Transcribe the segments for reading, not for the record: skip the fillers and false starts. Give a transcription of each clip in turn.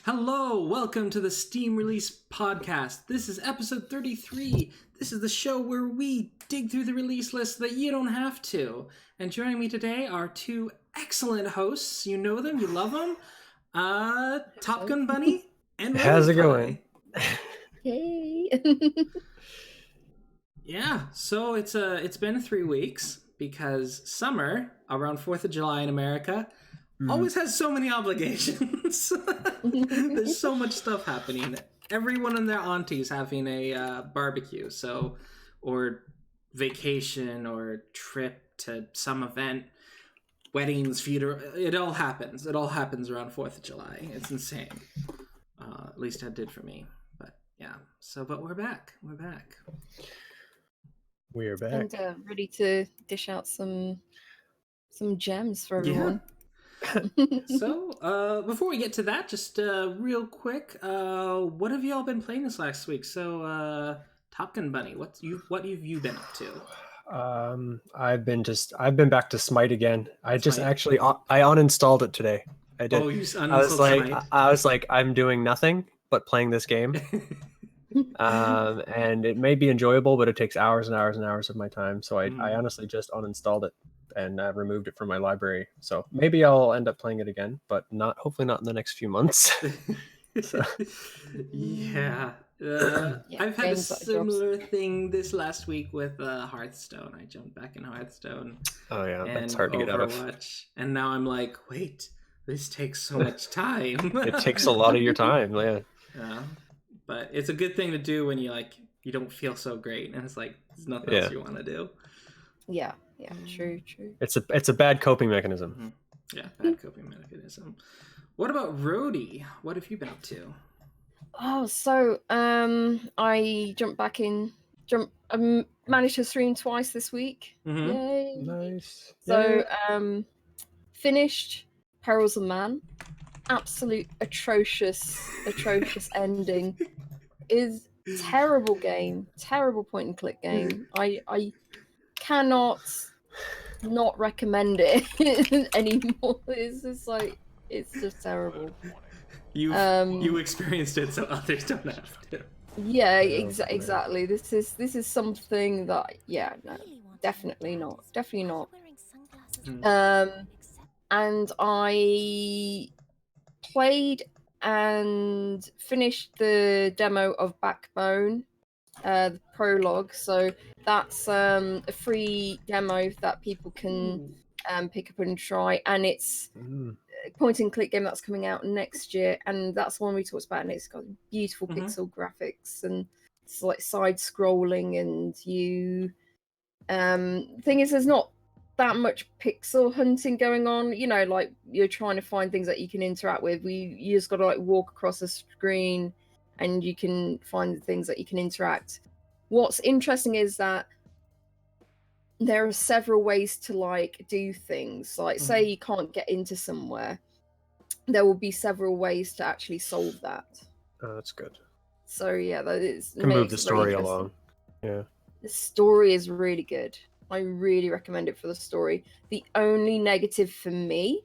Hello, welcome to the Steam Release Podcast. This is episode 33. This is the show where we dig through the release list so that you don't have to. And joining me today are two excellent hosts. You know them, you love them. Topgunbunny and Roadypie. How's it going? Hey. Yeah, so it's been 3 weeks because summer around 4th of July in America always has so many obligations. There's so much stuff happening. Everyone and their auntie's having a barbecue, or vacation, or trip to some event, weddings, funeral. It all happens. It all happens around 4th of July. It's insane. At least it did for me. But yeah. But we're back. We're back. We are back. And ready to dish out some gems for everyone. Yeah. So, before we get to that, just real quick, what have you all been playing this last week? So, Topgunbunny, what have you been up to? I've been back to Smite again. I uninstalled it today. I did. Oh, you uninstalled Smite? I was like, I'm doing nothing but playing this game. And it may be enjoyable, but it takes hours and hours and hours of my time. So I honestly just uninstalled it and removed it from my library. So maybe I'll end up playing it again, but hopefully not in the next few months. Yeah. I've had a similar thing this last week with Hearthstone. I jumped back in Hearthstone. Oh yeah, that's hard to get out of. And now I'm like, wait, this takes so much time. It takes a lot of your time, yeah. Yeah. But it's a good thing to do when you don't feel so great, and it's like there's nothing else you want to do. Yeah, true. It's a bad coping mechanism. Mm-hmm. Yeah, bad coping mechanism. What about Roadie? What have you been up to? Oh, so I jumped back in. I managed to stream twice this week. Mm-hmm. Yay! Nice. So finished Perils of Man. Absolute atrocious ending. Is terrible game, terrible point and click game. I cannot not recommend it anymore. It's just like, it's just terrible. You experienced it, so others don't have to. Yeah, exactly. This is something that no, definitely not. And I played and finished the demo of Backbone, the prologue. So that's a free demo that people can pick up and try, and it's a point and click game that's coming out next year, and that's the one we talked about, and it's got beautiful pixel graphics, and it's like side scrolling, and you thing is, there's not that much pixel hunting going on, like you're trying to find things that you can interact with. You just got to walk across the screen and you can find the things that you can interact. What's interesting is that there are several ways to do things. Like say you can't get into somewhere, there will be several ways to actually solve that. Oh, that's good. So yeah, that is can move the story along. Yeah, the story is really good. I really recommend it for the story. The only negative for me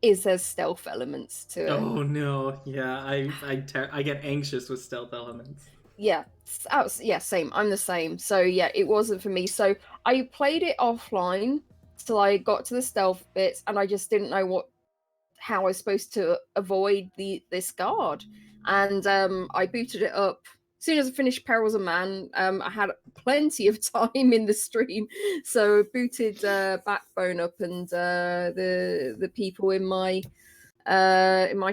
is there's stealth elements to it. Oh no, yeah, I get anxious with stealth elements. Yeah, same. I'm the same. So yeah, it wasn't for me. So I played it offline till I got to the stealth bits, and I just didn't know how I was supposed to avoid this guard. And I booted it up. As soon as I finished Perils of Man, I had plenty of time in the stream, so I booted Backbone up, and the people in my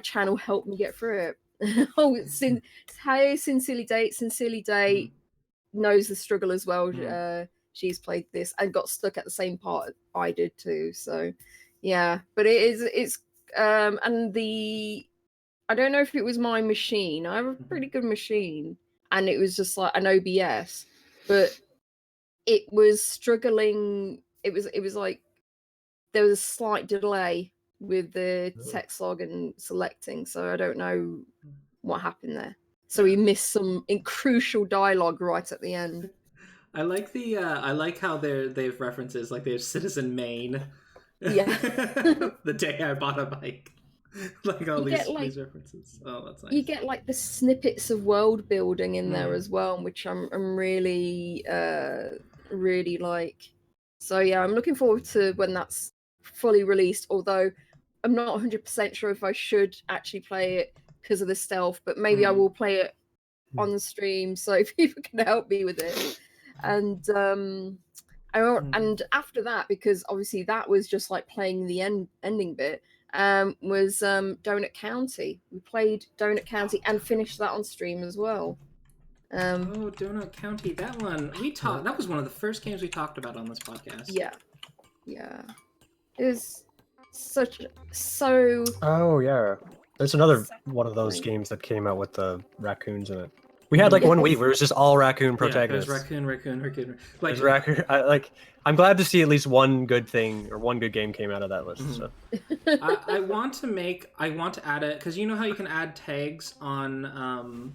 channel helped me get through it. Sincerely Date knows the struggle as well. She's played this and got stuck at the same part I did too. So yeah, but it's and I don't know if it was my machine. I have a pretty good machine, and it was just like an OBS, but it was struggling. It was like there was a slight delay with the text log and selecting, so I don't know what happened there. So we missed some crucial dialogue right at the end. I like I like how they've references, like there's Citizen Maine. Yeah. The day I bought a bike. Like all You these, get, like- these references. Oh, that's nice. You get like the snippets of world building in there Mm. as well, which I'm really really like. So yeah, I'm looking forward to when that's fully released. Although I'm not 100% sure if I should actually play it because of the stealth, but maybe I will play it on the stream so people can help me with it. And and after that, because obviously that was just like playing the ending bit. Was Donut County. We played Donut County and finished that on stream as well. Oh, Donut County, that one. That was one of the first games we talked about on this podcast. Yeah. It was so. Oh yeah, there's another one of those games that came out with the raccoons in it. We had like 1 week where it was just all raccoon protagonists. Yeah, it was raccoon. Like raccoon. I'm glad to see at least one good thing or one good game came out of that list. So. I want to add it because you know how you can add tags on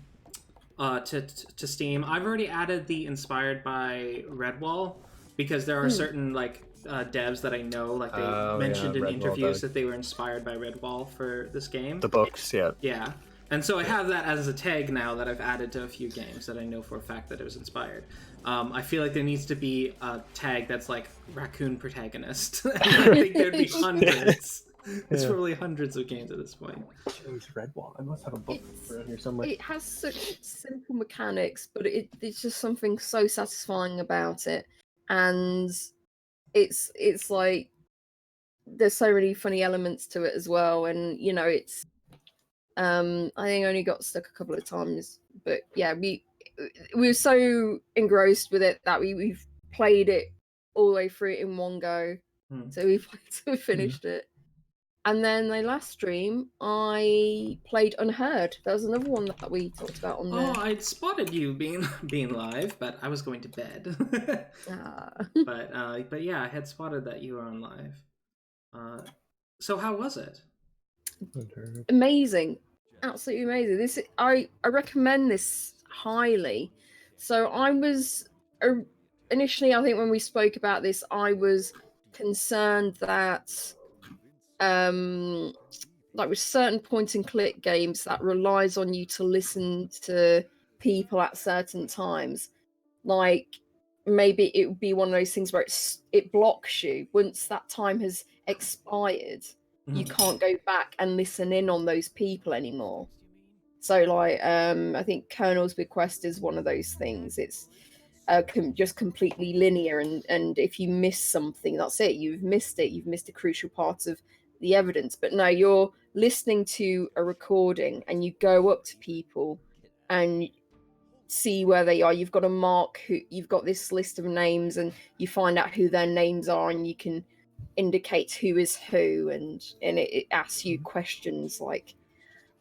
to Steam. I've already added the inspired by Redwall because there are certain like devs that I know, like they mentioned in interviews that they were inspired by Redwall for this game. The books, yeah. Yeah. And so I have that as a tag now that I've added to a few games that I know for a fact that it was inspired. I feel like there needs to be a tag that's like raccoon protagonist. I think there'd be hundreds. It's probably hundreds of games at this point. James Redwall. I must have a book around here somewhere. It has such simple mechanics, but it's just something so satisfying about it. And it's like there's so many funny elements to it as well. And you know, it's I think I only got stuck a couple of times, but yeah, we were so engrossed with it that we've played it all the way through it in one go. So we finished it. And then the last stream, I played Unheard. That was another one that we talked about on there. Oh, I'd spotted you being live, but I was going to bed. But yeah, I had spotted that you were on live. So how was it? Amazing, absolutely amazing. I recommend this highly. So I was initially, I think when we spoke about this, I was concerned that like with certain point and click games that relies on you to listen to people at certain times, like maybe it would be one of those things where it blocks you once that time has expired. You can't go back and listen in on those people anymore. So like I think Colonel's Bequest is one of those things. It's just completely linear, and if you miss something, that's it. You've missed it. You've missed a crucial part of the evidence. But no, you're listening to a recording and you go up to people and see where they are. You've got to mark who, you've got this list of names, and you find out who their names are, and you can indicate who is who, and it asks you questions like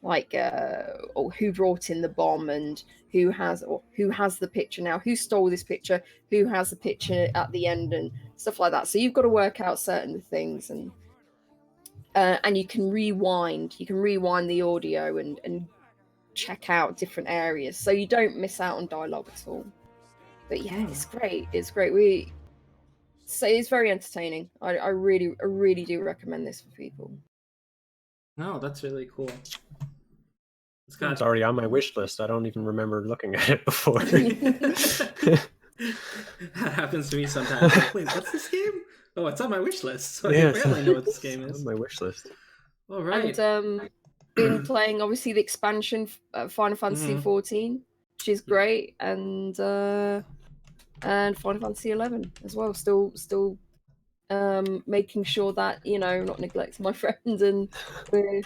or who brought in the bomb, and who has the picture now, who stole this picture, who has the picture at the end, and stuff like that. So you've got to work out certain things, and you can rewind the audio and check out different areas so you don't miss out on dialogue at all. But yeah, it's great. So it's very entertaining. I really do recommend this for people. No, that's really cool. It's already on my wish list. I don't even remember looking at it before. That happens to me sometimes. Like, wait, what's this game? Oh, it's on my wish list. So I barely know what this game is. On my wish list. All right. And been playing obviously the expansion Final Fantasy 14, which is great, and Final Fantasy 11 as well. Still making sure that, you know, not neglecting my friends, and we're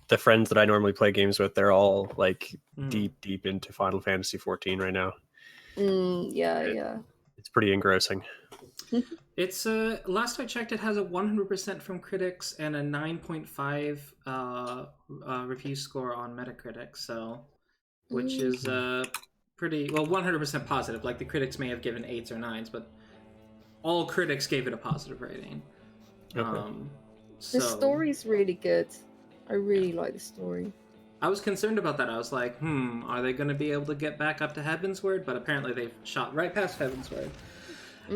the friends that I normally play games with, they're all like deep into Final Fantasy 14 right now. Yeah. It's pretty engrossing. It's last I checked, it has a 100% from critics and a 9.5 review score on Metacritic. So, which is pretty well, 100% positive. Like the critics may have given 8s or 9s, but all critics gave it a positive rating. Okay. The story's really good. I really like the story. I was concerned about that. I was like, are they going to be able to get back up to Heavensward? But apparently they've shot right past Heavensward.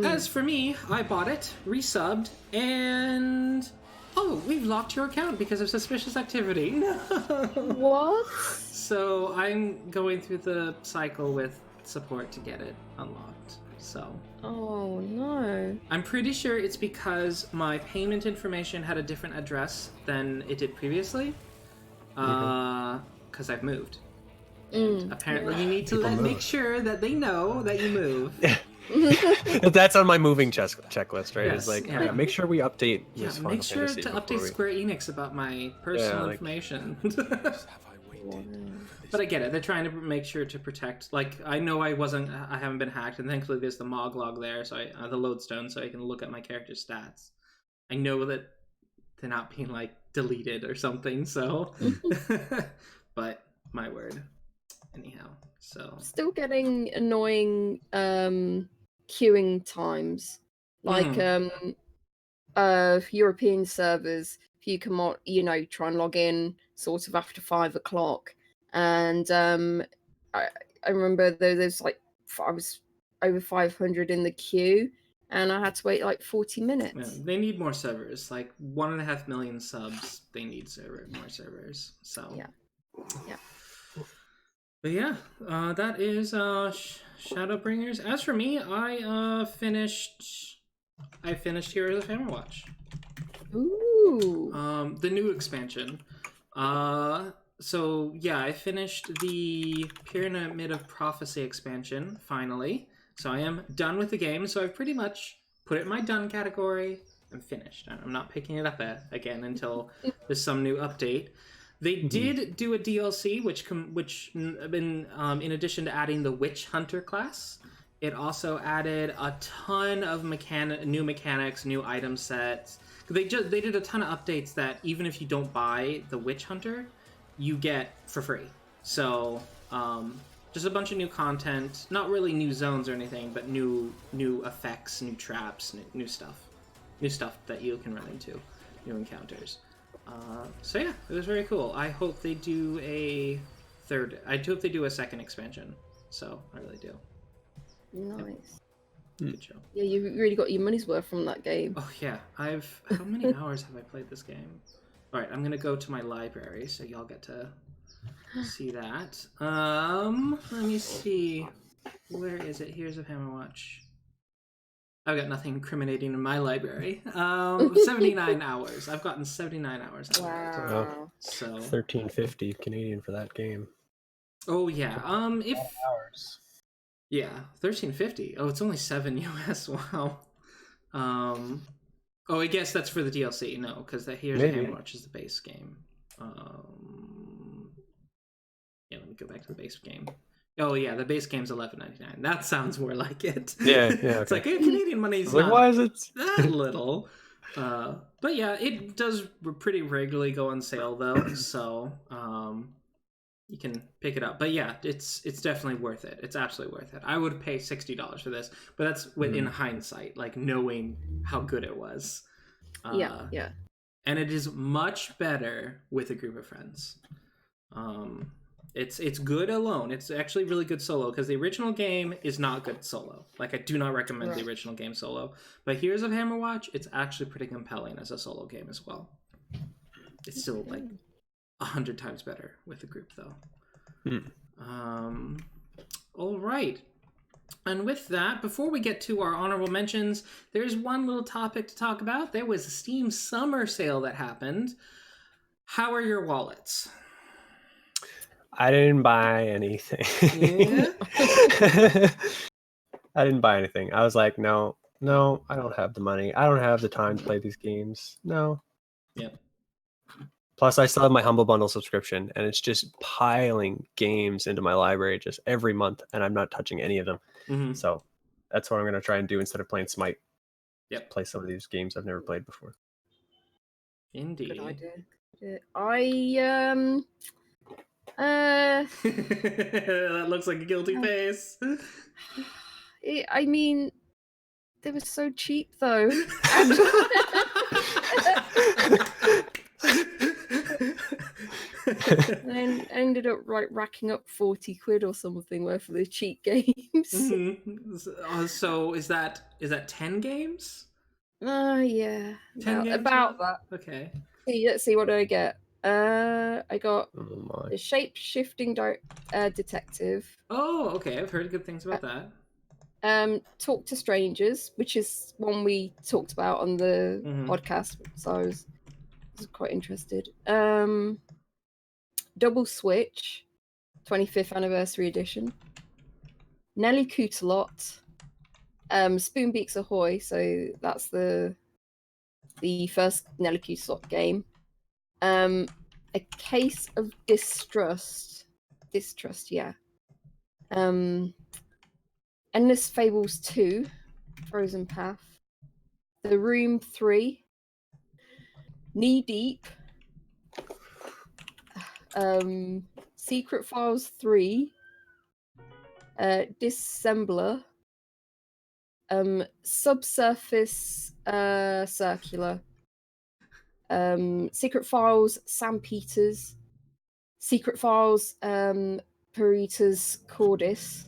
As for me, I bought it, resubbed, and oh, we've locked your account because of suspicious activity. No. What? So I'm going through the cycle with support to get it unlocked. So. Oh no. I'm pretty sure it's because my payment information had a different address than it did previously. Because I've moved. And apparently you need to make sure that they know that you move. That's on my moving checklist, right? Yes, it's like, yeah. make sure we update Yeah, this make sure Fantasy to before update we... Square Enix about my personal information. But I get it. They're trying to make sure to protect. Like, I know I haven't been hacked, and thankfully there's the Mog log there, so the lodestone, so I can look at my character's stats. I know that they're not being, like, deleted or something, so. But, my word. Anyhow, so. Still getting annoying queuing times. Like, European servers, if you come on, try and log in sort of after 5 o'clock. And I remember there's like, I was over 500 in the queue, and I had to wait like 40 minutes. Yeah, they need more servers. Like 1.5 million subs, they need more servers. So yeah. But yeah, that is Shadowbringers. As for me, I finished Heroes of Hammerwatch. Ooh. The new expansion. So yeah, I finished the Pyramid of Prophecy expansion finally. So I am done with the game. So I've pretty much put it in my done category. I'm finished. I'm not picking it up again until there's some new update. They did do a DLC, which in addition to adding the Witch Hunter class, it also added a ton of new mechanics, new item sets. They did a ton of updates that even if you don't buy the Witch Hunter, you get for free. So just a bunch of new content, not really new zones or anything, but new effects, new traps, new stuff that you can run into, new encounters. So yeah, it was very cool. I hope they do a second expansion. So I really do. Nice. Good show. Yeah, you really got your money's worth from that game. Oh yeah, how many hours have I played this game? All right, I'm gonna go to my library so y'all get to see that. Let me see. Where is it? Here's a Hammerwatch. I've got nothing incriminating in my library. 79 hours. I've gotten 79 hours out of it. Wow. So $13.50 Canadian for that game. Oh yeah. If hours. Yeah, $13.50. Oh, it's only $7 US. Wow. Oh, I guess that's for the DLC. No, because Here's a Hammerwatch is the base game. Yeah, let me go back to the base game. Oh yeah, the base game's $11.99. That sounds more like it. Yeah. It's like Canadian money's like, why is it that little? But yeah, it does pretty regularly go on sale though, so you can pick it up. But yeah, it's definitely worth it. It's absolutely worth it. I would pay $60 for this, but that's in hindsight, like knowing how good it was. Yeah. And it is much better with a group of friends. It's good alone. It's actually really good solo because the original game is not good solo. Like, I do not recommend the original game solo. But Heroes of Hammerwatch, it's actually pretty compelling as a solo game as well. It's still like 100 times better with a group though. All right. And with that, before we get to our honorable mentions, there's one little topic to talk about. There was a Steam summer sale that happened. How are your wallets? I didn't buy anything. Yeah? I didn't buy anything. I was like, no, I don't have the money. I don't have the time to play these games. No. Yep. Plus, I still have my Humble Bundle subscription, and it's just piling games into my library just every month, and I'm not touching any of them. Mm-hmm. So that's what I'm going to try and do instead of playing Smite. Yep. Play some of these games I've never played before. Indeed. Good idea. That looks like a guilty face. I mean, they were so cheap though. And ended up racking up 40 quid or something worth of the cheap games. So is that 10 games? Yeah. 10 games? About that. Okay. Let's see, what do I get? I got Oh my. the shape-shifting detective. Oh, okay. I've heard good things about that. Talk to Strangers, which is one we talked about on the podcast, so I was quite interested. Double Switch, 25th anniversary edition. Nelly Cootalot, Spoonbeaks Ahoy, so that's the first Nelly Cootalot game. A Case of Distrust, yeah. Endless Fables 2, Frozen Path. The Room 3, Knee Deep, Secret Files 3, Dissembler, Subsurface Circular, Secret Files Sam Peters, Secret Files Peritas Cordis,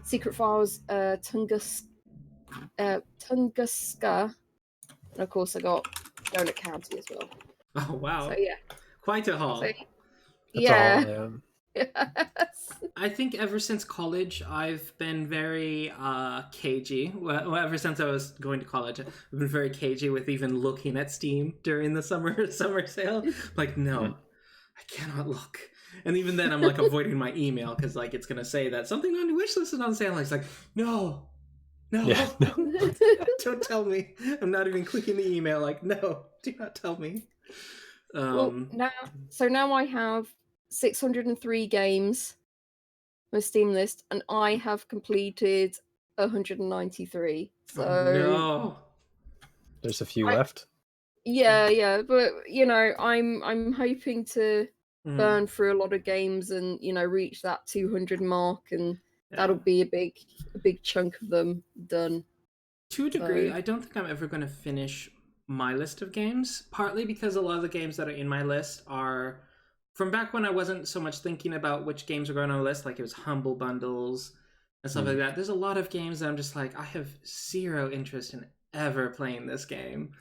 Secret Files Tunguska, and of course I got Donut County as well. Oh, wow. So yeah. Quite a haul. So, Yeah. Yes. I think ever since college, I've been very cagey. Well, ever since I was going to college, I've been very cagey with even looking at Steam during the summer sale. Like, no, I cannot look. And even then, I'm like avoiding my email because like it's gonna say that something on your wish list is on sale. It's like, no, don't tell me. I'm not even clicking the email. Like, no, do not tell me. Well, now I have 603 games on Steam list, and I have completed 193. So no, there's a few left. Yeah, but I'm hoping to burn through a lot of games and reach that 200 mark, and that'll be a big chunk of them done. To a degree, I don't think I'm ever going to finish my list of games, partly because a lot of the games that are in my list are from back when I wasn't so much thinking about which games are going on a list, like it was humble bundles and stuff like that. There's a lot of games that I'm just like, I have zero interest in ever playing this game.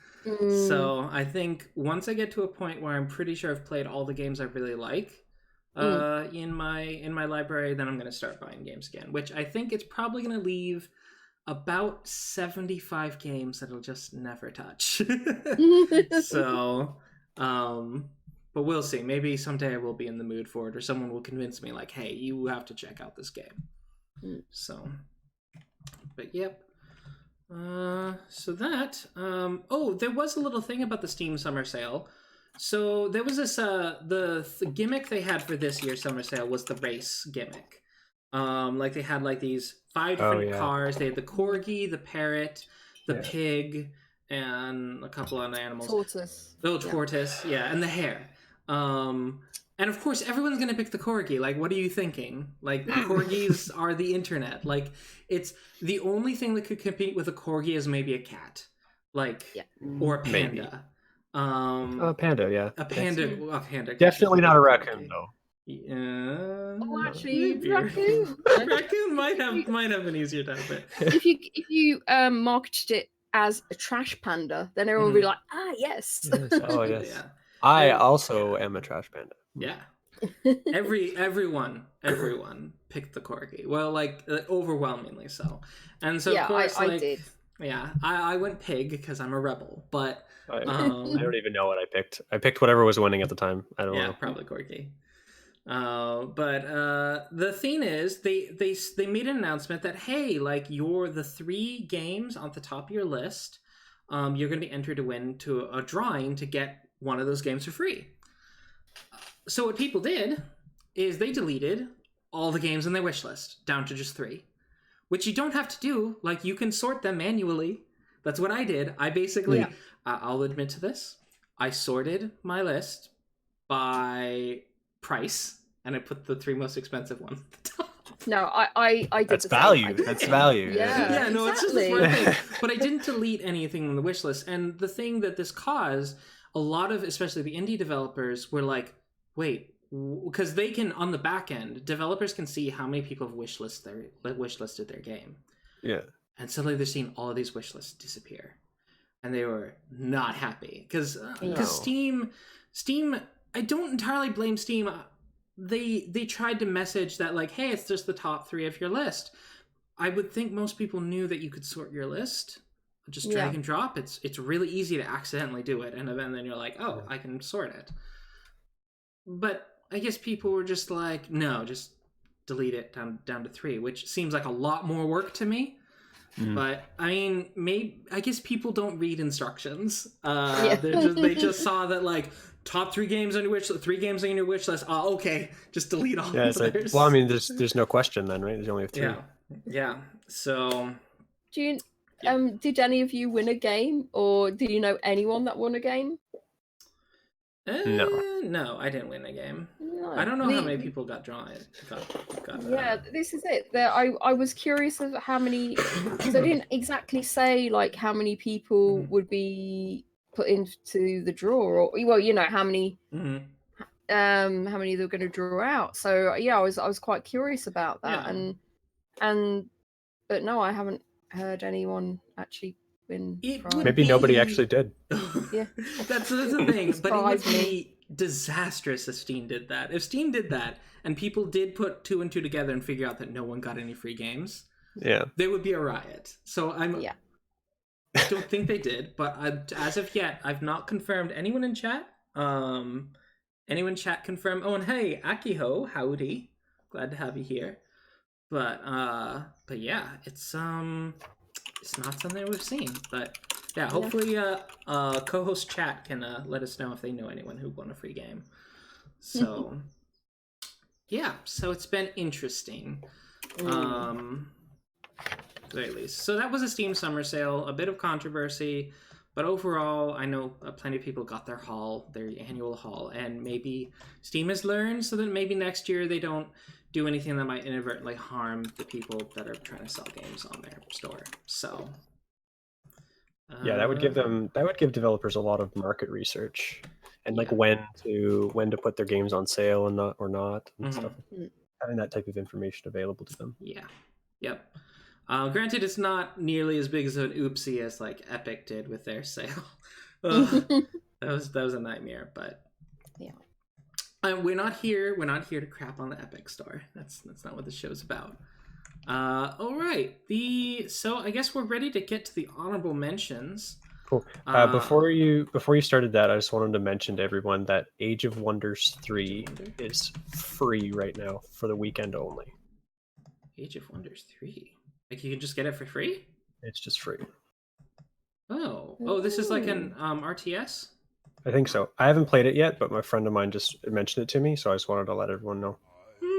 So I think once I get to a point where I'm pretty sure I've played all the games I really like in my library, then I'm going to start buying games again, which I think it's probably going to leave about 75 games that I'll just never touch. So, but we'll see. Maybe someday I will be in the mood for it, or someone will convince me, like, hey, you have to check out this game. So, but yep. So that, there was a little thing about the Steam summer sale. So there was this, the gimmick they had for this year's summer sale was the race gimmick. Like they had like these 5 different cars. They had the corgi, the parrot, the pig, and a couple other animals. Tortoise. Tortoise, and the hare. And of course, everyone's gonna pick the corgi. Like, what are you thinking? Like, corgis are the internet. Like, it's the only thing that could compete with a corgi is maybe a cat, like, or a panda. A panda, yeah. A panda. Definitely not a raccoon, though. Yeah. Oh, actually, raccoon might have an easier time. But if you marketed it as a trash panda, then everyone would be like, yes. Oh yes. Yeah. I also am a trash panda. Yeah. Everyone picked the corgi. Well, like overwhelmingly so. And so of course, I did. Yeah, I went pig because I'm a rebel, but I don't even know what I picked. I picked whatever was winning at the time. I don't know. Yeah, probably corgi. But the thing is, they made an announcement that, hey, like, you're the 3 games on the top of your list, you're going to be entered to win to a drawing to get one of those games for free. So what people did is they deleted all the games on their wish list down to just 3, which you don't have to do. Like, you can sort them manually. That's what I did. I basically, I'll admit to this, I sorted my list by price, and I put the 3 most expensive ones at the top. No, I did. That's value. That's value. Yeah, no, exactly. It's just a smart thing. But I didn't delete anything on the wish list. And the thing that this caused, a lot of, especially the indie developers, were like, wait, because they can, on the back end, developers can see how many people have wishlisted their game. Yeah. And suddenly they're seeing all of these wish lists disappear. and they were not happy because No. Steam, I don't entirely blame Steam. They tried to message that like, hey, it's just the top 3 of your list. I would think most people knew that you could sort your list, just drag and drop. It's really easy to accidentally do it, and then you're like, oh, I can sort it. But I guess people were just like, no, just delete it down to 3, which seems like a lot more work to me. But I mean, I guess people don't read instructions. They just saw that like top 3 games on your wish, 3 games on your wish list. Oh, okay, just delete all. Yeah, it's like, well, I mean, there's no question then, right? There's only 3. Yeah. So, do you did any of you win a game, or do you know anyone that won a game? No, I didn't win a game. No. I don't know how many people got drawn. This is it. I was curious of how many, because I didn't exactly say like how many people would be put into the draw, or well, you know, how many how many they were going to draw out. So yeah, I was quite curious about that, but no, I haven't heard anyone actually win. Maybe nobody actually did. Yeah, that's the thing. But it would be disastrous if Steam did that. If Steam did that and people did put 2 and 2 together and figure out that no one got any free games, there would be a riot. So I don't think they did, but as of yet, I've not confirmed. Anyone in chat? Anyone in chat confirm? Oh, and hey, Akiho, howdy. Glad to have you here. But yeah, it's not something we've seen. But yeah, hopefully co-host chat can let us know if they know anyone who won a free game. So yeah, so it's been interesting. At the very least. So that was a Steam summer sale, a bit of controversy, but overall, I know plenty of people got their annual haul, and maybe Steam has learned so that maybe next year they don't do anything that might inadvertently harm the people that are trying to sell games on their store. So yeah, that would give developers a lot of market research and like when to put their games on sale and not and stuff. Having that type of information available to them. Yeah. Yep. Granted, it's not nearly as big as an oopsie as like Epic did with their sale. that was a nightmare, but we're not here to crap on the Epic store. That's not what the show's about. All right. So I guess we're ready to get to the honorable mentions. Cool. Before you started that, I just wanted to mention to everyone that Age of Wonders 3 is free right now for the weekend only. Age of Wonders 3. Like you can just get it for free? It's just free. Oh, this is like an RTS? I think so. I haven't played it yet, but my friend of mine just mentioned it to me, so I just wanted to let everyone know.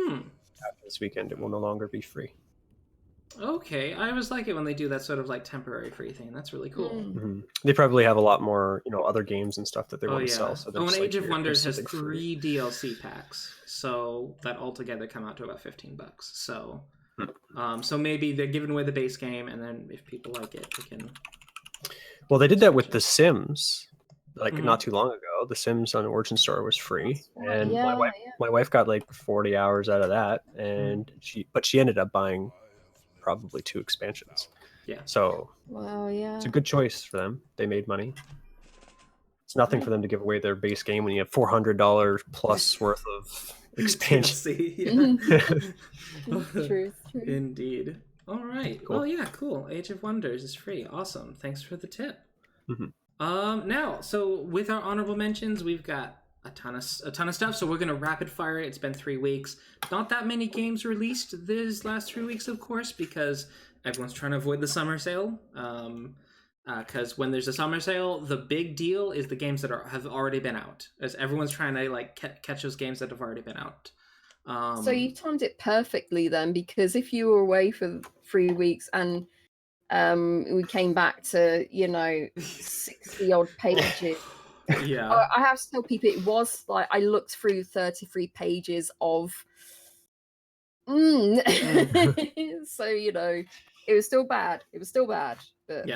After this weekend, it will no longer be free. Okay, I always like it when they do that sort of like temporary free thing. That's really cool. They probably have a lot more, other games and stuff that they want to sell. So and Age of Wonders has 3 DLC packs, so that altogether come out to about $15. So, so maybe they're giving away the base game, and then if people like it, they can. Well, they did that with The Sims, like not too long ago. The Sims on Origin Store was free, and my wife got like 40 hours out of that, and she ended up buying probably 2 expansions. Yeah. So it's a good choice for them. They made money. It's nothing for them to give away their base game when you have $400 plus worth of expansion. True. Indeed. All right. Cool. Well, yeah, cool. Age of Wonders is free. Awesome. Thanks for the tip. Now, so with our honorable mentions, we've got a ton of stuff, so we're going to rapid fire it. It's been 3 weeks. Not that many games released these last 3 weeks, of course, because everyone's trying to avoid the summer sale. Because when there's a summer sale, the big deal is the games that have already been out, as everyone's trying to like catch those games that have already been out. So you timed it perfectly then, because if you were away for 3 weeks and we came back to 60 odd pages. Yeah, I have to tell people it was like I looked through 33 pages of so it was still bad, but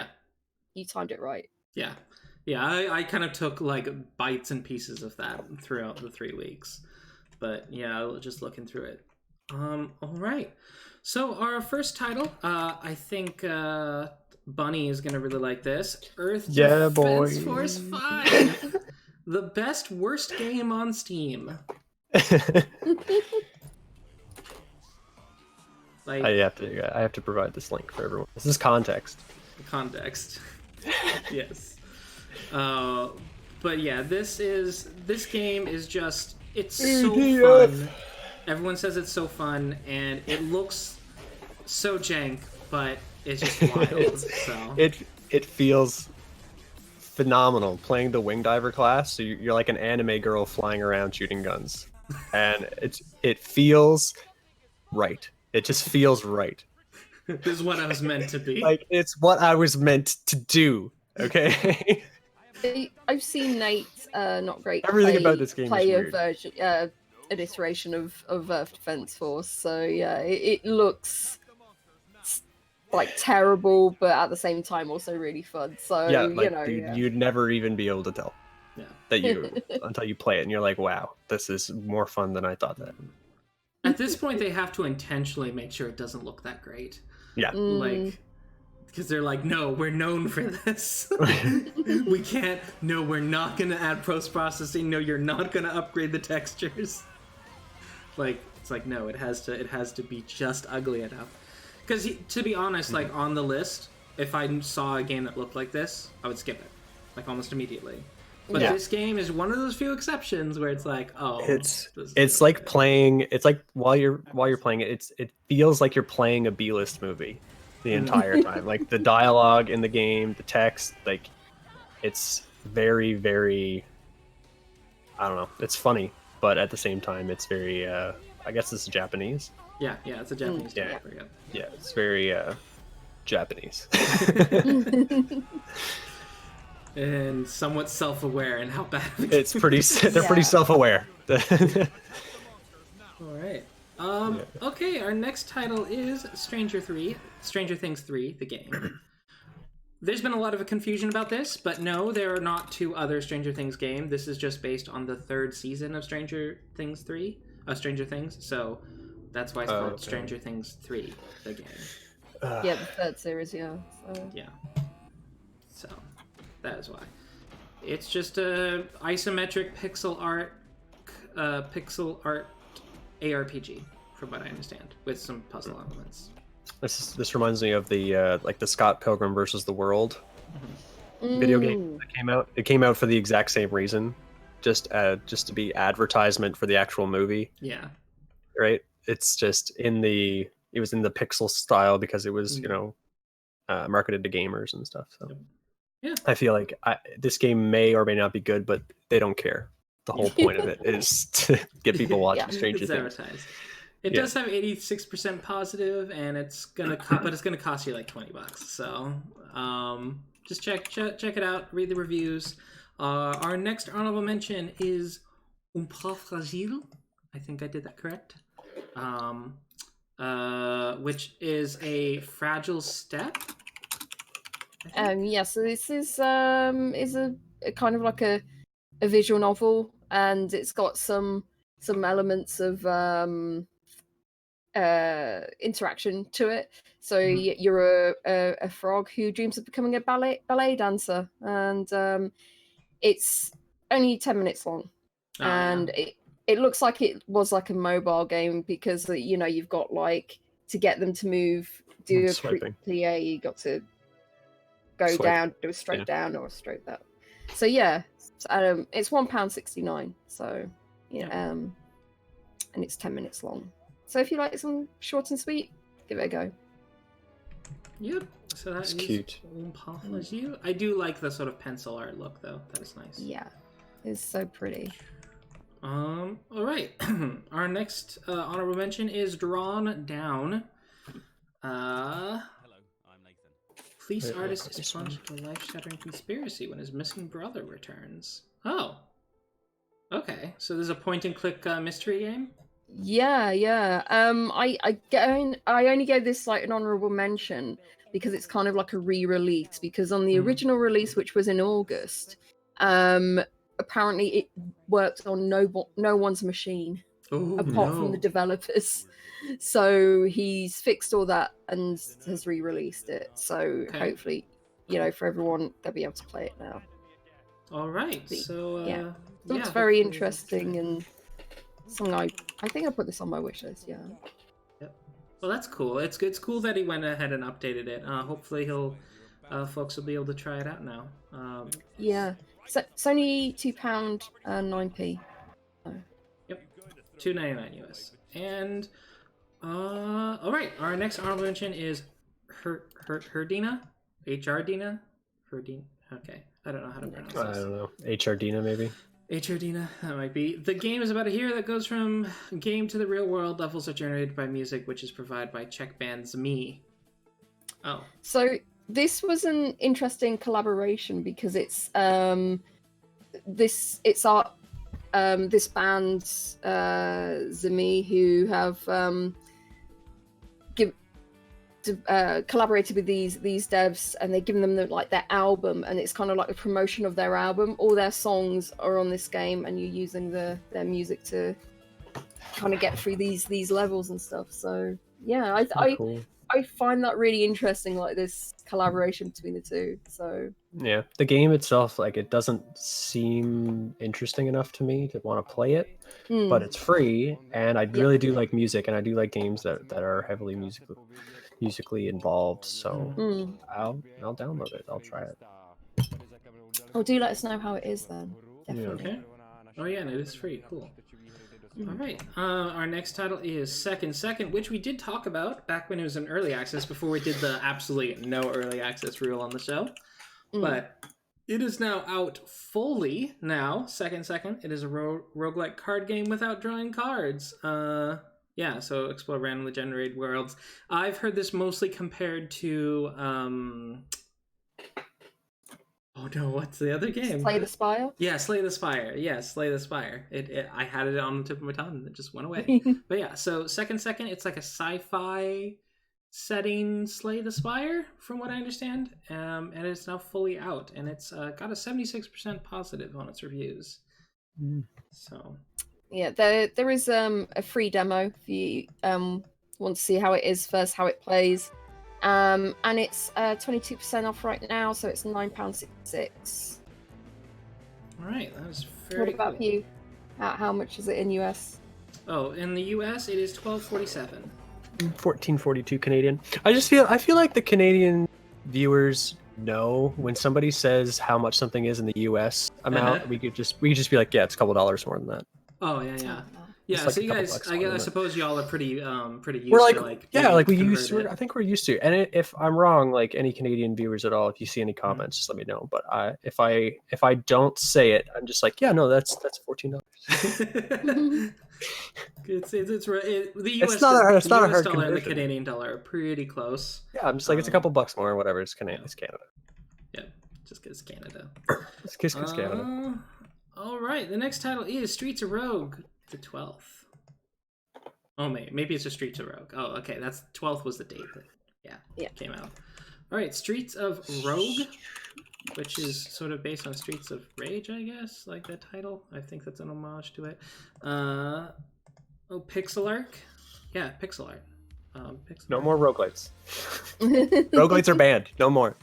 you timed it right. I kind of took like bites and pieces of that throughout the 3 weeks, but just looking through it. All right, so our first title, I think Bunny is gonna really like this. Earth Yeah, Defense boy. Force 5, the best worst game on Steam. Like, I have to provide this link for everyone. This is context. Context. Yes. But yeah, this game is just, it's so fun. Everyone says it's so fun, and it looks so jank, but it's just wild. So It feels phenomenal playing the wing diver class. So you're like an anime girl flying around shooting guns, and it feels right. It just feels right. This is what I was meant to be. Like, it's what I was meant to do. Okay. I've seen Nate, not great. Everything about this game is play weird. a version, an iteration of Earth Defense Force. So yeah, it looks like terrible, but at the same time also really fun. So Yeah, like, yeah. you'd never even be able to tell that you until you play it, and you're like, wow, this is more fun than I thought that. At this point, they have to intentionally make sure it doesn't look that great. Yeah. Like, because they're like, no, we're known for this. We can't. No, we're not going to add post-processing. No, you're not going to upgrade the textures. Like, it's like, no, it has to be just ugly enough. Because, to be honest, like, on the list, if I saw a game that looked like this, I would skip it. Like, almost immediately. But this game is one of those few exceptions where it's like, oh, it's like playing. It's like while you're playing it, it feels like you're playing a B-list movie the entire time. Like, the dialogue in the game, the text, like, it's very, very. I don't know. It's funny, but at the same time, it's very. I guess it's Japanese. Yeah, it's a Japanese game. Yeah, it's very Japanese. And somewhat self-aware in how bad it's pretty. They're pretty self-aware. All right. Okay, our next title is Stranger Things 3, the game. There's been a lot of confusion about this, but no, there are not two other Stranger Things games. This is just based on the third season of Stranger Things 3, Stranger Things. So that's why it's called Stranger Things 3, the game. Yeah, the third series. Yeah. So. Yeah. So that is why. It's just a isometric pixel art ARPG, from what I understand, with some puzzle elements. This reminds me of the like the Scott Pilgrim versus the World video game that came out. It came out for the exact same reason, just to be advertisement for the actual movie. Yeah. Right. It's just it was in the pixel style because it was marketed to gamers and stuff. So yeah, I feel like this game may or may not be good, but they don't care. The whole point of it is to get people watching Stranger Things. Advertised. It does have 86% positive, and it's gonna cost you like $20. So just check it out. Read the reviews. Our next honorable mention is Un Pas Fragile. I think I did that correct. Which is a fragile step. Yeah. So this is a kind of like a visual novel, and it's got some elements of interaction to it. So you're a frog who dreams of becoming a ballet dancer, and it's only 10 minutes long, and it looks like it was like a mobile game because you've got like to get them to move, do a plie, you got to go down, do a straight down or a straight that. So yeah, it's £1.69. So and it's 10 minutes long. So if you like something short and sweet, give it a go. Yep. So that's cute. I do like the sort of pencil art look, though. That is nice. Yeah, it's so pretty. All right. Our next honorable mention is Drawn Down. Hello, I'm Nathan. Police artist is plunged into a life-shattering conspiracy when his missing brother returns. Oh. Okay. So there's a point-and-click mystery game? Yeah. I only gave this like an honorable mention because it's kind of like a re-release, because on the original release, which was in August, apparently it worked on no one's machine. apart from the developers. So he's fixed all that and has re-released it. So hopefully, for everyone, they'll be able to play it now. All right. So it looks very interesting and something I think I put this on my wish list. Yeah. Yep. Well, that's cool. It's cool that he went ahead and updated it. Hopefully folks will be able to try it out now. Yeah. So it's only £2 and 9p. So. Yep. $2.99 US. And all right, our next honorable mention is Herdina? HRDina? Herdina? Okay. I don't know how to pronounce this. I don't know. HRDina maybe? HRDina, that might be. The game is about a hero that goes from game to the real world. Levels are generated by music, which is provided by Czech band Zmi. Oh. So this was an interesting collaboration because it's this band Zmi who have collaborated with these devs, and they've given them their album, and it's kind of like a promotion of their album. All their songs are on this game, and you're using their music to kind of get through these levels and stuff. So yeah, Cool. I find that really interesting, like this collaboration between the two. So yeah, the game itself, it doesn't seem interesting enough to me to want to play it, but it's free, and I really do like music, and I do like games that are heavily musically involved. So I'll download it. I'll try it. Oh, do let us know how it is then. Definitely. Okay. Oh yeah, and it is free. Cool. All right. Our next title is Second, which we did talk about back when it was in early access, before we did the absolutely no early access rule on the show. But it is now out fully now. Second. It is a roguelike card game without drawing cards. Yeah, so explore randomly generated worlds. I've heard this mostly compared to oh no, what's the other game? Slay the Spire? Yeah, Slay the Spire. Yeah, Slay the Spire. I had it on the tip of my tongue and it just went away. But yeah, so Second, it's like a sci-fi setting Slay the Spire, from what I understand. And it's now fully out, and it's got a 76% positive on its reviews. So yeah, there is a free demo if you want to see how it is first, how it plays. And it's 22% off right now, so it's £9.66. All right, that was very What about cool. you? How much is it in US? Oh, in the US, it is $12.47. $14.42 Canadian. I feel like the Canadian viewers know when somebody says how much something is in the US amount. We could just be like, yeah, it's a couple dollars more than that. Oh yeah. Yeah, like so you guys, I suppose y'all are pretty used to we used to. I think we're used to. And if I'm wrong, any Canadian viewers at all, if you see any comments, just let me know. But if I don't say it, I'm just like, yeah, no, that's $14. it's right. The US, it's not a US hard dollar and the conversion. Canadian dollar are pretty close. Yeah, I'm just like, it's a couple bucks more or whatever. It's Canada. It's Canada. Yeah, just because Canada. It's Canada. All right, the next title is Streets of Rogue, the 12th. Oh, maybe it's a Streets of Rogue. Oh, okay, that's 12th was the date that came out. All right, Streets of Rogue, which is sort of based on Streets of Rage, I guess, like that title. I think that's an homage to it. Pixel art. Yeah, pixel art. No more roguelites. Roguelites are banned. No more.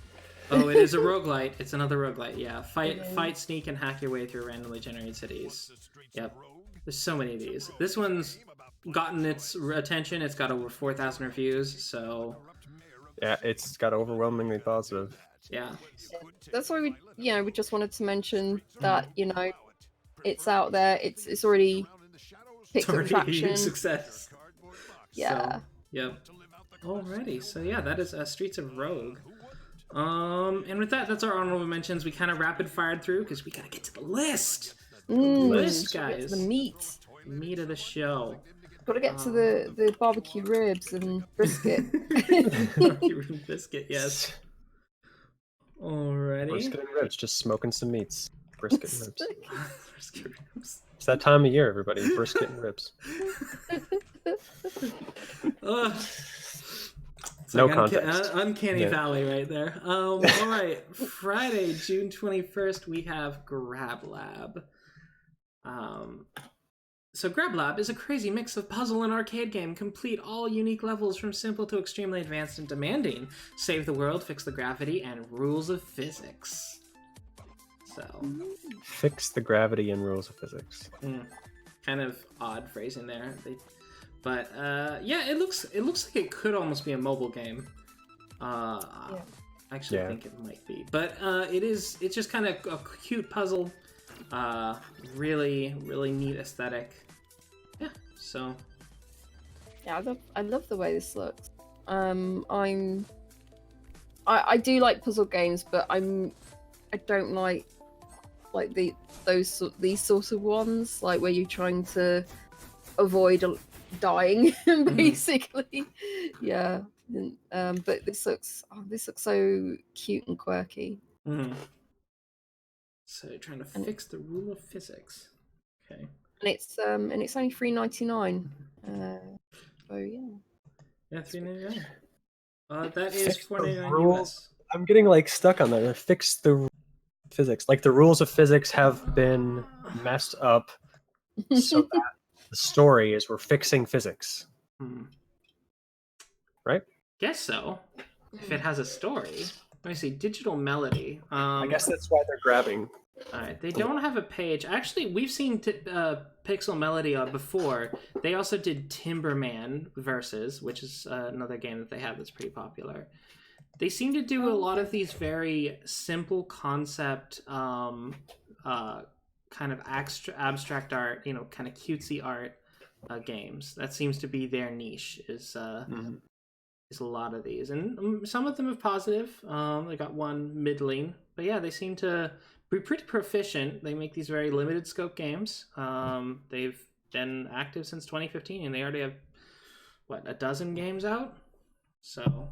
Oh, it is a roguelite. It's another roguelite. Yeah, fight, sneak, and hack your way through randomly generated cities. Yep. There's so many of these. This one's gotten its attention. It's got over 4,000 reviews, so... Yeah, it's got overwhelmingly positive. Yeah. That's why we just wanted to mention that, it's out there. It's already picked up traction. A huge success. Yeah. So, yep. Alrighty, so yeah, that is Streets of Rogue. And with that, that's our honorable mentions. We kind of rapid fired through because we gotta get to the list. List, guys. The meat of the show. Gotta get to the barbecue ribs and brisket. Barbecue rib biscuit, yes. Alrighty. Brisket and ribs, just smoking some meats. Brisket and ribs. Brisket ribs. It's that time of year, everybody. Brisket and ribs. No context. Uncanny Valley right there. All right. Friday, June 21st, we have Grab Lab. So GrabLab is a crazy mix of puzzle and arcade game. Complete all unique levels from simple to extremely advanced and demanding. Save the world, fix the gravity, and rules of physics. So Fix the gravity and rules of physics. Kind of odd phrasing there. But yeah, it looks like it could almost be a mobile game. I actually think it might be. But it's just kind of a cute puzzle. Really neat aesthetic. Yeah, so yeah, I love the way this looks. I do like puzzle games, but I don't like these sorts of ones, like where you're trying to avoid dying basically. Yeah. But this looks so cute and quirky. So you're trying to fix the rule of physics. Okay. And it's only $3.99. So yeah. Yeah, $3.99. That is $4.99 US. I'm getting like stuck on that. Fix the physics. Like the rules of physics have been messed up, so that the story is we're fixing physics. Right? Guess so. If it has a story. Let me see. Digital Melody. I guess that's why they're grabbing. Alright, they don't have a page. Actually, we've seen Pixel Melody before. They also did Timberman Versus, which is another game that they have that's pretty popular. They seem to do a lot of these very simple concept, kind of abstract art, kind of cutesy art games. That seems to be their niche, is a lot of these. And some of them are positive. They got one middling. But yeah, they seem to be pretty proficient. They make these very limited scope games. They've been active since 2015, and they already have, a dozen games out? So,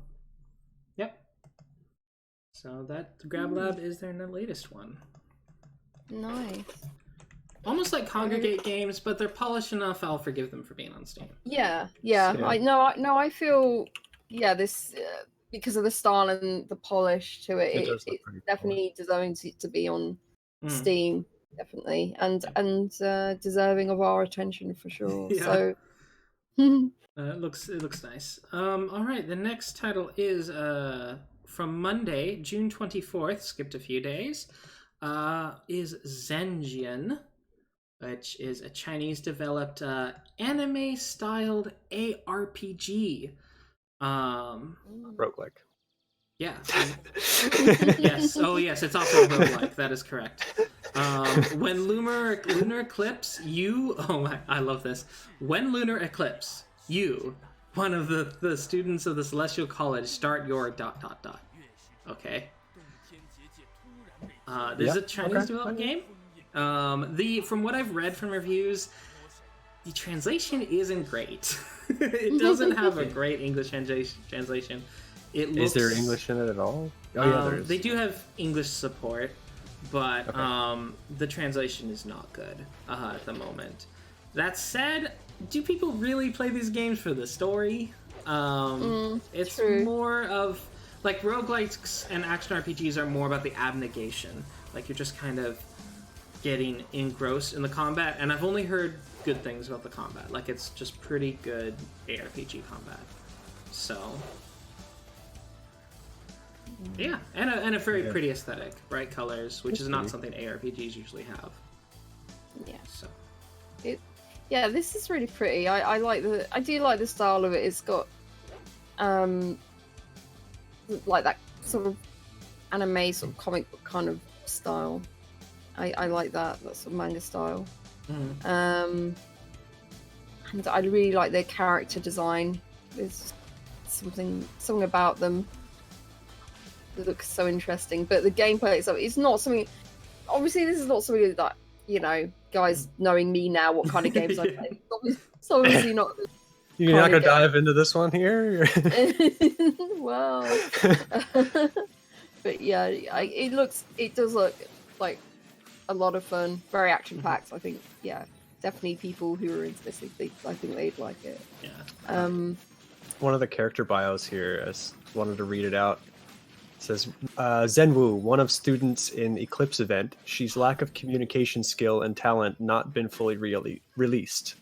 yep. So that GrabLab is their latest one. Nice. Almost like Congregate games, but they're polished enough. I'll forgive them for being on Steam. Yeah. So, I feel this because of the style and the polish to it. It's definitely deserving to be on Steam, definitely, and deserving of our attention for sure. Yeah. So it looks nice. All right, the next title is from Monday, June 24th. Skipped a few days. Is Zengeon, which is a Chinese-developed anime-styled ARPG. Roguelike. Yeah. Yes. Oh, yes. It's also a roguelike. That is correct. When lunar eclipse, you... Oh, I love this. When lunar eclipse, you, one of the students of the Celestial College, start your ... Okay. This is a Chinese developed game. From what I've read from reviews, the translation isn't great. It doesn't have a great English translation. Is there English in it at all? Oh yeah, there is. They do have English support, but the translation is not good at the moment. That said, do people really play these games for the story? It's true. more of like roguelikes and action RPGs are more about the abnegation. Like you're just kind of getting engrossed in the combat, and I've only heard good things about the combat. Like it's just pretty good ARPG combat. So yeah, and a very pretty aesthetic, bright colors, which is not something ARPGs usually have. Yeah. So this is really pretty. I do like the style of it. It's got like that sort of anime, sort of comic book kind of style. I like that sort of manga style. And I really like their character design. There's something about them that looks so interesting. But the gameplay itself, it's not something. Obviously, this is not something that guys knowing me now, what kind of games I play. It's obviously not. You're not gonna dive into this one here. Well, but yeah, it does look like a lot of fun, very action packed. I think, definitely people who are into this, I think they'd like it. Yeah. One of the character bios here, I wanted to read it out. It says Zenwu, one of students in Eclipse event. She's lack of communication skill and talent not been fully released.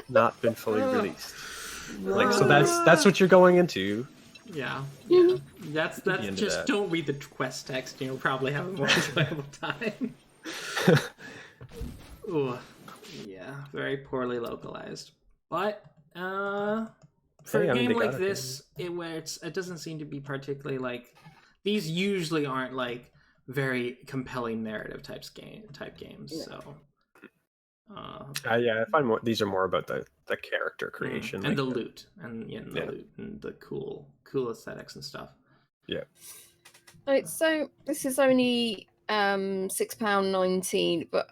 Not been fully released. Like, so that's what you're going into. Yeah. That's just don't read the quest text and you'll probably have a more enjoyable time. Ooh. Yeah, very poorly localized. But for a game like this, it doesn't seem to be particularly like, these usually aren't like very compelling narrative type games. Yeah. So I find these are more about the character creation and like the loot and the loot and the cool aesthetics and stuff. Yeah. Right, so this is only £6.19, but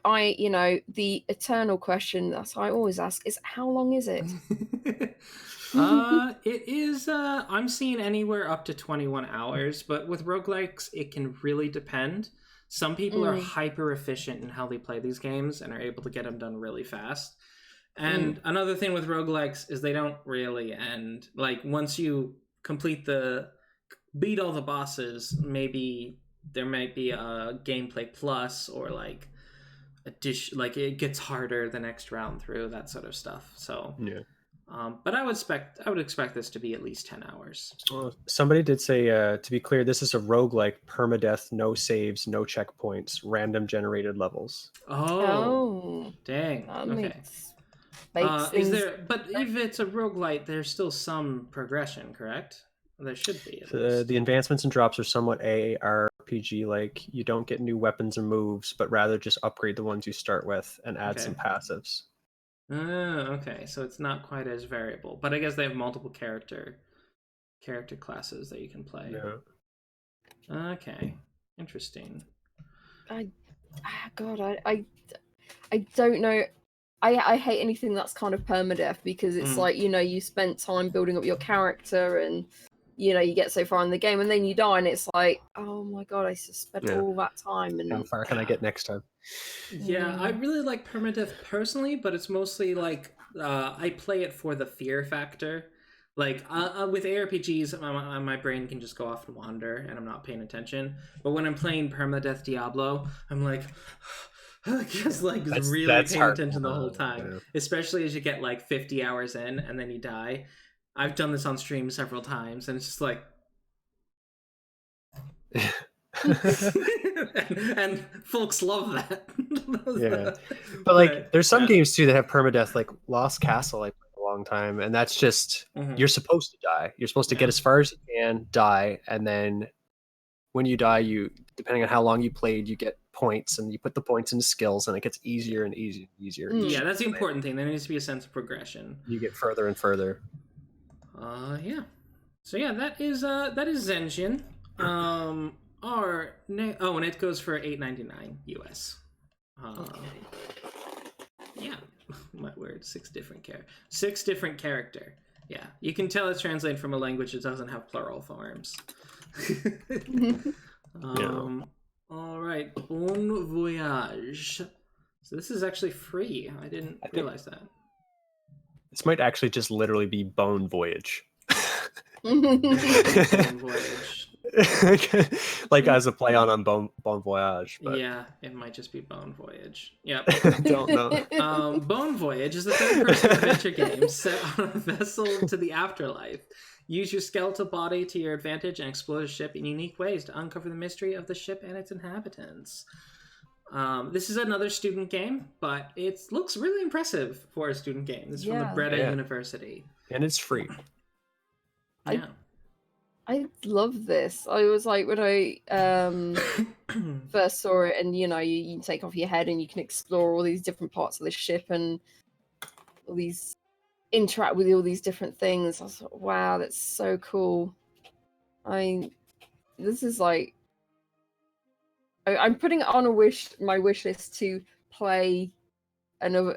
the eternal question that I always ask is, how long is it? It is I'm seeing anywhere up to 21 hours, but with roguelikes it can really depend. Some people are hyper efficient in how they play these games and are able to get them done really fast. And another thing with roguelikes is they don't really end. Like, once you beat all the bosses, maybe there might be a gameplay plus or like like it gets harder the next round through, that sort of stuff. So yeah. But I would expect this to be at least 10 hours. Well, somebody did say, to be clear, this is a roguelike, permadeath, no saves, no checkpoints, random generated levels. Oh. Dang. That okay. Makes things... But if it's a roguelite, there's still some progression, correct? There should be. The advancements and drops are somewhat ARPG, like you don't get new weapons or moves, but rather just upgrade the ones you start with and add some passives. Okay, so it's not quite as variable, but I guess they have multiple character classes that you can play. Yeah. Okay, interesting. I don't know. I hate anything that's kind of permadeath, because it's like, you spent time building up your character and you get so far in the game and then you die and it's like, oh my god, I just spent all that time. And how far can I get next time? Yeah, I really like permadeath personally, but it's mostly like I play it for the fear factor. Like with ARPGs, my brain can just go off and wander and I'm not paying attention. But when I'm playing permadeath Diablo, I'm like just like really paying attention the whole time. Especially as you get like 50 hours in and then you die. I've done this on stream several times and it's just like and folks love that. But like there's some games too that have permadeath, like Lost Castle I played a long time, and that's just you're supposed to die. You're supposed to get as far as you can, die, and then when you die, you, depending on how long you played, you get points, and you put the points into skills, and it gets easier and easier and easier. Yeah, that's the important thing. There needs to be a sense of progression. You get further and further. Yeah. So yeah, that is Zengeon. And it goes for $8.99 US. Yeah, my word, 6 different character. Yeah, you can tell it's translated from a language that doesn't have plural forms. All right, Bon Voyage. So this is actually free. I didn't realize that. This might actually just literally be Bone Voyage. Bone Voyage. Like as a play on Bon Voyage. But... yeah, it might just be Bone Voyage. Yep. Don't know. Bone Voyage is a third-person adventure game set on a vessel to the afterlife. Use your skeletal body to your advantage and explore the ship in unique ways to uncover the mystery of the ship and its inhabitants. This is another student game, but it looks really impressive for a student game. This is from the Breda University. And it's free. Yeah. I love this. I was like, when I first saw it, and you take off your head and you can explore all these different parts of the ship and all these interact with all these different things. I was like, wow, that's so cool. This is like, I'm putting it on my wish list to play another,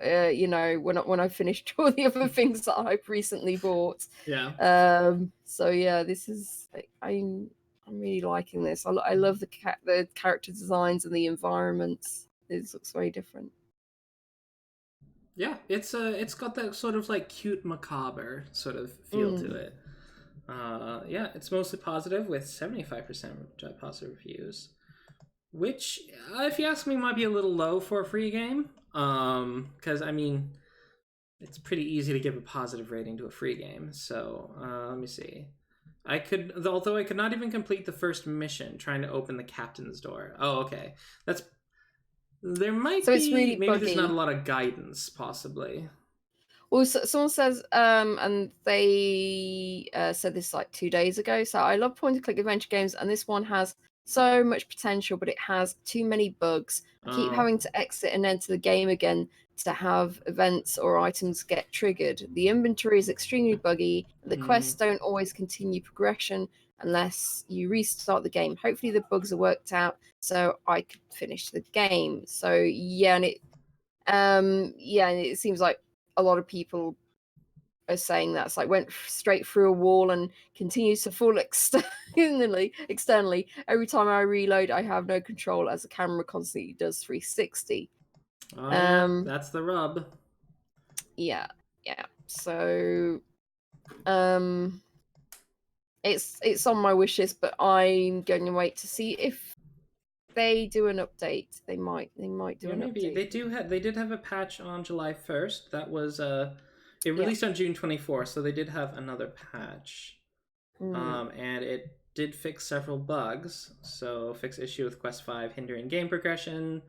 when I finished all the other things that I've recently bought. Yeah. So yeah, this is, I'm really liking this. I love the character designs and the environments. It looks very different. Yeah, it's got that sort of like cute macabre sort of feel to it. Yeah, it's mostly positive with 75% positive reviews, which, if you ask me, might be a little low for a free game. Because I mean, it's pretty easy to give a positive rating to a free game. So let me see. Although I could not even complete the first mission trying to open the captain's door. Oh, okay. There might So be, it's really maybe buggy. there's not a lot of guidance, possibly. Well, someone says, and they said this like 2 days ago. So I love point-and-click adventure games, and this one has so much potential, but it has too many bugs. I keep having to exit and enter the game again to have events or items get triggered. The inventory is extremely buggy. The quests don't always continue progression unless you restart the game. Hopefully the bugs are worked out so I could finish the game. So yeah, and it seems like a lot of people are saying that's like went straight through a wall and continues to fall externally. Every time I reload, I have no control as the camera constantly does 360. Yeah, that's the rub. Yeah. So, it's on my wish list, but I'm going to wait to see if they do an update. They might do an update. They did have a patch on July 1st. That was it released on June 24th, so they did have another patch. And it did fix several bugs. So fixed issue with Quest 5 hindering game progression,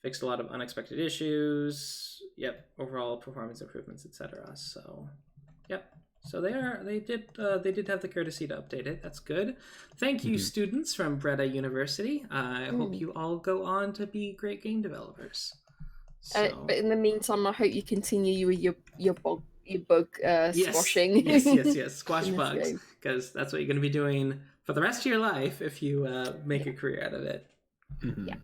fixed a lot of unexpected issues. Yep, overall performance improvements, etc. So, yep. So they did have the courtesy to update it. That's good. Thank you, students from Breda University. I hope you all go on to be great game developers. So... but in the meantime, I hope you continue with your bug squashing. Yes. Squash bugs, because that's what you're going to be doing for the rest of your life if you make a career out of it. Yeah.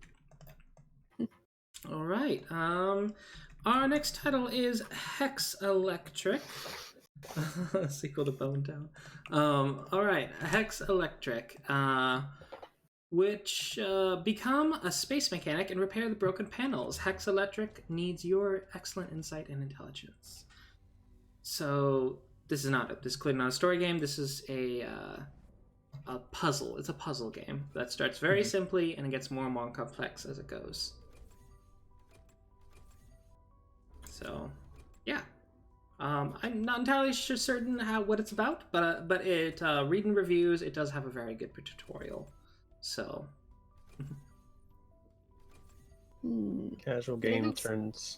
All right. Our next title is Hexelectric. Sequel to Bone Town. All right, Hexelectric, which become a space mechanic and repair the broken panels. Hexelectric needs your excellent insight and intelligence. So this is clearly not a story game. This is a puzzle. It's a puzzle game that starts very simply and it gets more and more complex as it goes. So, yeah. I'm not entirely certain what it's about, but it reading reviews, it does have a very good tutorial. So, casual game turns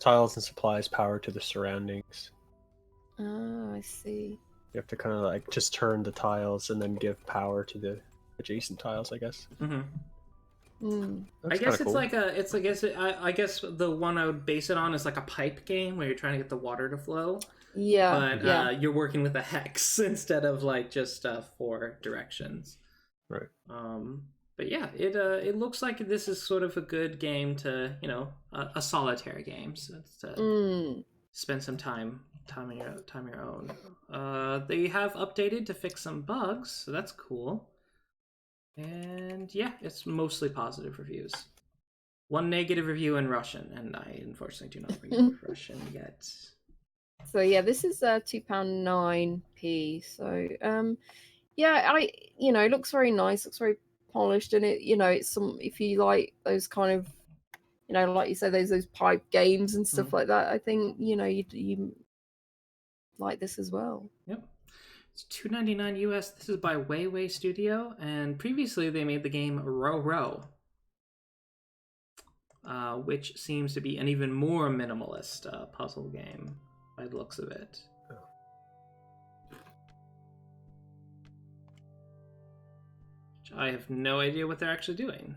tiles and supplies power to the surroundings. Oh, I see. You have to kind of like just turn the tiles and then give power to the adjacent tiles, I guess. I guess it's cool. I guess the one I would base it on is like a pipe game where you're trying to get the water to flow. Yeah. But you're working with a hex instead of like just 4 directions. Right. But yeah, it looks like this is sort of a good game to, a solitaire game. So to spend some time on your own. They have updated to fix some bugs, so that's cool. And yeah, it's mostly positive reviews. 1 negative review in Russian, and I unfortunately do not read Russian yet. So yeah, this is £2.09. So it looks very nice, looks very polished, and it's some, if you like those kind of, like you said, those pipe games and stuff like that, I think you like this as well. Yep. It's $2.99 US. This is by Weiwei Studio, and previously they made the game Row, which seems to be an even more minimalist puzzle game by the looks of it. Which I have no idea what they're actually doing.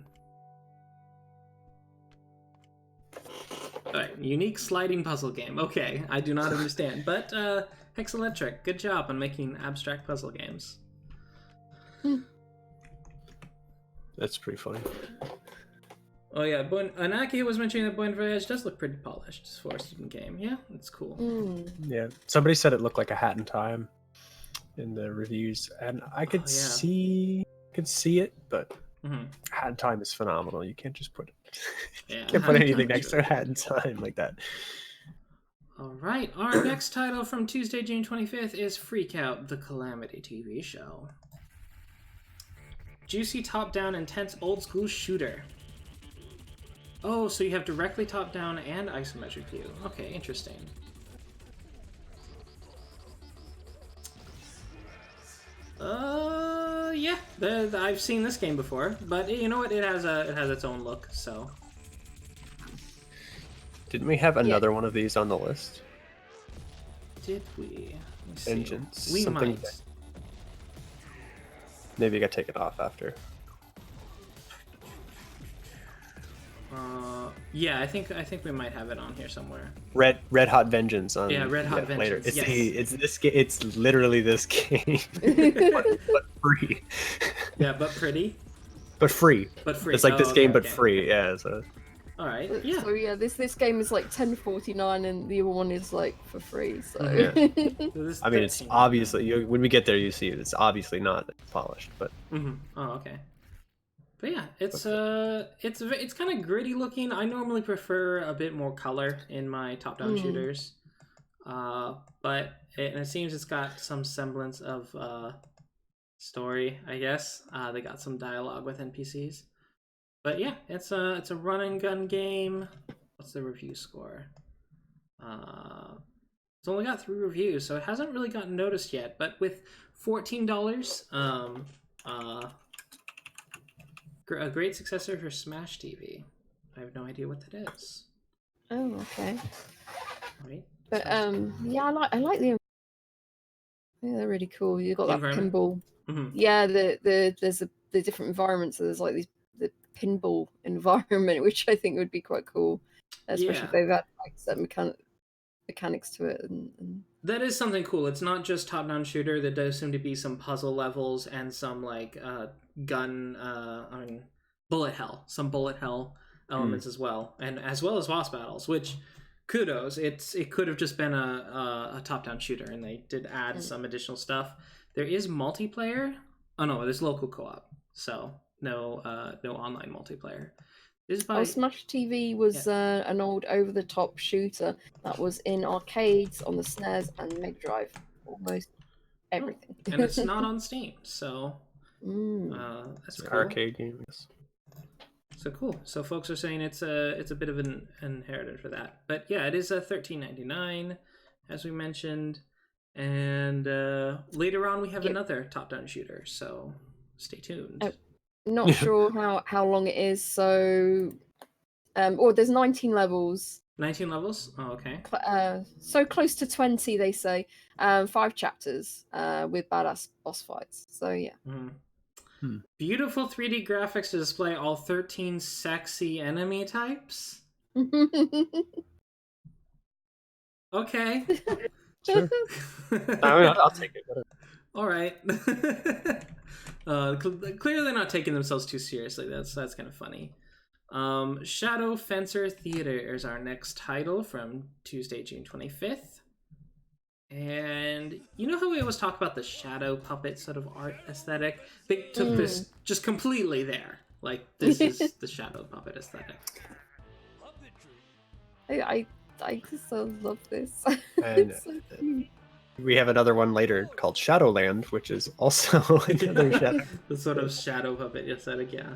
Alright, unique sliding puzzle game. Okay, I do not understand, but Hexelectric, good job on making abstract puzzle games. That's pretty funny. Oh yeah, Anaki was mentioning that Voyage does look pretty polished for a student game. Yeah, it's cool. Yeah, somebody said it looked like a Hat in Time in the reviews, and I could see it, but Hat in Time is phenomenal. You can't just put anything next to a Hat in Time like that. All right, our next title from Tuesday, June 25th is Freakout, the Calamity TV show. Juicy top-down, intense old-school shooter. Oh, so you have directly top-down and isometric view. Okay, interesting. Yeah, I've seen this game before, but you know what? It has its own look, so. Didn't we have another one of these on the list? Did we? Let's see. Vengeance. We something might. Maybe you gotta take it off after. Yeah, I think we might have it on here somewhere. Red Hot Vengeance on Red Hot Vengeance. later. It's yes. it's this game. It's literally this game, but free. Yeah, but pretty. But free. But free. It's like this okay, game, but okay. free. Yeah. So. All right. Yeah. So yeah, this game is like $10.49, and the other one is like for free. So. Yeah. So I mean, it's 13. obviously when we get there, you see it. It's obviously not polished, but. Mm-hmm. Oh, okay. But yeah, it's kind of gritty looking. I normally prefer a bit more color in my top-down shooters, but it seems it's got some semblance of story. I guess they got some dialogue with NPCs. But yeah, it's a run and gun game. What's the review score? It's only got 3 reviews, so it hasn't really gotten noticed yet. But with $14, a great successor for Smash TV. I have no idea what that is. Oh, okay. Right? But yeah, I like the. Yeah, they're really cool. You got that pinball. Mm-hmm. Yeah, there's the different environments. So there's like the pinball environment, which I think would be quite cool, especially if they've had like certain mechanics to it. And that is something cool. It's not just top-down shooter. There does seem to be some puzzle levels and some like bullet hell elements as well, and as well as boss battles. Which, kudos. It could have just been a top-down shooter, and they did add some additional stuff. There is multiplayer. Oh no, there's local co-op. So no online multiplayer. Smash TV was an old over-the-top shooter that was in arcades, on the SNES and Mega Drive, almost everything. And it's not on Steam, so that's an cool. Arcade game. Yes. So cool. So folks are saying it's a bit of an inheritance for that, but yeah, it is a $13.99, as we mentioned, and later on we have another top-down shooter. So stay tuned. Not sure how long it is, so there's 19 levels. 19 levels? Oh, okay. So close to 20, they say. 5 chapters with badass boss fights. So yeah. Beautiful 3D graphics to display all 13 sexy enemy types. Okay. Sure. I'll take it. Whatever. All right. Clearly not taking themselves too seriously. That's kind of funny. Shadow Fencer Theater is our next title from Tuesday, June 25th. And you know how we always talk about the shadow puppet sort of art aesthetic? They took this just completely there. Like, this is the shadow puppet aesthetic. I just so love this. And It's so cute. we have another one later called Shadowland, which is also another shadow. The sort of shadow puppet aesthetic, yeah.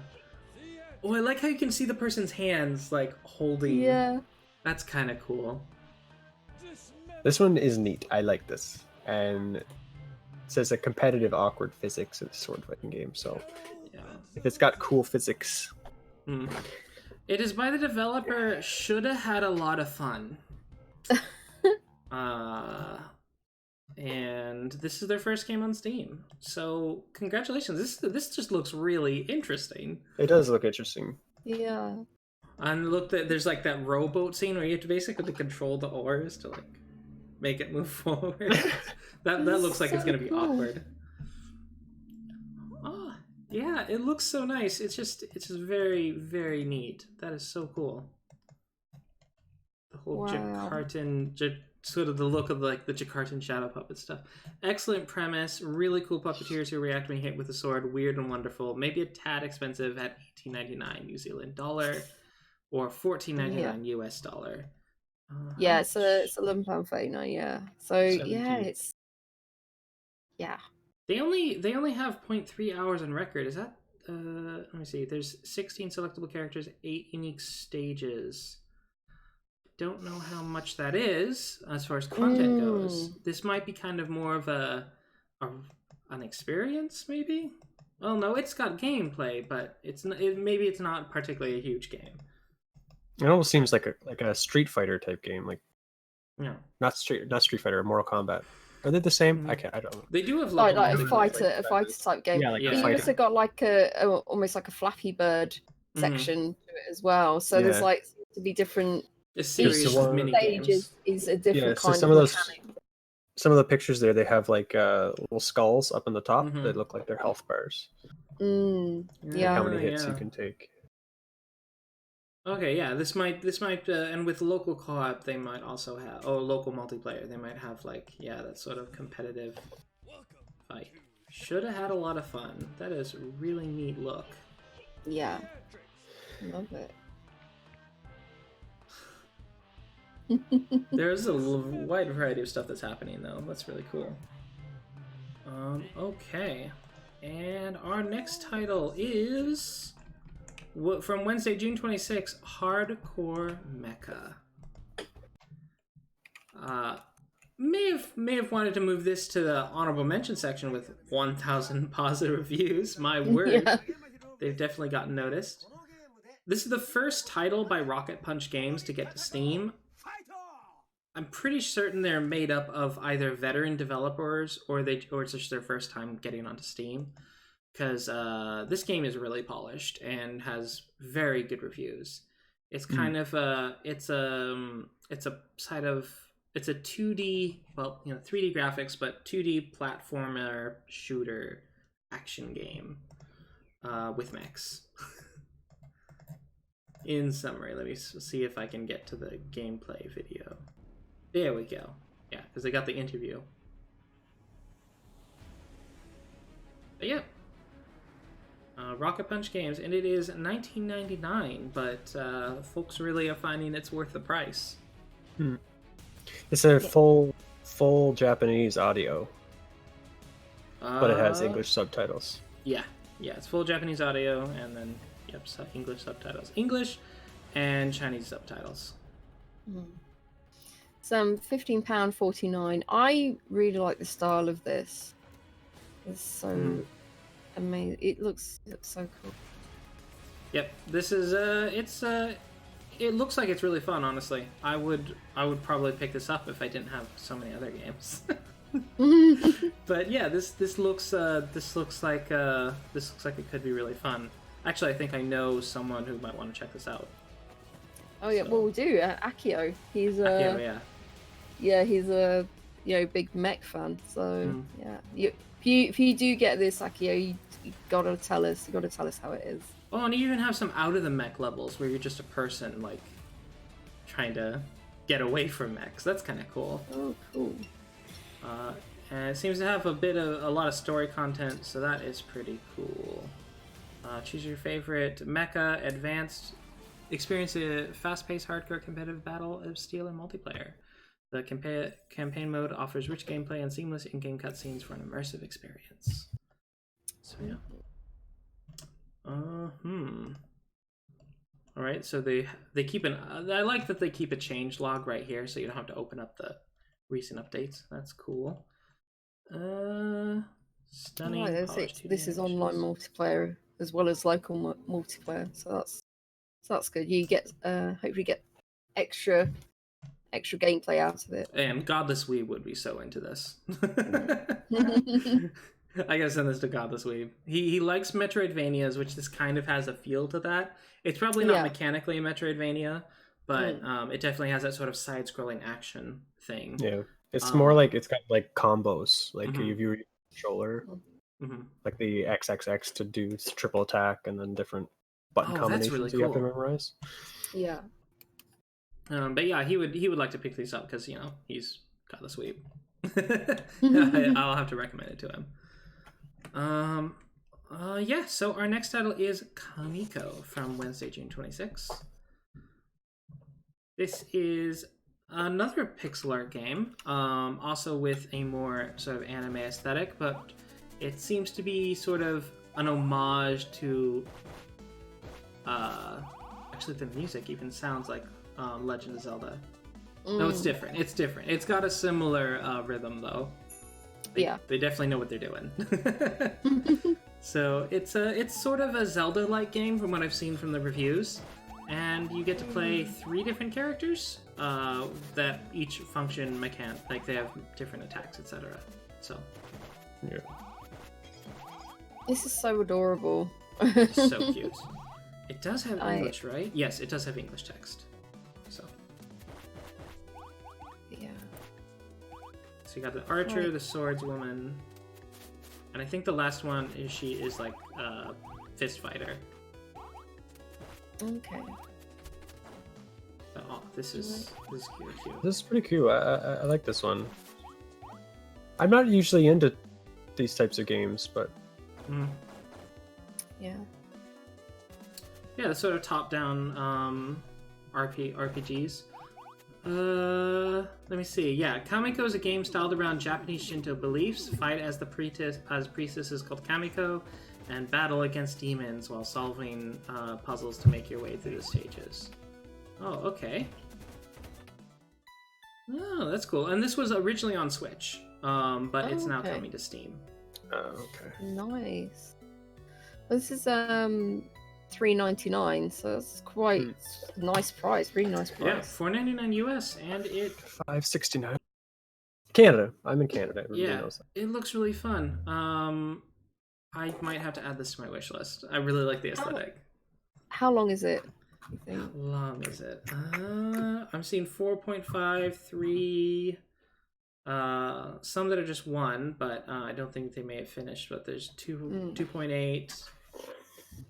Oh, I like how you can see the person's hands, like, holding. Yeah. That's kind of cool. This one is neat. I like this. And it says a competitive, awkward physics of sword fighting game. So Yeah. if it's got cool physics. It is by the developer Shoulda Had a Lot of Fun. And this is their first game on Steam. So congratulations. This just looks really interesting. It does look interesting. Yeah. And look, there's like that rowboat scene where you have to basically control the oars to like make it move forward. that looks like it's gonna be cool. awkward. Oh, yeah, it looks so nice. It's just very, very neat. That is so cool. The whole Jakartan, sort of the look of like the Jakartan shadow puppet stuff. Excellent premise. Really cool puppeteers who react when hit with a sword. Weird and wonderful. Maybe a tad expensive at $18.99 New Zealand dollar or $14.99 US dollar. Yeah, it's £11.39. Yeah, so 17. yeah, it's They only have 0.3 hours on record. Is that let me see. There's 16 selectable characters, 8 unique stages. Don't know how much that is as far as content goes. This might be kind of more of an experience, maybe. Well, no, it's got gameplay, but maybe it's not particularly a huge game. It almost seems like a Street Fighter type game, like not Street Fighter, Mortal Kombat. Are they the same? I don't know. They do have like a multiplayer. fighter type game. Yeah, like you also got like almost like a Flappy Bird section to it as well. So there's like to be different. A series of mini games is a different kind some of of those. mechanic. Some of the pictures there, they have like little skulls up on the top that look like they're health bars. Yeah. How many hits you can take. Okay, yeah, this might, and with local co-op, they might also have, local multiplayer, they might have like, that sort of competitive fight. Should have had a lot of fun. That is a really neat look. Yeah, love it. There's a wide variety of stuff that's happening though. That's really cool. Okay, and our next title is from Wednesday, June 26th, Hardcore Mecha. May have wanted to move this to the honorable mention section with 1,000 positive reviews. My word, they've definitely gotten noticed. This is the first title by Rocket Punch Games to get to Steam. I'm pretty certain they're made up of either veteran developers or it's just their first time getting onto Steam. Because this game is really polished and has very good reviews. It's kind of it's a 2D, 3D graphics, but 2D platformer shooter action game with mechs. In summary, let me see if I can get to the gameplay video. There we go. Yeah, because they got the interview. But yeah. Rocket Punch Games, and it is $19.99, but folks really are finding it's worth the price. It's a full Japanese audio, but it has English subtitles. Yeah, it's full Japanese audio, and then English subtitles, English and Chinese subtitles. So £15.49. I really like the style of this. It's so amazing. It looks so cool. Yep, this is it looks like it's really fun, honestly. I would probably pick this up if I didn't have so many other games. But yeah, this looks like it could be really fun. Actually, I think I know someone who might want to check this out. Oh yeah, well we do. Akio. He's Akio, he's a big mech fan. So if you do get this, Akio, you gotta tell us. You gotta tell us how it is. Oh, and you even have some out of the mech levels where you're just a person like trying to get away from mechs. That's kind of cool. Oh, cool. And it seems to have a lot of story content, so that is pretty cool. Choose your favorite mecha, advanced, experience a fast-paced, hardcore competitive battle of steel and multiplayer. The campaign mode offers rich gameplay and seamless in-game cutscenes for an immersive experience. So yeah. All right, so they keep I like that they keep a change log right here, so you don't have to open up the recent updates. That's cool. Stunning. This is online multiplayer as well as local multiplayer, so that's good. You get hopefully get extra gameplay out of it. And Godless Weeb would be so into this. I gotta send this to Godless Weeb. He likes Metroidvanias, which this kind of has a feel to that. It's probably not mechanically a Metroidvania, but it definitely has that sort of side-scrolling action thing. Yeah, it's more like it's got like combos, like if you controller, like the XXX to do triple attack, and then different button combinations really cool. You have to memorize. Yeah. But yeah, he would like to pick these up because he's Godless Weeb. I'll have to recommend it to him. So our next title is KAMIKO from Wednesday, June 26th. This is another pixel art game, also with a more sort of anime aesthetic, but it seems to be sort of an homage to. Actually, the music even sounds like Legend of Zelda. No, it's different. It's different. It's got a similar rhythm, though. They definitely know what they're doing. So it's sort of a Zelda-like game from what I've seen from the reviews, and you get to play 3 different characters that each function like they have different attacks, etc. So, Yeah. This is so adorable. so cute. It does have English, right? Yes, it does have English text. So. Yeah. So you got the archer, the swordswoman, and I think the last one is like a fist fighter. Okay. But, this is cute. This is pretty cool. I like this one. I'm not usually into these types of games, but Yeah. Yeah, the sort of top-down RPGs. Let me see. Yeah, KAMIKO is a game styled around Japanese Shinto beliefs. Fight as the priestesses called KAMIKO, and battle against demons while solving puzzles to make your way through the stages. Oh, okay. Oh, that's cool. And this was originally on Switch, but it's now coming to Steam. Oh, okay. Nice. Well, this is $3.99, so that's quite a nice price. Really nice price. Yeah, $4.99 US, and it $5.69. Canada. I'm in Canada. Everybody yeah, knows that. it looks really fun. I might have to add this to my wish list. I really like the aesthetic. How long is it? You think? How long is it? I'm seeing 4.5, 3. Some that are just 1, but I don't think they may have finished. But there's 2.8,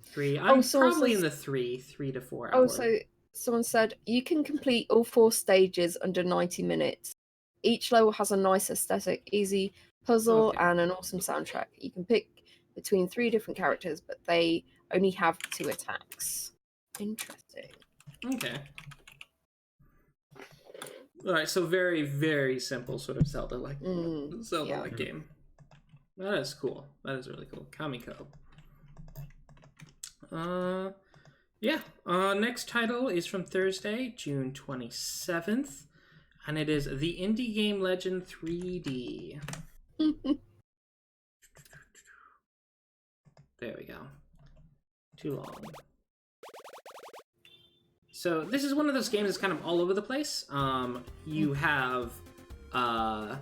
3. I'm probably in the 3 to 4 hours. Oh, so someone said you can complete all 4 stages under 90 minutes. Each level has a nice aesthetic, easy puzzle, and an awesome soundtrack. You can pick between 3 different characters, but they only have 2 attacks. Interesting. Okay. All right, so very, very simple sort of Zelda-like game. That is cool. That is really cool. KAMIKO. Next title is from Thursday, June 27th, and it is The Indie Game Legend 3D. There we go. Too long. So this is one of those games that's kind of all over the place. You have a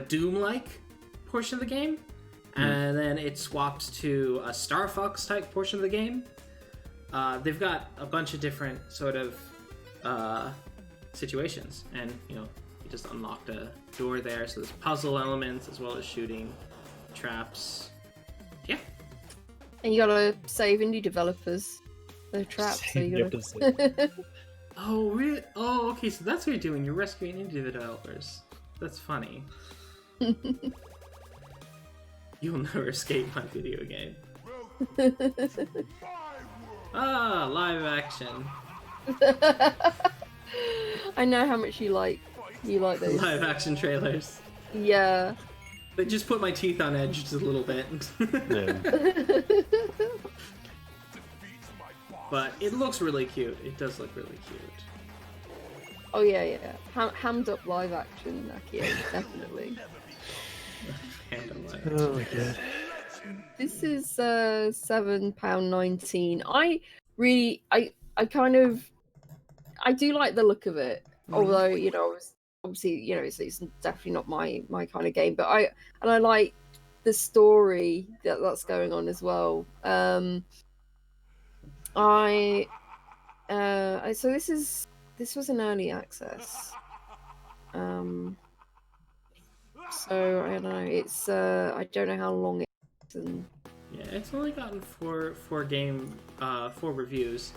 Doom-like portion of the game, and then it swaps to a Star Fox type portion of the game. They've got a bunch of different sort of situations, and you just unlocked a door there, so there's puzzle elements as well as shooting, traps. Yeah. And you gotta save indie developers. The traps, so you gotta... Oh, really? Oh, okay, so that's what you're doing. You're rescuing indie developers. That's funny. You'll never escape my video game. Live action. I know how much you like those. Live action trailers. Yeah. They just put my teeth on edge just a little bit. But it looks really cute. It does look really cute. Oh yeah. Hammed up live action, Akio, definitely. Oh my god. This is £7.19. I do like the look of it. Although, obviously, it's definitely not my kind of game. But I like the story that's going on as well. So this was an early access. So I don't know. It's I don't know how long it's. Yeah, it's only gotten four reviews.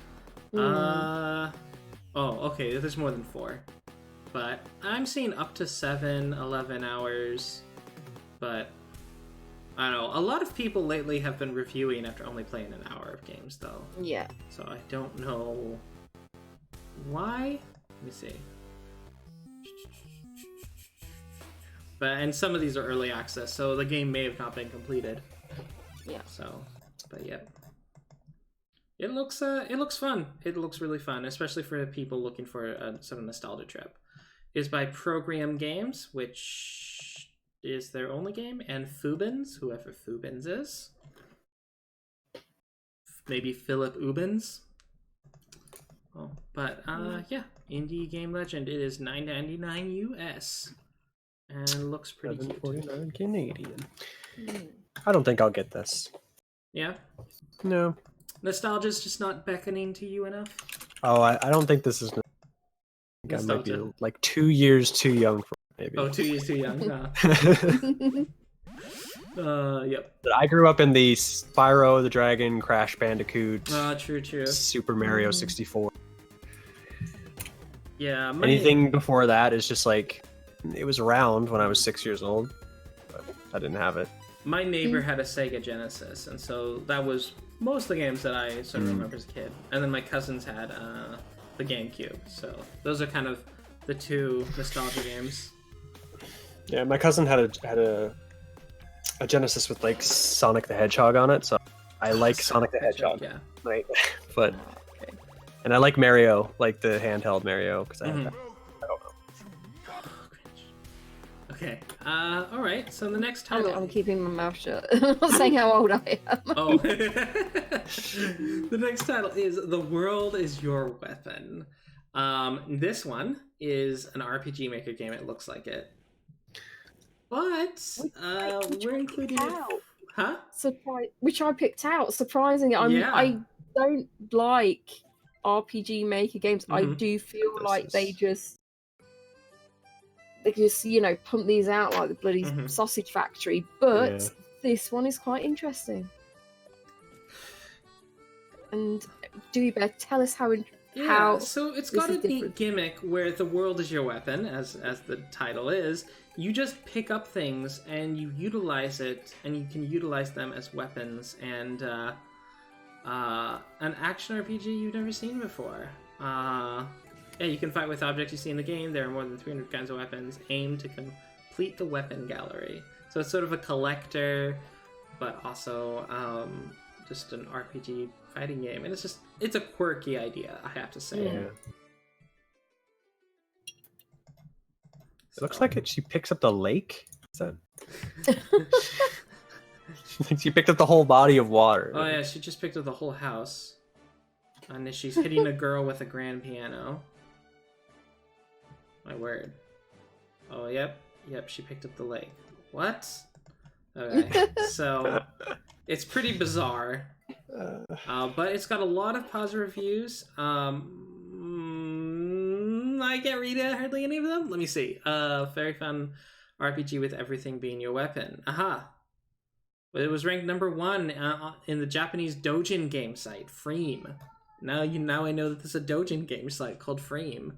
Oh, okay. There's more than 4, but I'm seeing up to 7-11 hours. But I don't know. A lot of people lately have been reviewing after only playing an hour of games, though. Yeah. So I don't know why. Let me see. And some of these are early access, so the game may have not been completed. Yeah. So, but yeah, it looks fun. It looks really fun, especially for people looking for a sort of nostalgia trip. It's by Program Games, which is their only game, and Fubins, whoever Fubins is. Maybe Philip Ubens. Oh, but yeah, Indie Game Legend. It is $9.99 US, and looks pretty cute. $7.49 Canadian. I don't think I'll get this. Yeah. No. Nostalgia's just not beckoning to you enough. Oh, I don't think this is. I might be like 2 years too young for it, maybe. Oh, 2 years too young. Yep. But I grew up in the Spyro the Dragon, Crash Bandicoot. True. Super Mario 64. Yeah. Anything before that is just like, it was around when I was 6 years old, but I didn't have it. My neighbor had a Sega Genesis, and so that was most of the games that I sort of remember as a kid. And then my cousins had the GameCube, so those are kind of the two nostalgia games. Yeah, my cousin had a Genesis with like Sonic the Hedgehog on it, so I like Sonic the Hedgehog. Yeah. Right. But and I like Mario, like the handheld Mario, because I have that. I don't know. Okay. All right. So the next title. I'm keeping my mouth shut. I'm not saying how old I am. Oh. The next title is The World Is Your Weapon. This one is an RPG Maker game. It looks like it. But we're including Huh? Which I picked out. Surprisingly, I don't like RPG Maker games. I do feel like they just pump these out like the bloody sausage factory. But this one is quite interesting. And Dewey, tell us how. So it's got a neat gimmick where the world is your weapon, as the title is. You just pick up things and you utilize it, and you can utilize them as weapons, and an action RPG you've never seen before. Yeah, you can fight with objects you see in the game. There are more than 300 kinds of weapons. Aim to complete the weapon gallery. So it's sort of a collector, but also just an RPG fighting game. And it's a quirky idea, I have to say. Yeah. It looks like she picks up the lake. Is that... She picked up the whole body of water. Oh yeah, she just picked up the whole house. And she's hitting a girl with a grand piano. My word. Oh, yep, she picked up the lake. What? Okay, so it's pretty bizarre. But it's got a lot of positive reviews. I can't read hardly any of them. Let me see. Very fun RPG with everything being your weapon. Aha. But it was ranked #1 in the Japanese Dojin game site, Frame. Now I know that there's a Dojin game site called Frame.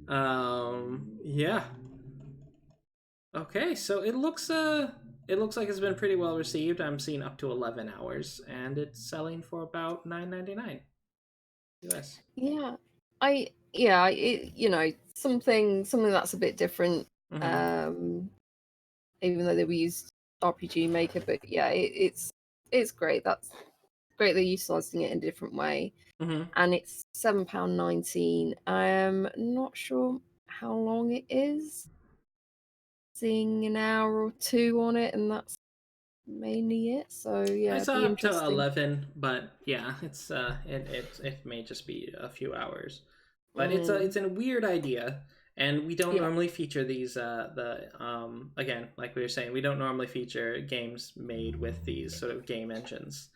Yeah. Okay, so it looks like it's been pretty well received. I'm seeing up to 11 hours, and it's selling for about $9.99 US. Yeah, something that's a bit different. Even though they used RPG Maker, but yeah, it's great. That's great they're utilising it in a different way. And it's £7.19. I'm not sure how long it is. Seeing an hour or two on it, and that's mainly it. So yeah, it's up to 11, but yeah, it's it may just be a few hours. But it's a weird idea, and we don't normally feature these. Again, like we were saying, we don't normally feature games made with these sort of game engines,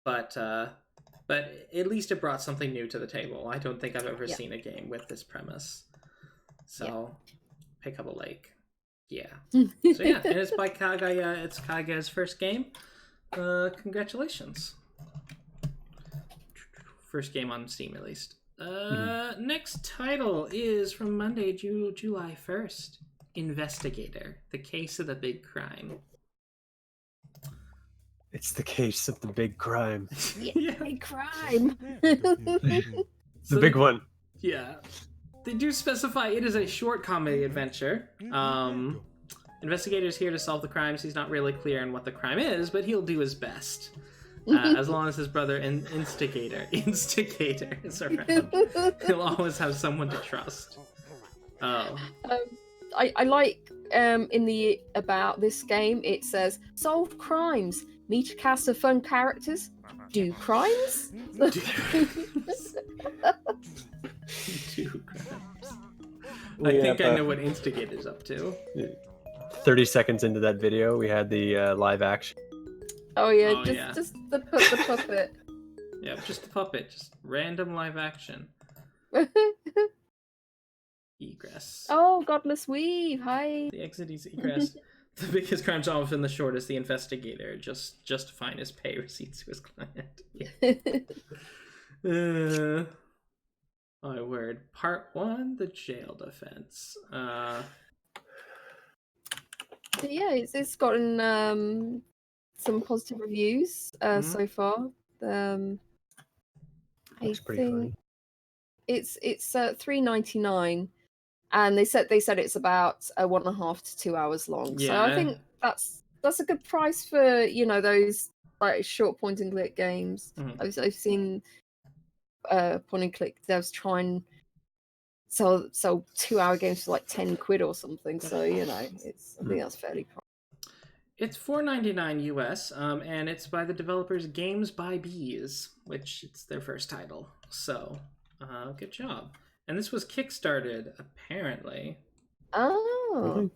but at least it brought something new to the table. I don't think I've ever seen a game with this premise. So, pick up a lake. Yeah. So yeah, and it's by Kaga. It's Kaga's first game. Congratulations. First game on Steam, at least. Next title is from Monday, July 1st. Investi-Gator, the case of the big crime. It's the case of the big crime. Big crime. The big one. Yeah. They do specify it is a short comedy adventure. Investigator's here to solve the crimes. He's not really clear on what the crime is, but he'll do his best. As long as his brother Instigator is around, he'll always have someone to trust. Oh. I like in the about this game it says solve crimes, meet a cast of fun characters, do crimes. Do crimes. I think I know what Instigator's up to. 30 seconds into that video, we had the live action. Oh yeah, just the puppet. Yeah, just the puppet, just random live action. Egress. Oh, Godless Weave, hi. The exit is egress. The biggest crime's often the shortest. The investigator just justifying his pay receipts to his client. My word. Part 1, the jail defense. Yeah, it's gotten some positive reviews so far. Looks pretty funny. It's $3.99, and they said it's about 1.5 to 2 hours long. Yeah. So I think that's a good price for those like short point and click games. I've seen point and click devs try and sell 2-hour games for like 10 quid or something. So I think that's fairly pricey. It's $4.99 US, and it's by the developers Games by Bees, which it's their first title. So, good job. And this was kickstarted, apparently. Oh. Really?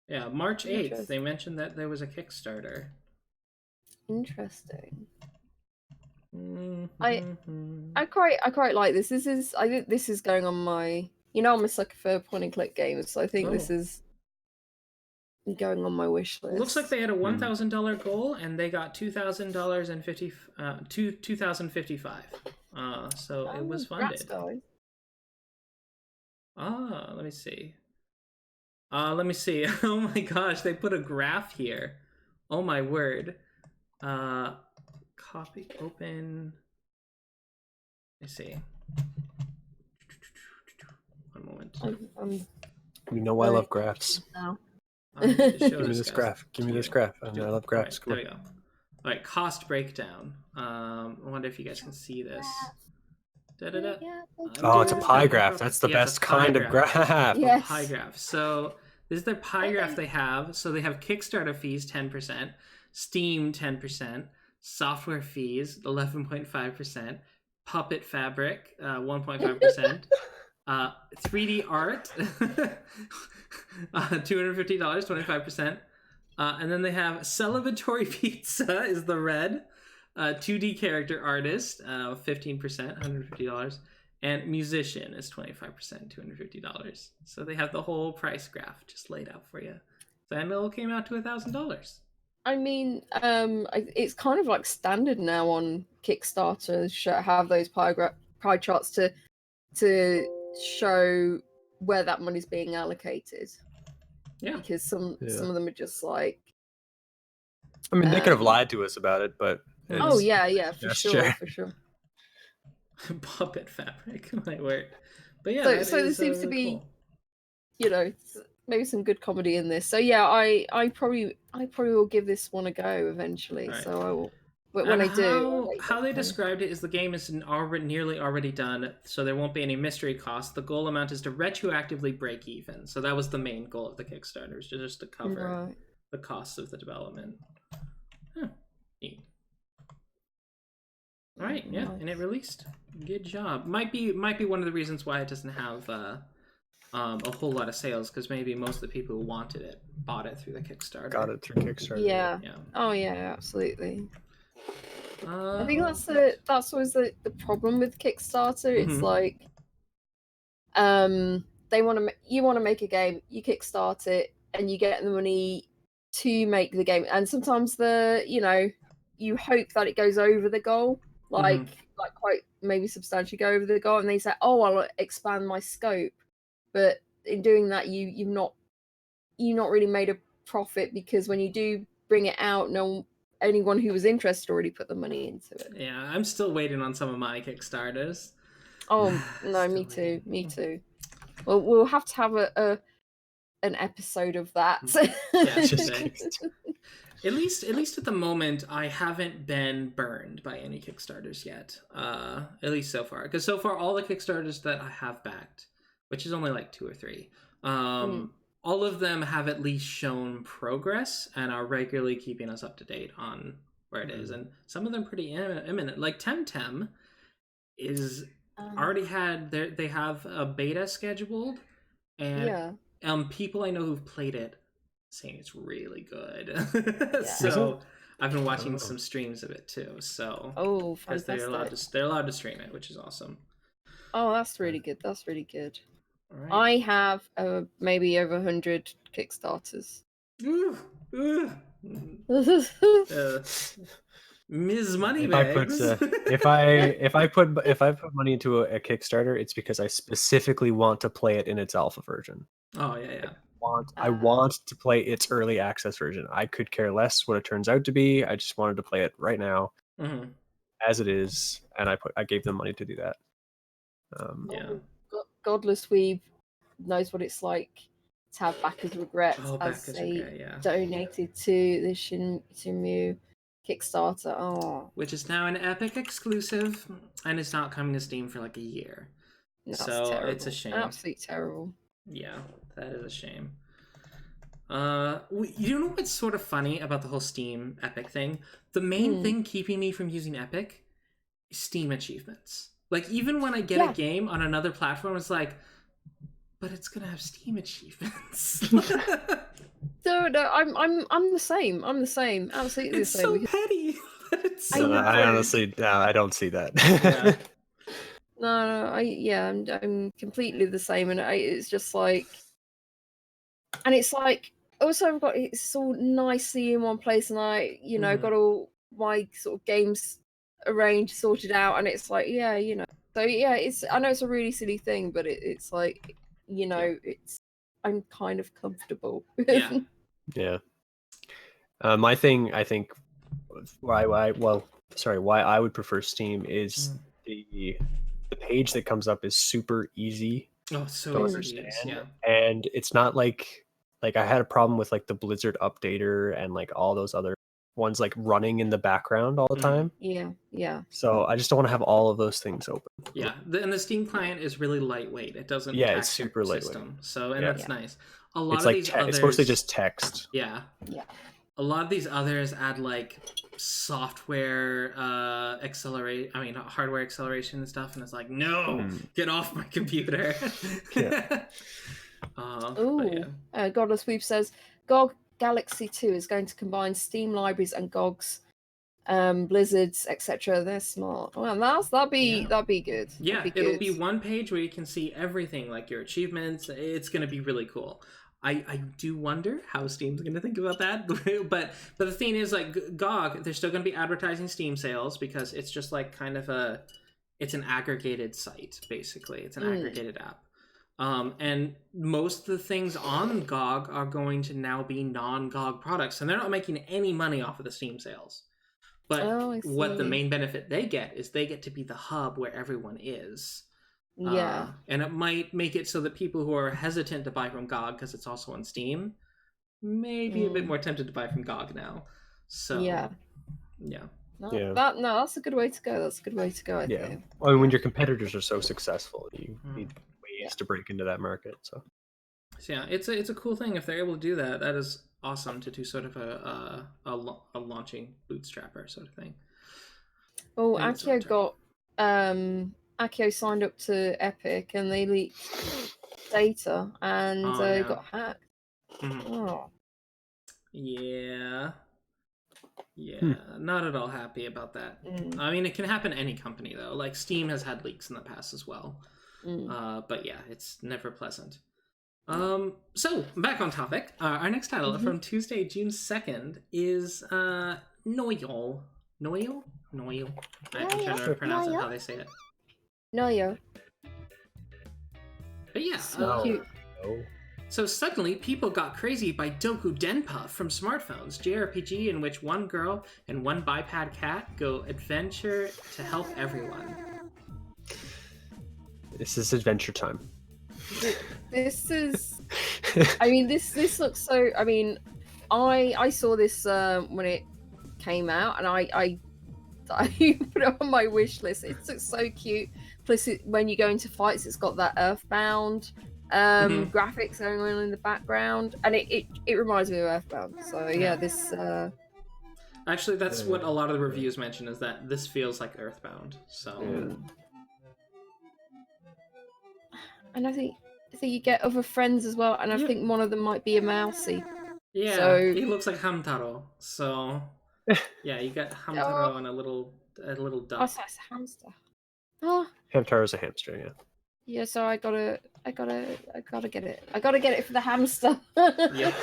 Yeah, March 8th. They mentioned that there was a Kickstarter. Interesting. Mm-hmm. I quite like this. I think this is going on my. I'm a sucker for point and click games, so I think this is going on my wish list. Looks like they had a $1,000 goal, and they got $2,000 and $2,055. So it was funded. Guys. Let me see. Oh my gosh, they put a graph here. Oh my word. Copy, open. Let me see. One moment. You know I love graphs. No. Give me this graph. Give me this graph. I love graphs. Right, there we go. All right, cost breakdown. I wonder if you guys can see this. Da-da-da. Oh, it's a pie graph. That's the best kind of graph. Yes. Pie graph. So this is their pie graph they have. So they have Kickstarter fees 10%, Steam 10%, software fees 11.5%, Puppet Fabric 1.5%. 3D art, $250, 25%. And then they have celebratory pizza is the red, 2D character artist, 15%, $150, and musician is 25%, $250. So they have the whole price graph just laid out for you. So it all came out to $1,000. I mean, it's kind of like standard now on Kickstarter to have those pie charts to show where that money's being allocated. Yeah, because some of them are just like. I mean, they could have lied to us about it, but. Oh yeah, for sure. Puppet Fabric, my word. But yeah, so there seems to be, cool. Maybe some good comedy in this. So yeah, I probably will give this one a go eventually. Right. So I will. But when I do, how they described it is the game is nearly already done, so there won't be any mystery costs. The goal amount is to retroactively break even. So that was the main goal of the Kickstarter, is just to cover the costs of the development. Neat. All right, yeah, and it released. Good job. Might be one of the reasons why it doesn't have a whole lot of sales, because maybe most of the people who wanted it bought it through the Kickstarter. Got it through Kickstarter. Yeah. Oh yeah, absolutely. I think that's always the problem with Kickstarter. It's like, you want to make a game, you kickstart it, and you get the money to make the game, and sometimes you hope that it goes over the goal, like quite maybe substantially go over the goal, and they say, oh, I'll expand my scope, but in doing that, you've not really made a profit, because when you do bring it out, anyone who was interested already put the money into it. Yeah, I'm still waiting on some of my Kickstarters. Oh no, me too. Me too. Well, we'll have to have an episode of that. Yeah, Just at least at the moment, I haven't been burned by any Kickstarters yet. At least so far, because so far all the Kickstarters that I have backed, which is only like 2 or 3, all of them have at least shown progress and are regularly keeping us up to date on where it is, and some of them pretty imminent. Like Temtem is already had they have a beta scheduled, and people I know who've played it saying it's really good. So I've been watching some streams of it too. So because they're allowed to stream it, which is awesome. Oh, that's really good. That's really good. Right. I have maybe over 100 Kickstarters. Ms. Moneybags. If I put money into a Kickstarter, it's because I specifically want to play it in its alpha version. Oh yeah. I want to play its early access version. I could care less what it turns out to be. I just wanted to play it right now, as it is, and I gave them money to do that. Godless Weeb knows what it's like to have backers regret as they donated to the Shinmu Kickstarter. Which is now an Epic exclusive, and it's not coming to Steam for like a year. So terrible. It's a shame. Absolutely terrible. Yeah, that is a shame. You know what's sort of funny about the whole Steam Epic thing? The main thing keeping me from using Epic is Steam achievements. Like, even when I get a game on another platform, it's like, but it's gonna have Steam achievements. No, I'm the same. I'm the same. Absolutely it's the same. It's so petty. It's so I honestly, I don't see that. No, I'm completely the same, and it's just like, and it's like, also I've got it's all nicely in one place, and I, got all my sort of games arranged, sorted out, and it's like, so it's, I know it's a really silly thing, but it's like, it's, I'm kind of comfortable. My thing, I think, why I would prefer Steam is the page that comes up is super easy to understand, and it's not like I had a problem with like the Blizzard updater and like all those other ones like running in the background all the time. So I just don't want to have all of those things open. And the Steam client is really lightweight. It doesn't it's super lightweight, so that's nice. A lot it's of like these others, it's mostly just text. A lot of these others add like software hardware acceleration and stuff, and it's like, no, get off my computer. Godless Weep says GOG Galaxy 2 is going to combine Steam libraries and GOG's Blizzard's, etc. They're smart. Well, that'd be good. It'll be one page where you can see everything, like your achievements. It's going to be really cool. I do wonder how Steam's going to think about that. but the thing is, like, GOG, they're still going to be advertising Steam sales because it's just like kind of it's an aggregated site, basically. It's an aggregated app. And most of the things on GOG are going to now be non-GOG products, and they're not making any money off of the Steam sales. But what the main benefit they get is they get to be the hub where everyone is. And it might make it so that people who are hesitant to buy from GOG because it's also on Steam may be a bit more tempted to buy from GOG now. So that's a good way to go. That's a good way to go. I think. Well, I mean, when your competitors are so successful, you need ways to break into that market. So it's a cool thing if they're able to do that. That is awesome to do sort of a launching bootstrapper sort of thing. Oh, Akio signed up to Epic and they leaked data and got hacked. Not at all happy about that. I mean, it can happen to any company though. Like Steam has had leaks in the past as well. But it's never pleasant. So back on topic. Our next title from Tuesday, June 2nd is NOYO. NOYO? NOYO. I'm trying to pronounce it how they say it. NOYO. But so suddenly people got crazy by Doku Denpa from smartphones, JRPG in which one girl and one biped cat go adventure to help everyone. This is adventure time. This is. I mean, this looks so. I mean, I saw this when it came out, and I put it on my wish list. It looks so cute. Plus, when you go into fights, it's got that Earthbound graphics going on in the background, and it reminds me of Earthbound. So yeah, this. Actually, that's what a lot of the reviews mention, is that this feels like Earthbound. So. Yeah. And I think you get other friends as well, and I think one of them might be a mousey. Yeah, so... he looks like Hamtaro. So yeah, you got Hamtaro and a little duck. Oh, so it's a hamster. Oh. Hamtaro's a hamster, yeah. Yeah, so I gotta get it. I gotta get it for the hamster. Yeah.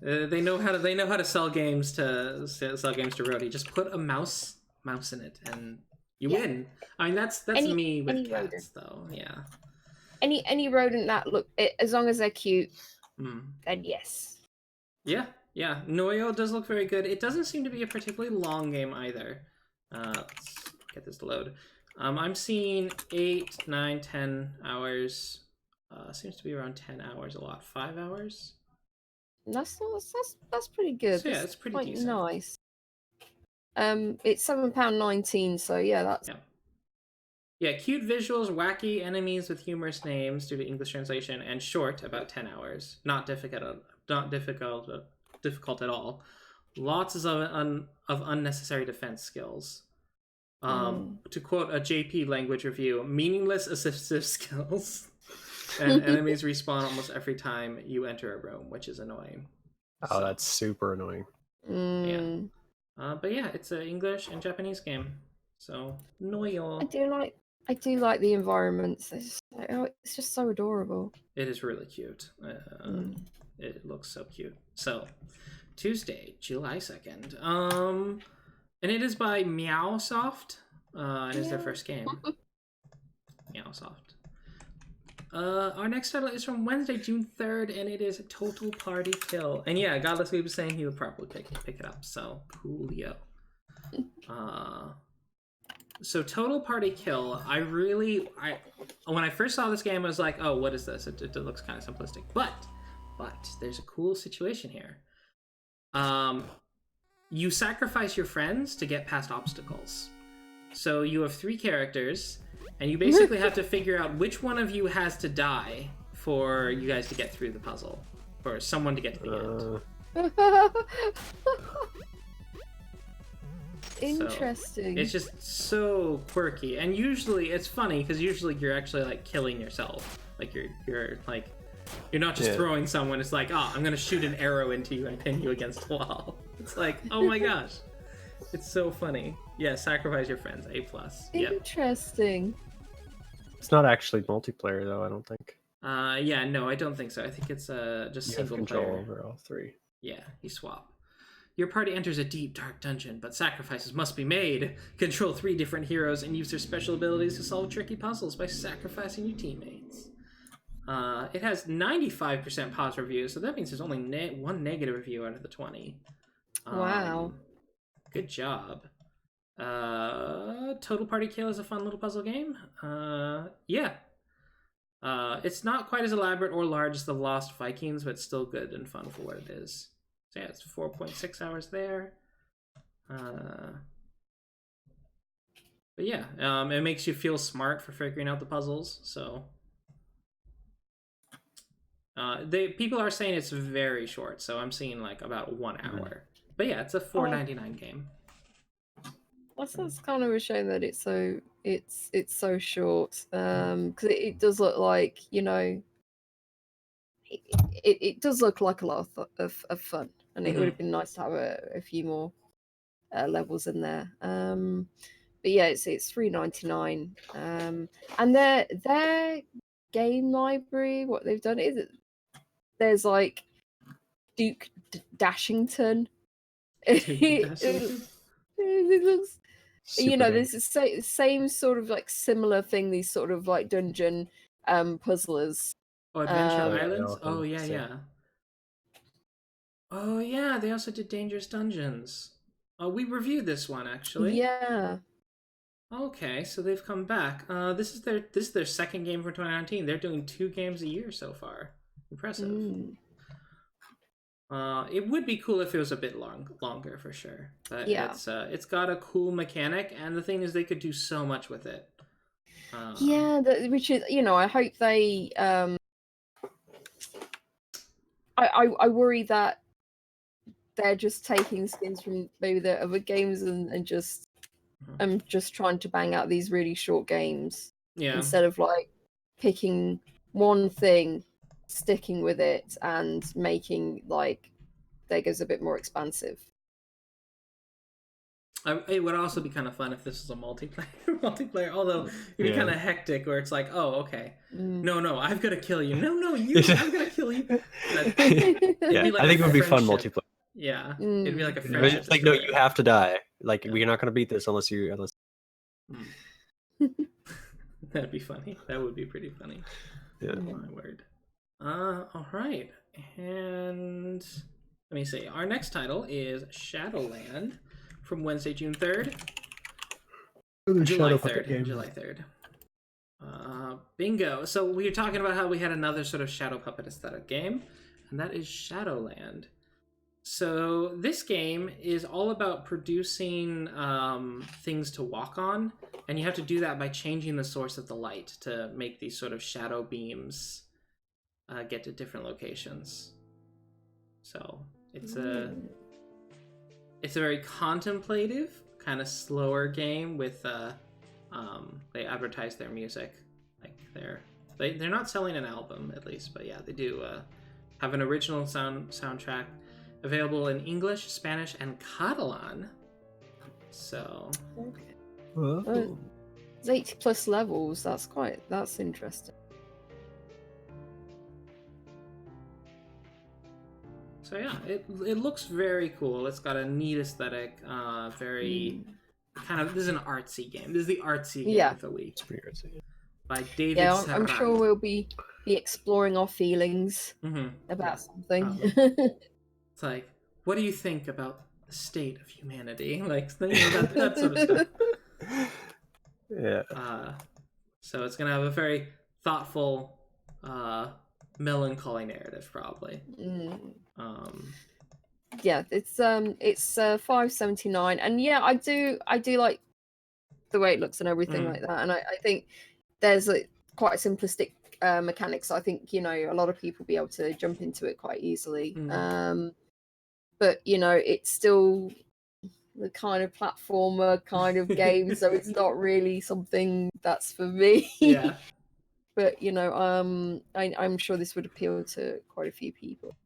They know how to sell games to Roadie. Just put a mouse in it, and you win. I mean, that's me with cats, rodent. Though. Yeah. Any rodent that as long as they're cute, then yes. Yeah. NOYO does look very good. It doesn't seem to be a particularly long game either. Let's get this to load. I'm seeing 8, 9, 10 hours. Seems to be around 10 hours a lot. 5 hours. That's pretty good. So, yeah, it's pretty decent. Nice. It's £7.19, so yeah, that's. Yeah, cute visuals, wacky enemies with humorous names due to English translation, and short, about 10 hours. Not difficult at all. Lots of unnecessary defense skills. To quote a JP language review, meaningless assistive skills. And enemies respawn almost every time you enter a room, which is annoying. Oh, that's super annoying. Yeah. But yeah, it's an English and Japanese game. So, NOYO. I do like the environments. It's just so adorable. It is really cute. It looks so cute. So, Tuesday, July 2nd. And it is by Meowsoft. It is their first game. Meowsoft. Our next title is from Wednesday, June 3rd, and it is a Total Party Kill. And yeah, Godless Weeb was saying he would probably pick it up, so coolio. So Total Party Kill, when I first saw this game, I was like, oh, what is this? It looks kind of simplistic. But there's a cool situation here. You sacrifice your friends to get past obstacles. So you have 3 characters, and you basically have to figure out which one of you has to die for you guys to get through the puzzle, for someone to get to the end. Interesting. So, it's just so quirky, and usually it's funny because usually you're actually like killing yourself. Like you're not just throwing someone. It's like, oh, I'm gonna shoot an arrow into you and pin you against the wall. It's like, oh my gosh, it's so funny. Yeah, sacrifice your friends. A+. Interesting. Yep. It's not actually multiplayer though, I don't think. Yeah, no, I don't think so. I think it's just single control player. Over all 3. Yeah, you swap. Your party enters a deep, dark dungeon, but sacrifices must be made. Control 3 different heroes and use their special abilities to solve tricky puzzles by sacrificing your teammates. It has 95% positive reviews, so that means there's only 1 negative review out of the 20. Wow. Good job. Total Party Kill is a fun little puzzle game. Yeah. It's not quite as elaborate or large as the Lost Vikings, but still good and fun for what it is. So yeah, it's 4.6 hours there. But yeah, it makes you feel smart for figuring out the puzzles. So people are saying it's very short, so I'm seeing like about 1 hour. But yeah, it's a $4.99 game. That's kind of a shame that it's so short. Because it does look like, it does look like a lot of fun, and it would have been nice to have a few more levels in there. But yeah, it's $3.99. And their game library, what they've done is there's like Duke Dashington. It looks, there's the same sort of like similar thing. These sort of like dungeon puzzlers. Oh, Adventure Islands? Oh, yeah. Oh, yeah, they also did Dangerous Dungeons. Oh, we reviewed this one, actually. Yeah. Okay, so they've come back. This is their second game for 2019. They're doing 2 games a year so far. Impressive. It would be cool if it was a bit longer for sure. But Yeah. It's got a cool mechanic, and the thing is they could do so much with it. Which is, I hope they I worry that they're just taking skins from maybe their other games and just trying to bang out these really short games instead of like picking one thing, sticking with it, and making like Vegas a bit more expansive. It would also be kind of fun if this was a multiplayer. Although it'd be kind of hectic, where it's like, oh, okay, no, I've got to kill you. No, I've got to kill you. I think it would be fun multiplayer. Yeah, it'd be like a friendship. It's like, no, you have to die. Like, we're not going to beat this unless. That'd be funny. That would be pretty funny. Yeah. Oh, my word. All right, and let me see. Our next title is Shadowland from Wednesday, June 3rd. July 3rd. Bingo. So we were talking about how we had another sort of shadow puppet aesthetic game, and that is Shadowland. So this game is all about producing things to walk on, and you have to do that by changing the source of the light to make these sort of shadow beams get to different locations. So it's a very contemplative, kind of slower game with they advertise their music, like they're not selling an album at least, but yeah, they do have an original soundtrack available in English, Spanish, and Catalan. So It's 80+ levels. That's interesting. So yeah, it looks very cool. It's got a neat aesthetic. Very kind of. This is an artsy game. This is the artsy game of the week. It's pretty artsy. By David. Yeah, Serra. I'm sure we'll be exploring our feelings about something. It's like, what do you think about the state of humanity? Like, that sort of stuff. Yeah. So it's gonna have a very thoughtful, melancholy narrative, probably. Yeah, it's $5.79, and yeah, I do like the way it looks and everything like that, and I think there's quite a simplistic mechanics. I think a lot of people will be able to jump into it quite easily. But it's still the kind of platformer kind of game, so it's not really something that's for me. Yeah. But I'm sure this would appeal to quite a few people.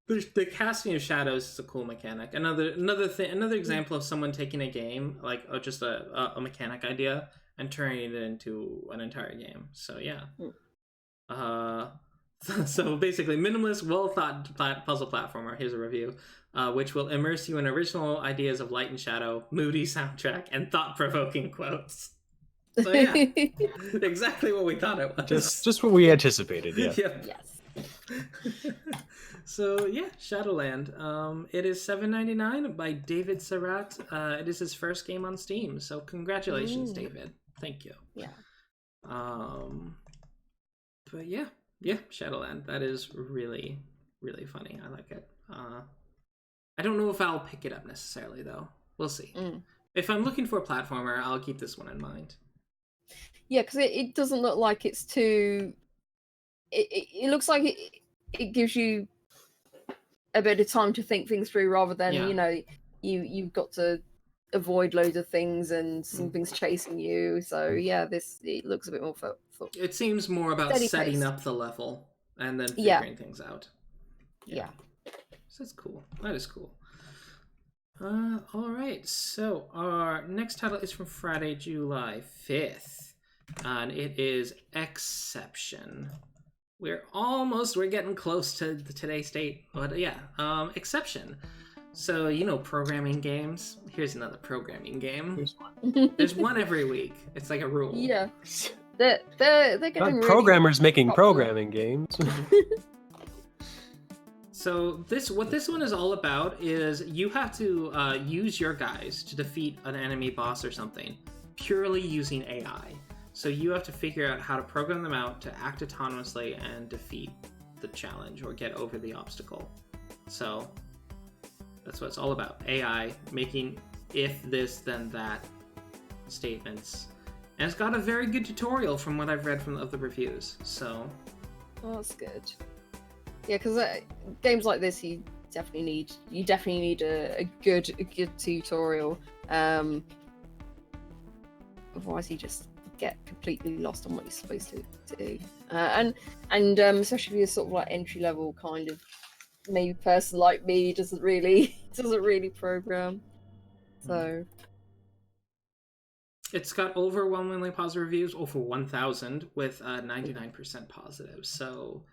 The casting of shadows is a cool mechanic. Another example of someone taking a game, like just a mechanic idea, and turning it into an entire game. So yeah. So basically, minimalist, well-thought puzzle platformer. Here's a review, which will immerse you in original ideas of light and shadow, moody soundtrack, and thought-provoking quotes. So yeah, exactly what we thought it was. Just what we anticipated. Yeah. Yep. Yes. So yeah, Shadowland. It is $7.99 by David Serra. It is his first game on Steam. So congratulations, David. Thank you. Yeah. But yeah, Shadowland. That is really, really funny. I like it. I don't know if I'll pick it up necessarily, though. We'll see. If I'm looking for a platformer, I'll keep this one in mind. Yeah, because it doesn't look like it's too. It looks like it gives you a bit of time to think things through, rather than you've got to avoid loads of things and something's chasing you. So yeah, it looks a bit more thoughtful. It seems more about setting up the level and then figuring things out. Yeah. So that's cool. That is cool. All right. So our next title is from Friday, July 5th, and it is Exception. We're getting close to today's date, but yeah, Exception. So, programming games. Here's another programming game. There's one every week. It's like a rule. Yeah. They're getting programmers making programming games. So what this one is all about is you have to use your guys to defeat an enemy boss or something, purely using AI. So you have to figure out how to program them out to act autonomously and defeat the challenge or get over the obstacle. So that's what it's all about. AI making if this then that statements. And it's got a very good tutorial from what I've read of the reviews. So that's good. Yeah, because games like this, you definitely need a good tutorial. Otherwise, you just get completely lost on what you're supposed to do. And especially if you're sort of like entry level kind of maybe person like me doesn't really program. So it's got overwhelmingly positive reviews, over 1,000 with 99% positive. So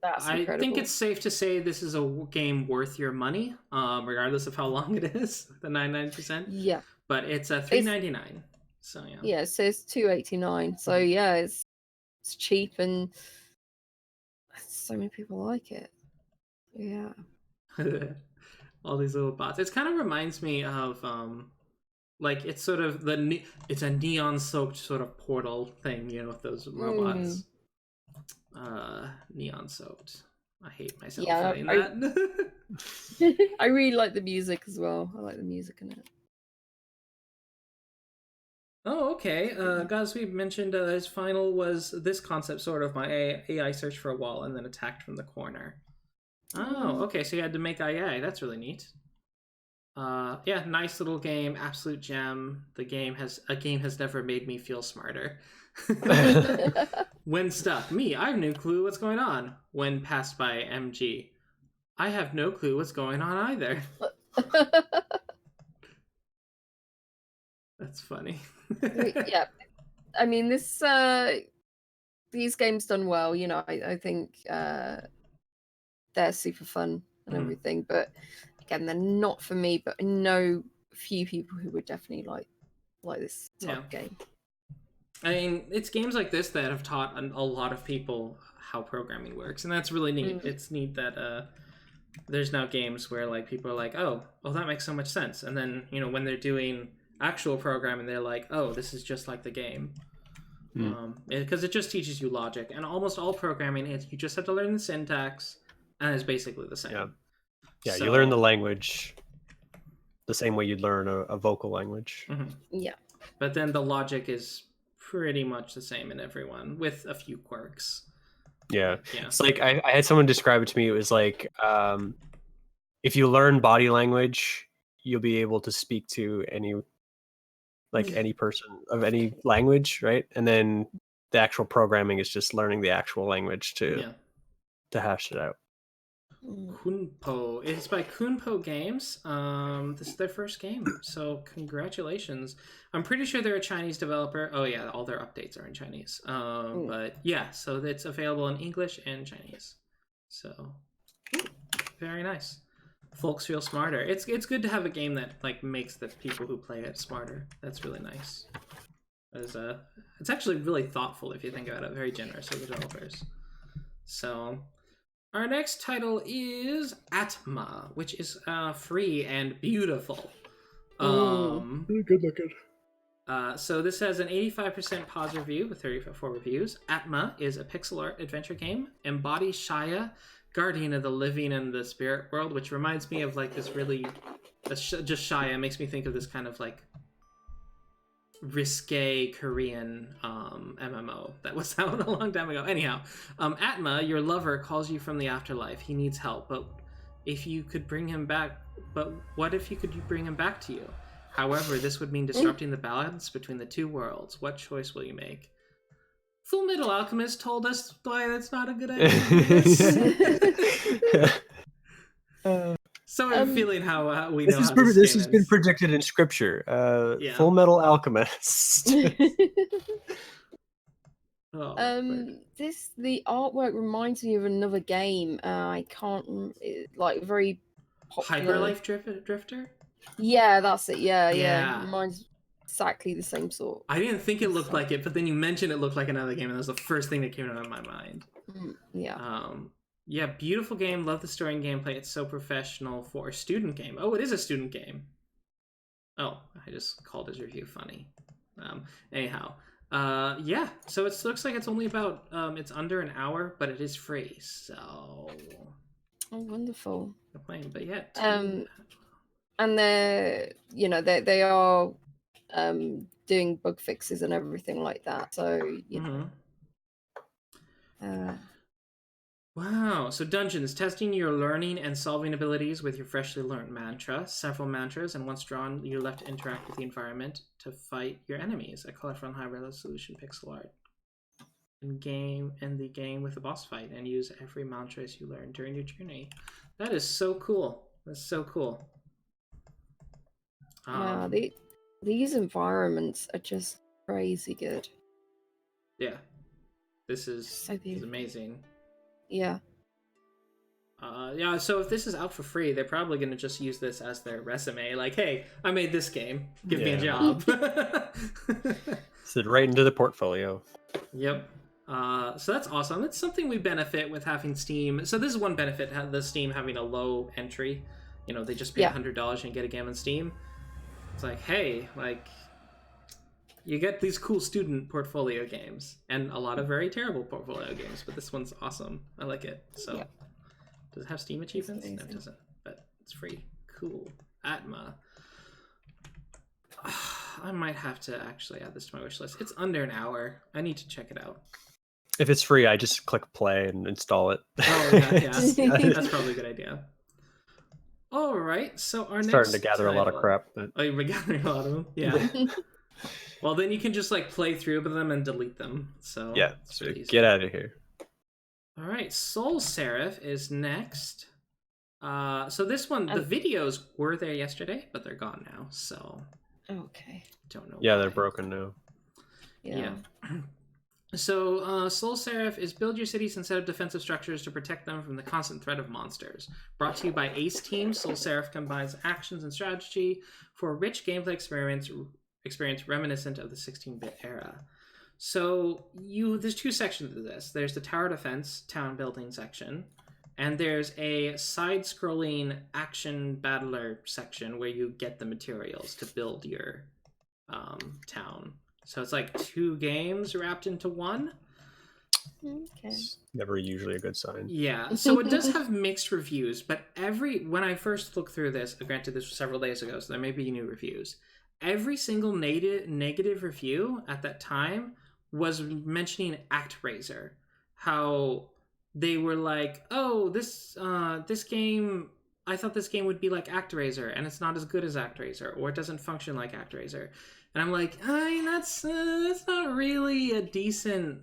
that's I incredible. think it's safe to say this is a game worth your money, regardless of how long it is. The 99%. Yeah, but it's a $3.99. So yeah. Yeah, it says $2.89. So yeah, it's cheap and so many people like it. Yeah. All these little bots. It kind of reminds me of like it's sort of it's a neon soaked sort of portal thing, you know, with those robots. Neon soaked. I hate myself saying that. I really like the music as well. I like the music in it. Oh, okay. Guys, we mentioned his final was this concept, sort of. My AI searched for a wall and then attacked from the corner. Oh, okay. So you had to make AI. That's really neat. Yeah, nice little game. Absolute gem. A game has never made me feel smarter. When stuck, me, I have no clue what's going on. When passed by MG, I have no clue what's going on either. That's funny. Yeah, I mean these games done well. You know, I think they're super fun and everything. But again, they're not for me. But I know a few people who would definitely like this type of game. I mean, it's games like this that have taught a lot of people how programming works, and that's really neat. It's neat that there's now games where like people are like, oh, well, that makes so much sense, and then when they're doing actual programming, they're like, oh, this is just like the game, because it just teaches you logic, and almost all programming you just have to learn the syntax, and it's basically the same. Yeah, so, you learn the language the same way you'd learn a vocal language. Yeah, but then the logic is pretty much the same in everyone with a few quirks. Yeah. It's like I had someone describe it to me. It was like if you learn body language, you'll be able to speak to any person of any language, right? And then the actual programming is just learning the actual language to hash it out. Kunpo. It's by Kunpo Games. This is their first game, so congratulations. I'm pretty sure they're a Chinese developer. Oh yeah, all their updates are in Chinese. But yeah, so it's available in English and Chinese. So very nice. Folks feel smarter. It's good to have a game that like makes the people who play it smarter. That's really nice. It's actually really thoughtful if you think about it. Very generous of the developers. So our next title is Atma, which is free and beautiful. Really good looking. So this has an 85% positive review with 34 reviews. Atma is a pixel art adventure game, embodies Shaya, guardian of the living and the spirit world, which reminds me of like this really, just Shaya makes me think of this kind of like risque Korean MMO that was out a long time ago. Anyhow, Atma, your lover, calls you from the afterlife. He needs help, but if you could bring him back, but what if you could bring him back to you? However, this would mean disrupting the balance between the two worlds. What choice will you make? Full Metal Alchemist told us why that's not a good idea. So I'm feeling how we know this has been predicted in scripture. Full Metal Alchemist. The artwork reminds me of another game. I can't very popular. Hyperlife Drifter. Yeah, that's it. Yeah. Reminds exactly the same sort. I didn't think it looked like it, but then you mentioned it looked like another game, and that was the first thing that came out of my mind. Yeah. Yeah, beautiful game. Love the story and gameplay. It's so professional for a student game. Oh, it is a student game. Oh, I just called his review funny. Anyhow, yeah. So it looks like it's only about it's under an hour, but it is free. So. Oh, wonderful. Playing, but yeah. And they are doing bug fixes and everything like that. So Wow. So dungeons, testing your learning and solving abilities with your freshly learned mantra. Several mantras, and once drawn, you're left to interact with the environment to fight your enemies. A colorful and high resolution pixel art. And the game with a boss fight, and use every mantra you learn during your journey. That is so cool. That's so cool. Wow, these environments are just crazy good. Yeah. This is So amazing. Yeah. Yeah, so if this is out for free, they're probably going to just use this as their resume. Like, hey, I made this game. Give me a job. Sit right into the portfolio. Yep. So that's awesome. That's something we benefit with having Steam. So this is one benefit, the Steam having a low entry. You know, they just pay $100 and get a game on Steam. It's like, hey, like, you get these cool student portfolio games and a lot of very terrible portfolio games, but this one's awesome. I like it. So, does it have Steam achievements? No, it doesn't, but it's free. Cool. Atma. I might have to actually add this to my wish list. It's under an hour. I need to check it out. If it's free, I just click play and install it. Oh, yeah. That's probably a good idea. All right, so our next starting to gather a lot of crap. But... Oh, you're gathering a lot of them? Yeah. Well, then you can just like play through them and delete them. So yeah, so get out of here. All right, SolSeraph is next. So this one, the videos were there yesterday, but they're gone now. So okay, don't know. Yeah, why. They're broken now. Yeah. So, SolSeraph is build your cities and set up defensive structures to protect them from the constant threat of monsters. Brought to you by Ace Team, SolSeraph combines actions and strategy for a rich gameplay experience reminiscent of the 16-bit era. So, there's two sections of this. There's the tower defense town building section, and there's a side-scrolling action battler section where you get the materials to build your town. So it's like two games wrapped into one. Okay. It's never usually a good sign. Yeah. So it does have mixed reviews, but when I first looked through this, granted this was several days ago, so there may be new reviews. Every single negative review at that time was mentioning ActRaiser. How they were like, oh, this game, I thought this game would be like ActRaiser, and it's not as good as ActRaiser, or it doesn't function like ActRaiser. And I'm like, that's not really a decent.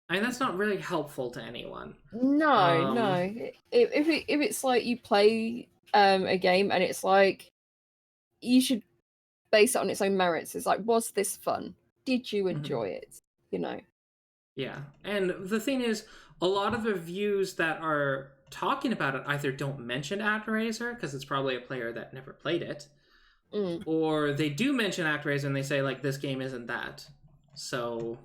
That's not really helpful to anyone. No. If it's like you play a game and it's like you should base it on its own merits. It's like, was this fun? Did you enjoy it? You know. Yeah, and the thing is, a lot of the reviews that are talking about it either don't mention ActRaiser because it's probably a player that never played it. Or they do mention ActRaiser and they say, like, this game isn't that. So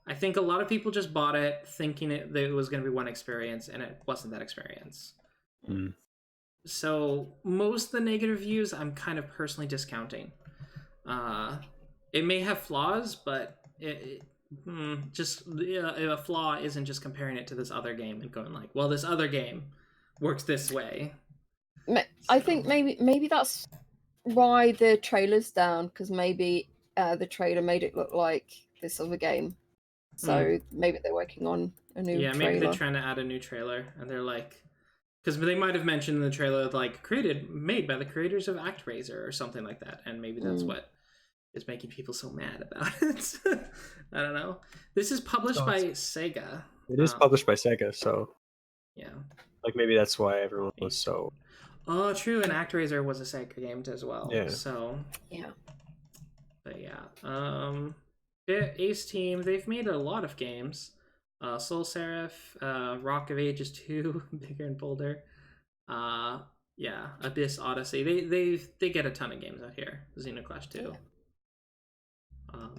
I think a lot of people just bought it thinking that it was going to be one experience, and it wasn't that experience. So most of the negative reviews I'm kind of personally discounting. It may have flaws, but a flaw isn't just comparing it to this other game and going like, well, this other game works this way. I think maybe that's why the trailer's down, because maybe the trailer made it look like this other game. So maybe they're working on a new trailer. Yeah, maybe they're trying to add a new trailer, and they're like, because they might have mentioned in the trailer like made by the creators of ActRaiser or something like that, and maybe that's what is making people so mad about it. I don't know. This is published by Sega. It is published by Sega, so yeah, like maybe that's why everyone was so. Oh, true. And ActRaiser was a Sega game as well. Yeah. So yeah. But yeah, Ace Team, they've made a lot of games. SolSeraph, Rock of Ages 2, Bigger and Bolder. Yeah, Abyss Odyssey. They get a ton of games out here. Xenoclash 2.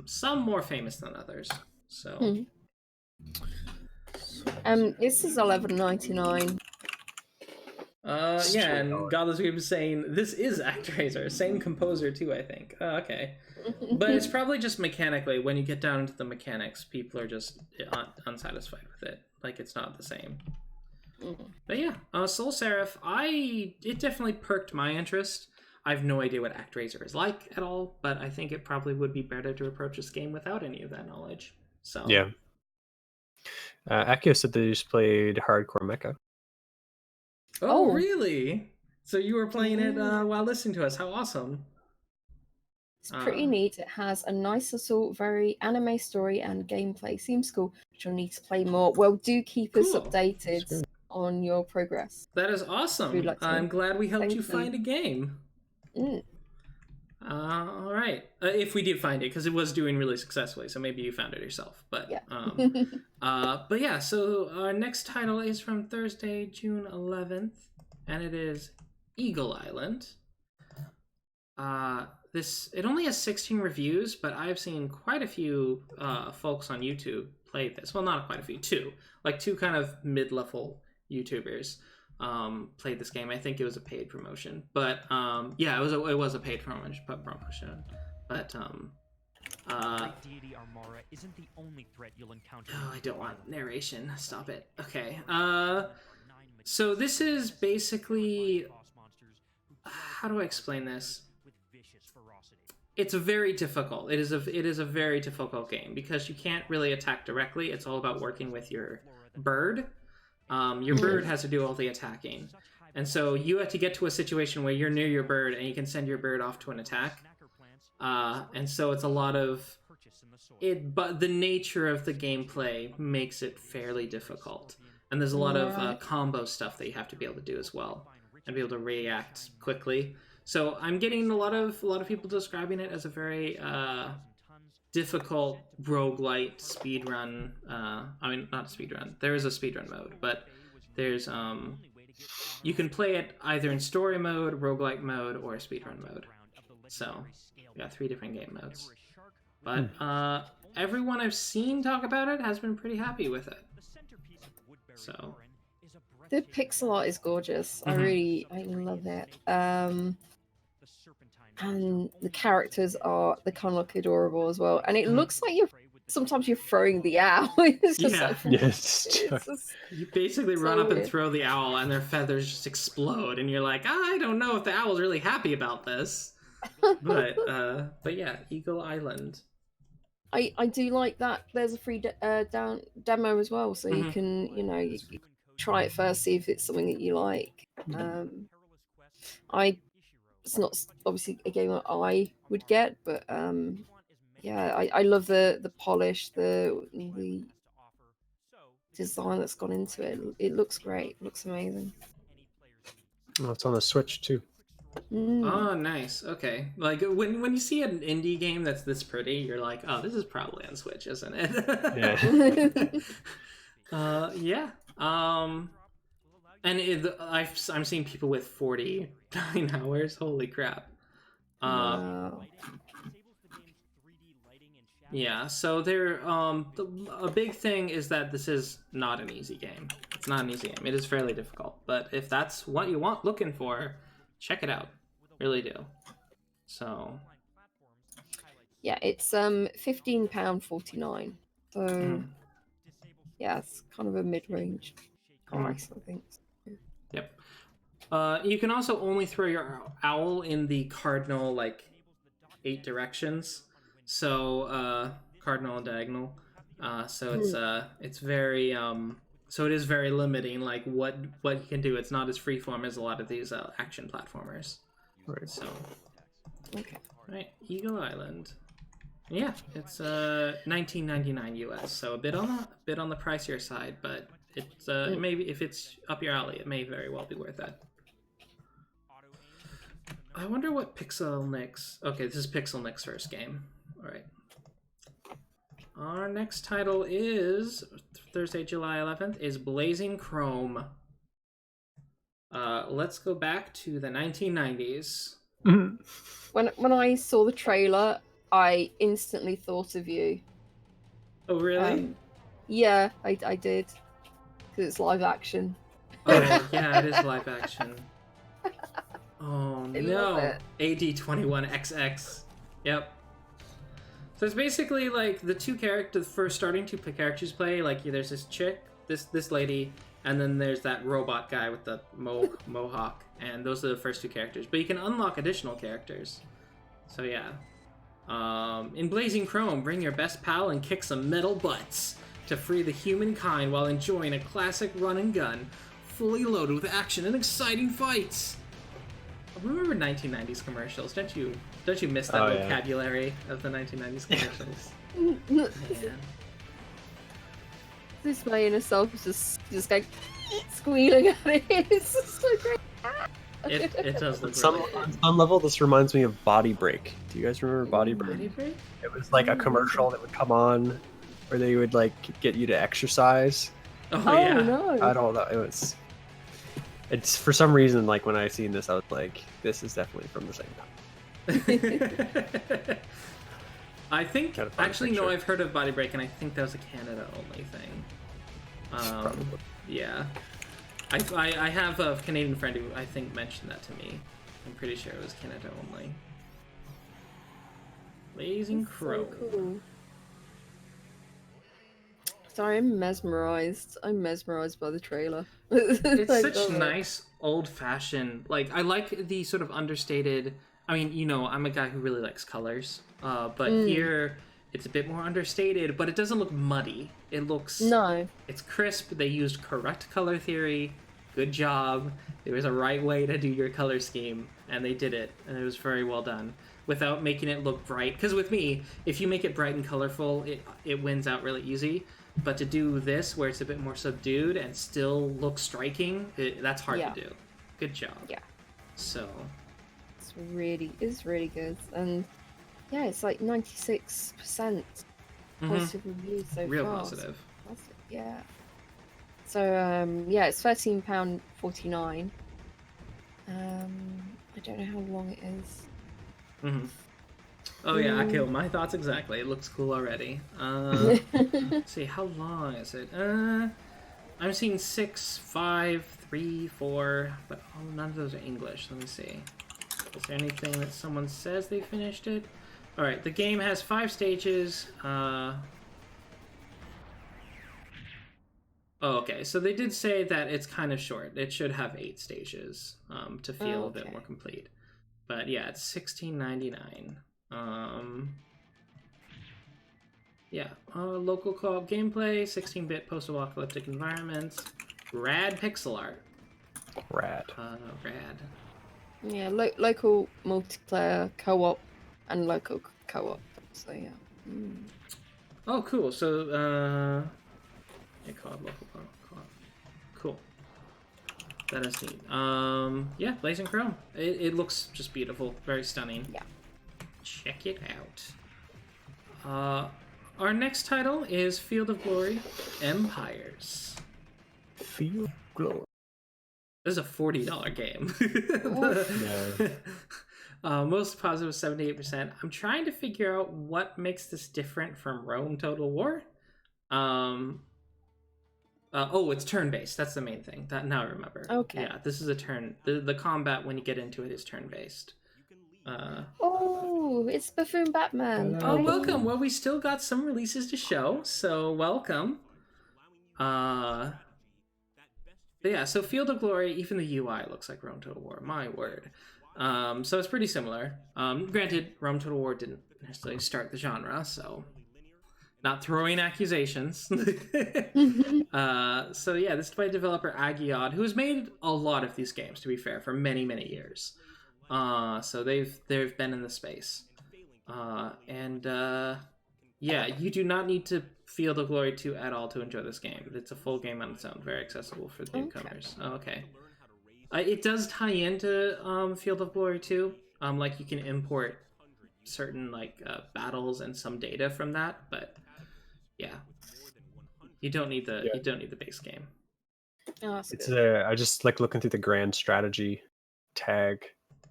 Some more famous than others. So This is $11.99. Yeah, and Godless Weeb is saying this is ActRaiser, same composer too, I think. Oh, okay. But it's probably just mechanically, when you get down into the mechanics, people are just unsatisfied with it. Like, it's not the same. But yeah, SolSeraph, it definitely perked my interest. I have no idea what ActRaiser is like at all, but I think it probably would be better to approach this game without any of that knowledge. So yeah. Akio said they just played Hardcore Mecha. Oh, really? So you were playing it while listening to us. How awesome. It's pretty neat. It has a nice little, very anime story and gameplay. Seems cool, but you'll need to play more. Well, do keep us updated on your progress. That is awesome. I'm glad we helped you find a game. All right. If we did find it, because it was doing really successfully, so maybe you found it yourself. But yeah, so our next title is from Thursday, June 11th, and it is Eagle Island. It only has 16 reviews, but I've seen quite a few folks on YouTube play this. Well, not quite a few, two kind of mid-level YouTubers played this game. I think it was a paid promotion, but yeah, it was a paid promotion. But deity Armara isn't the only threat you'll encounter. Oh, I don't want narration. Stop it. Okay. So this is basically, how do I explain this? It's very difficult. It is a very difficult game because you can't really attack directly. It's all about working with your bird. Your bird has to do all the attacking. And so you have to get to a situation where you're near your bird and you can send your bird off to an attack. And so it's a lot of it, but the nature of the gameplay makes it fairly difficult. And there's a lot of combo stuff that you have to be able to do as well and be able to react quickly. So I'm getting a lot of people describing it as a very difficult roguelite speedrun. I mean, not speedrun. There is a speedrun mode, but there's you can play it either in story mode, roguelite mode, or speedrun mode. So we got 3 different game modes. But everyone I've seen talk about it has been pretty happy with it. So the pixel art is gorgeous. I love it. And the characters they kind of look adorable as well. And it looks like sometimes you're throwing the owl. It's just you basically run up and throw the owl, and their feathers just explode, and you're like, I don't know if the owl's really happy about this. But yeah, Eagle Island. I do like that. There's a free demo as well, so you can you try it first, see if it's something that you like. It's not obviously a game that I would get, but yeah, I love the polish, the design that's gone into it. It looks great. It looks amazing. Oh, it's on the Switch too. Oh, nice. Okay. Like when you see an indie game that's this pretty, you're like, oh, this is probably on Switch, isn't it? Yeah. Yeah. And I'm seeing people with 49 hours. Holy crap. Wow. Yeah, so a big thing is that this is not an easy game. It's not an easy game. It is fairly difficult. But if that's what you want looking for, check it out. Really do. So yeah, it's £15.49. So yeah, it's kind of a mid-range price, I think. Yep. You can also only throw your owl in the cardinal 8 directions. So cardinal and diagonal. So it's very so it is very limiting, like what you can do. It's not as freeform as a lot of these action platformers. Right. So okay. Right, Eagle Island. Yeah, it's $19.99 US, so a bit on the pricier side, but it's maybe if it's up your alley, it may very well be worth it. I wonder what Pixelnick's... Okay, this is Pixelnick's first game. All right. Our next title is Thursday, July 11th, is Blazing Chrome. Let's go back to the 1990s. When I saw the trailer, I instantly thought of you. Oh, really? Yeah, I did. because it's live action. Oh yeah, it is live action. Oh I love no, it. AD21XX. Yep. So it's basically like the two characters, the first starting two characters play. Like there's this chick, this lady, and then there's that robot guy with the mohawk, and those are the first two characters. But you can unlock additional characters. So yeah. In Blazing Chrome, bring your best pal and kick some metal butts to free the humankind while enjoying a classic run and gun, fully loaded with action and exciting fights. Remember 1990s commercials? Don't you miss that vocabulary of the 1990s commercials? Man. This my inner self is just like squealing at it. It's just so great. It does look On some level, this reminds me of Body Break. Do you guys remember Body Break? Body Break? It was like a commercial that would come on where they would like get you to exercise. Oh Oh yeah. no. I don't know. It's for some reason, like when I seen this, I was like, this is definitely from the same time. I think Gotta find a actually no, picture. I've heard of Body Break, and I think that was a Canada only thing. Probably. Yeah, I have a Canadian friend who I think mentioned that to me. I'm pretty sure it was Canada only. Blazing Crow. So cool. Sorry, I'm mesmerized. I'm mesmerized by the trailer. It's I such love it. nice old-fashioned, like I like the sort of understated. I mean, you know, I'm a guy who really likes colors, but here it's a bit more understated, but it doesn't look muddy. It looks No. It's crisp. They used correct color theory. Good job. There was a right way to do your color scheme, and they did it, and it was very well done without making it look bright. Because with me, if you make it bright and colorful, it wins out really easy. But to do this, where it's a bit more subdued and still look striking, that's hard Yeah. to do. Good job. Yeah. So, It's really good. And yeah, it's like 96% positive reviews so real far. positive. Yeah. So yeah, it's £13.49. I don't know how long it is. Mm-hmm. Oh yeah, Akil, my thoughts exactly. It looks cool already. Let's see, how long is it? I'm seeing 6, 5, 3, 4, but none of those are English. Let me see. Is there anything that someone says they finished it? Alright, the game has 5 stages. Oh, okay. So they did say that it's kind of short. It should have 8 stages to feel a bit more complete. But yeah, it's $16.99. Yeah, local co-op gameplay, 16-bit post-apocalyptic environments, rad pixel art. Rad. Rad. Yeah, local multiplayer co-op and local co-op. So yeah. Oh, cool. So, yeah, co-op, local co-op. Cool. That is neat. Yeah, Blazing Chrome. It looks just beautiful. Very stunning. Yeah. Check it out. Our next title is Field of Glory Empires. Feel glory. This is a $40 game. No. Most positive 78%. I'm trying to figure out what makes this different from Rome Total War. Oh, it's turn-based. That's the main thing. That now I remember. Okay. Yeah, this is a turn. The combat when you get into it is turn-based. Oh, it's Buffoon Batman. Oh, Hi. welcome. Well, we still got some releases to show, so welcome. But yeah, so Field of Glory, even the UI looks like Rome Total War. My word. So it's pretty similar. Granted, Rome Total War didn't necessarily start the genre, so not throwing accusations. So yeah, this is by developer Agiod, who has made a lot of these games, to be fair, for many, many years. So they've been in the space. Yeah, you do not need to Field of Glory 2 at all to enjoy this game. It's a full game on its own, very accessible for newcomers. Okay. It does tie into Field of Glory 2. Like you can import certain battles and some data from that, but yeah, you don't need the base game. Oh, that's It's good. I just like looking through the grand strategy tag,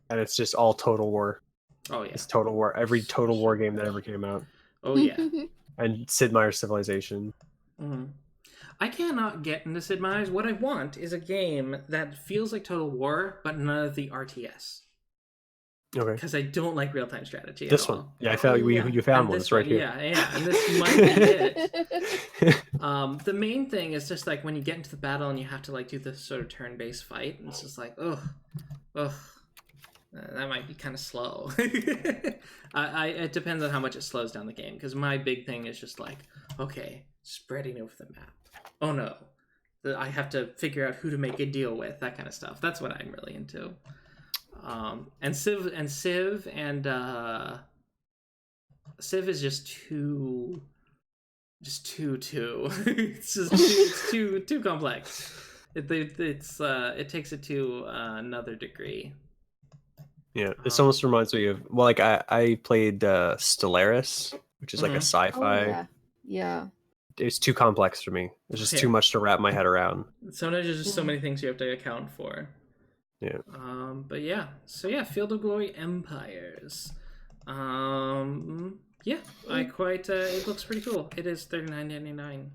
and it's just all Total War. Oh yeah, It's Total War. Every Total War game that ever came out, oh yeah. and Sid Meier's Civilization. Mm-hmm. I cannot get into Sid Meier's. What I want is a game that feels like Total War, but none of the RTS. Okay. Because I don't like real-time strategy This at one. all. Yeah, I found you found one. It's right here. Yeah, and this might be it. The main thing is just like when you get into the battle and you have to like do this sort of turn-based fight, and it's just like, that might be kind of slow. It depends on how much it slows down the game, because my big thing is just like, okay, spreading over the map. Oh no, I have to figure out who to make a deal with, that kind of stuff. That's what I'm really into. And Civ is just too it's just too complex. It takes it to another degree. Yeah, this almost reminds me of, well, like I played Stellaris, which is like a sci-fi. Oh, yeah. It's too complex for me. It's just too much to wrap my head around. Sometimes there's just so many things you have to account for. Yeah. But yeah. So yeah, Field of Glory Empires. Yeah, I quite. It looks pretty cool. It is $39.99.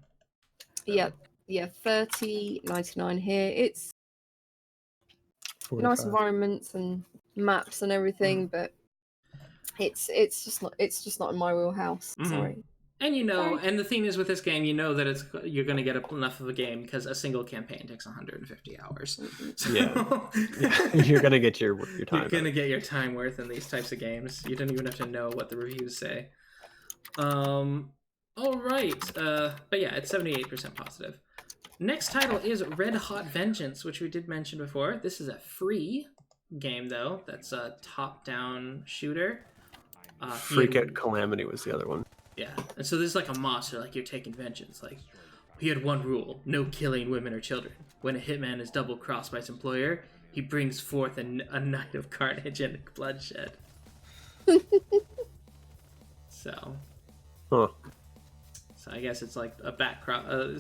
Yeah, $30.99 here. It's 45. nice environments and maps and everything, but it's just not in my wheelhouse. Sorry. And and the thing is with this game, that you're going to get enough of a game because a single campaign takes 150 hours. So, yeah, you're going to get your time. You're going to get your time worth in these types of games. You don't even have to know what the reviews say. All right. But yeah, it's 78% positive. Next title is Red Hot Vengeance, which we did mention before. This is a free game, though. That's a top-down shooter. Freakout Calamity was the other one. Yeah, and so this is like a monster, like you're taking vengeance. Like, he had one rule: no killing women or children. When a hitman is double-crossed by his employer, he brings forth a night of carnage and bloodshed. So I guess it's like a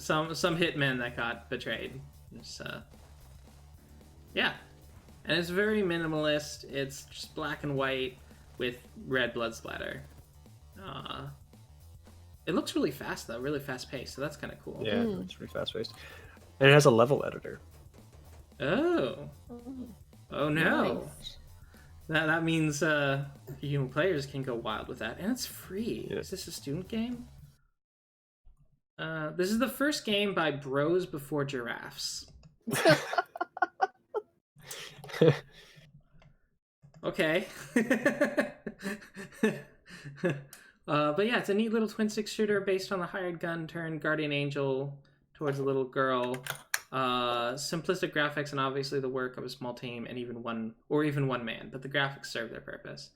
some hitman that got betrayed. It's, yeah, and it's very minimalist. It's just black and white with red blood splatter. It looks really fast though, really fast paced, so that's kind of cool. Yeah, it's pretty fast paced, and it has a level editor. Oh no! Nice. That means players can go wild with that, and it's free. Yeah. Is this a student game? This is the first game by Bros Before Giraffes. Okay. But yeah, it's a neat little twin-stick shooter based on the hired gun turned guardian angel towards a little girl. Simplistic graphics and obviously the work of a small team and even one man, but the graphics serve their purpose.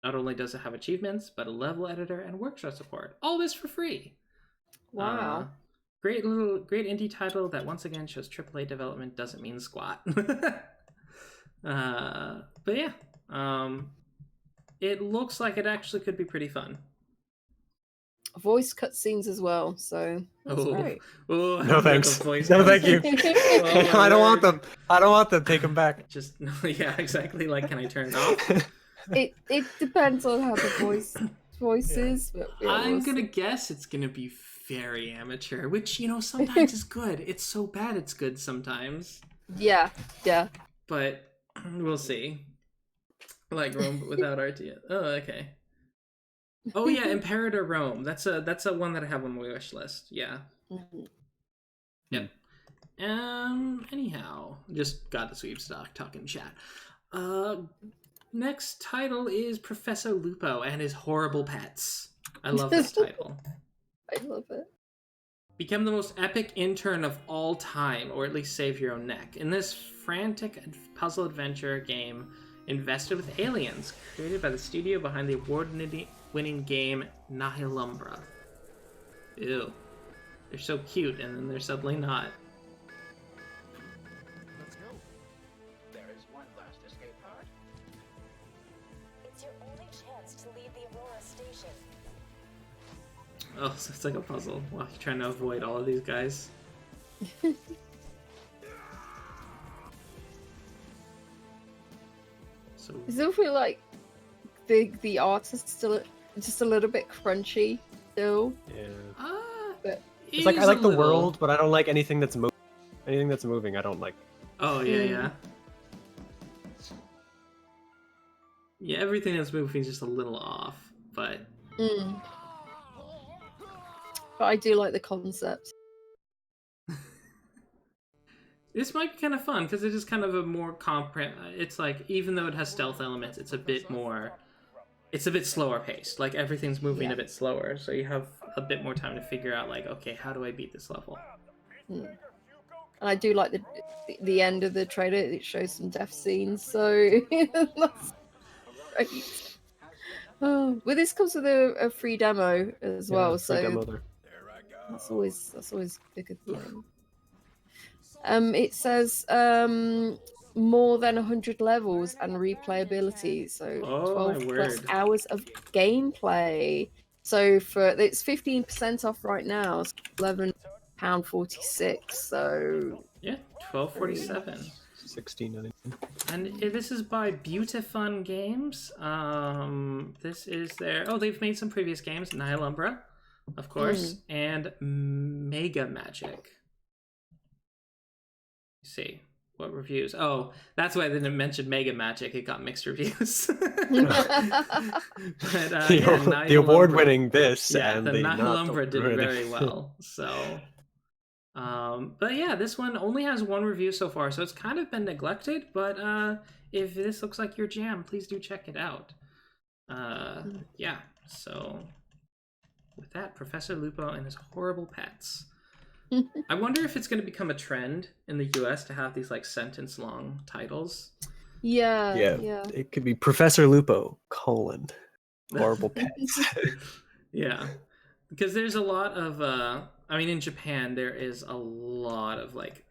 Not only does it have achievements, but a level editor and workshop support. All this for free. Wow. Great indie title that once again shows AAA development doesn't mean squat. But yeah, it looks like it actually could be pretty fun. Voice cutscenes as well, so that's great. Oh, no thanks. No, thank you. I don't want them. Take them back. Just yeah, exactly. Like, can I turn it off? It depends on how the voice is. But I'm gonna guess it's gonna be very amateur, which sometimes is good. It's so bad it's good sometimes. Yeah. But we'll see. Like Rome without RTS. Oh, okay. Oh yeah, Imperator Rome. That's a one that I have on my wish list. Yeah. Yep. Anyhow, just got the sweep stock talking chat. Next title is Professor Lupo and his horrible pets. I love this title. I love it. Become the most epic intern of all time, or at least save your own neck. In this frantic puzzle adventure game invested with aliens, created by the studio behind the award-winning game Nihilumbra. Ew. They're so cute, and then they're suddenly not. Let's go. There is one last escape pod. It's your only chance to leave the Aurora station. Oh, so it's like a puzzle. Wow, you're trying to avoid all of these guys. So I still feel like the art is still just a little bit crunchy still. Yeah. But It's like I like the world, but I don't like anything that's moving. Anything that's moving, I don't like. Oh yeah. Yeah, everything that's moving is just a little off, but. But I do like the concept. This might be kind of fun because it is kind of a more it's like, even though it has stealth elements, it's a bit more. It's a bit slower paced. Like everything's moving a bit slower, so you have a bit more time to figure out, like, okay, how do I beat this level? And I do like the end of the trailer. It shows some death scenes, so that's great. Oh, well, this comes with a free demo as well, free so demo there. that's always a good thing. It says more than 100 levels and replayability, so 12 plus hours of gameplay. So it's 15% off right now. It's £11.46. So yeah, $12.47. 16. And this is by Beautifun Games. This is they've made some previous games, Nihil Umbra, of course, and Mega Magic. Let's see what reviews. Oh, that's why I didn't mention Mega Magic. It got mixed reviews. But, the award-winning this, and the the Nihil Umbra did award-winning. very well. So, but yeah, this one only has one review so far, so it's kind of been neglected. But if this looks like your jam, please do check it out. Yeah. So, with that, Professor Lupo and his horrible pets. I wonder if it's going to become a trend in the US to have these like sentence-long titles. Yeah. It could be Professor Lupo, horrible pets. Yeah. Because there's a lot of, I mean, in Japan, there is a lot of like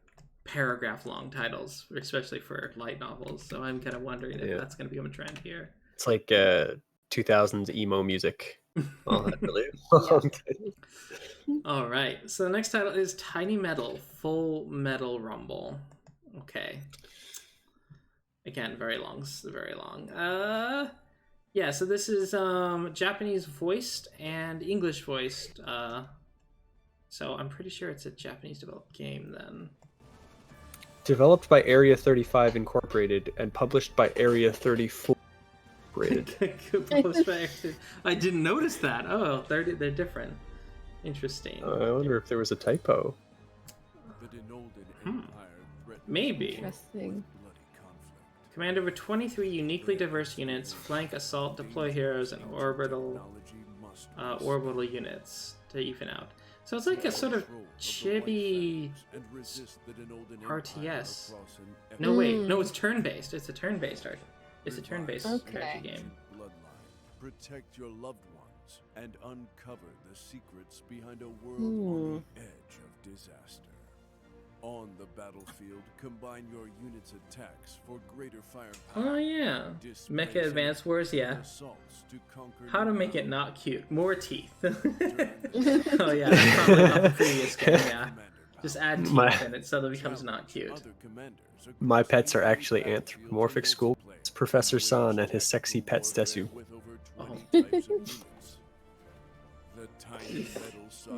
paragraph-long titles, especially for light novels. So I'm kind of wondering if that's going to become a trend here. It's like 2000s emo music. Well, that's really long. All right, so the next title is Tiny Metal Full Metal Rumble. Okay. Again, very long. Yeah, so this is Japanese voiced and English voiced. So I'm pretty sure it's a Japanese developed game then. Developed by Area 35 Incorporated and published by Area 34 Incorporated. I didn't notice that. Oh, they're different. Interesting. I wonder if there was a typo. Maybe. Interesting. Command over 23 uniquely diverse units, flank, assault, deploy heroes, and orbital units to even out. So it's like a sort of chibi RTS. No, wait. No, it's turn-based. It's a turn-based strategy game. Protect your loved ones and uncover the secrets behind a world on the edge of disaster. On the battlefield, combine your unit's attacks for greater firepower. Oh yeah, Mecha Advance Wars, yeah. How to make it not cute? More teeth. Oh yeah, that's probably not the previous game. Yeah, just add teeth and it suddenly becomes not cute. My pets are actually anthropomorphic school. It's Professor San and his sexy pet Stesu. Oh.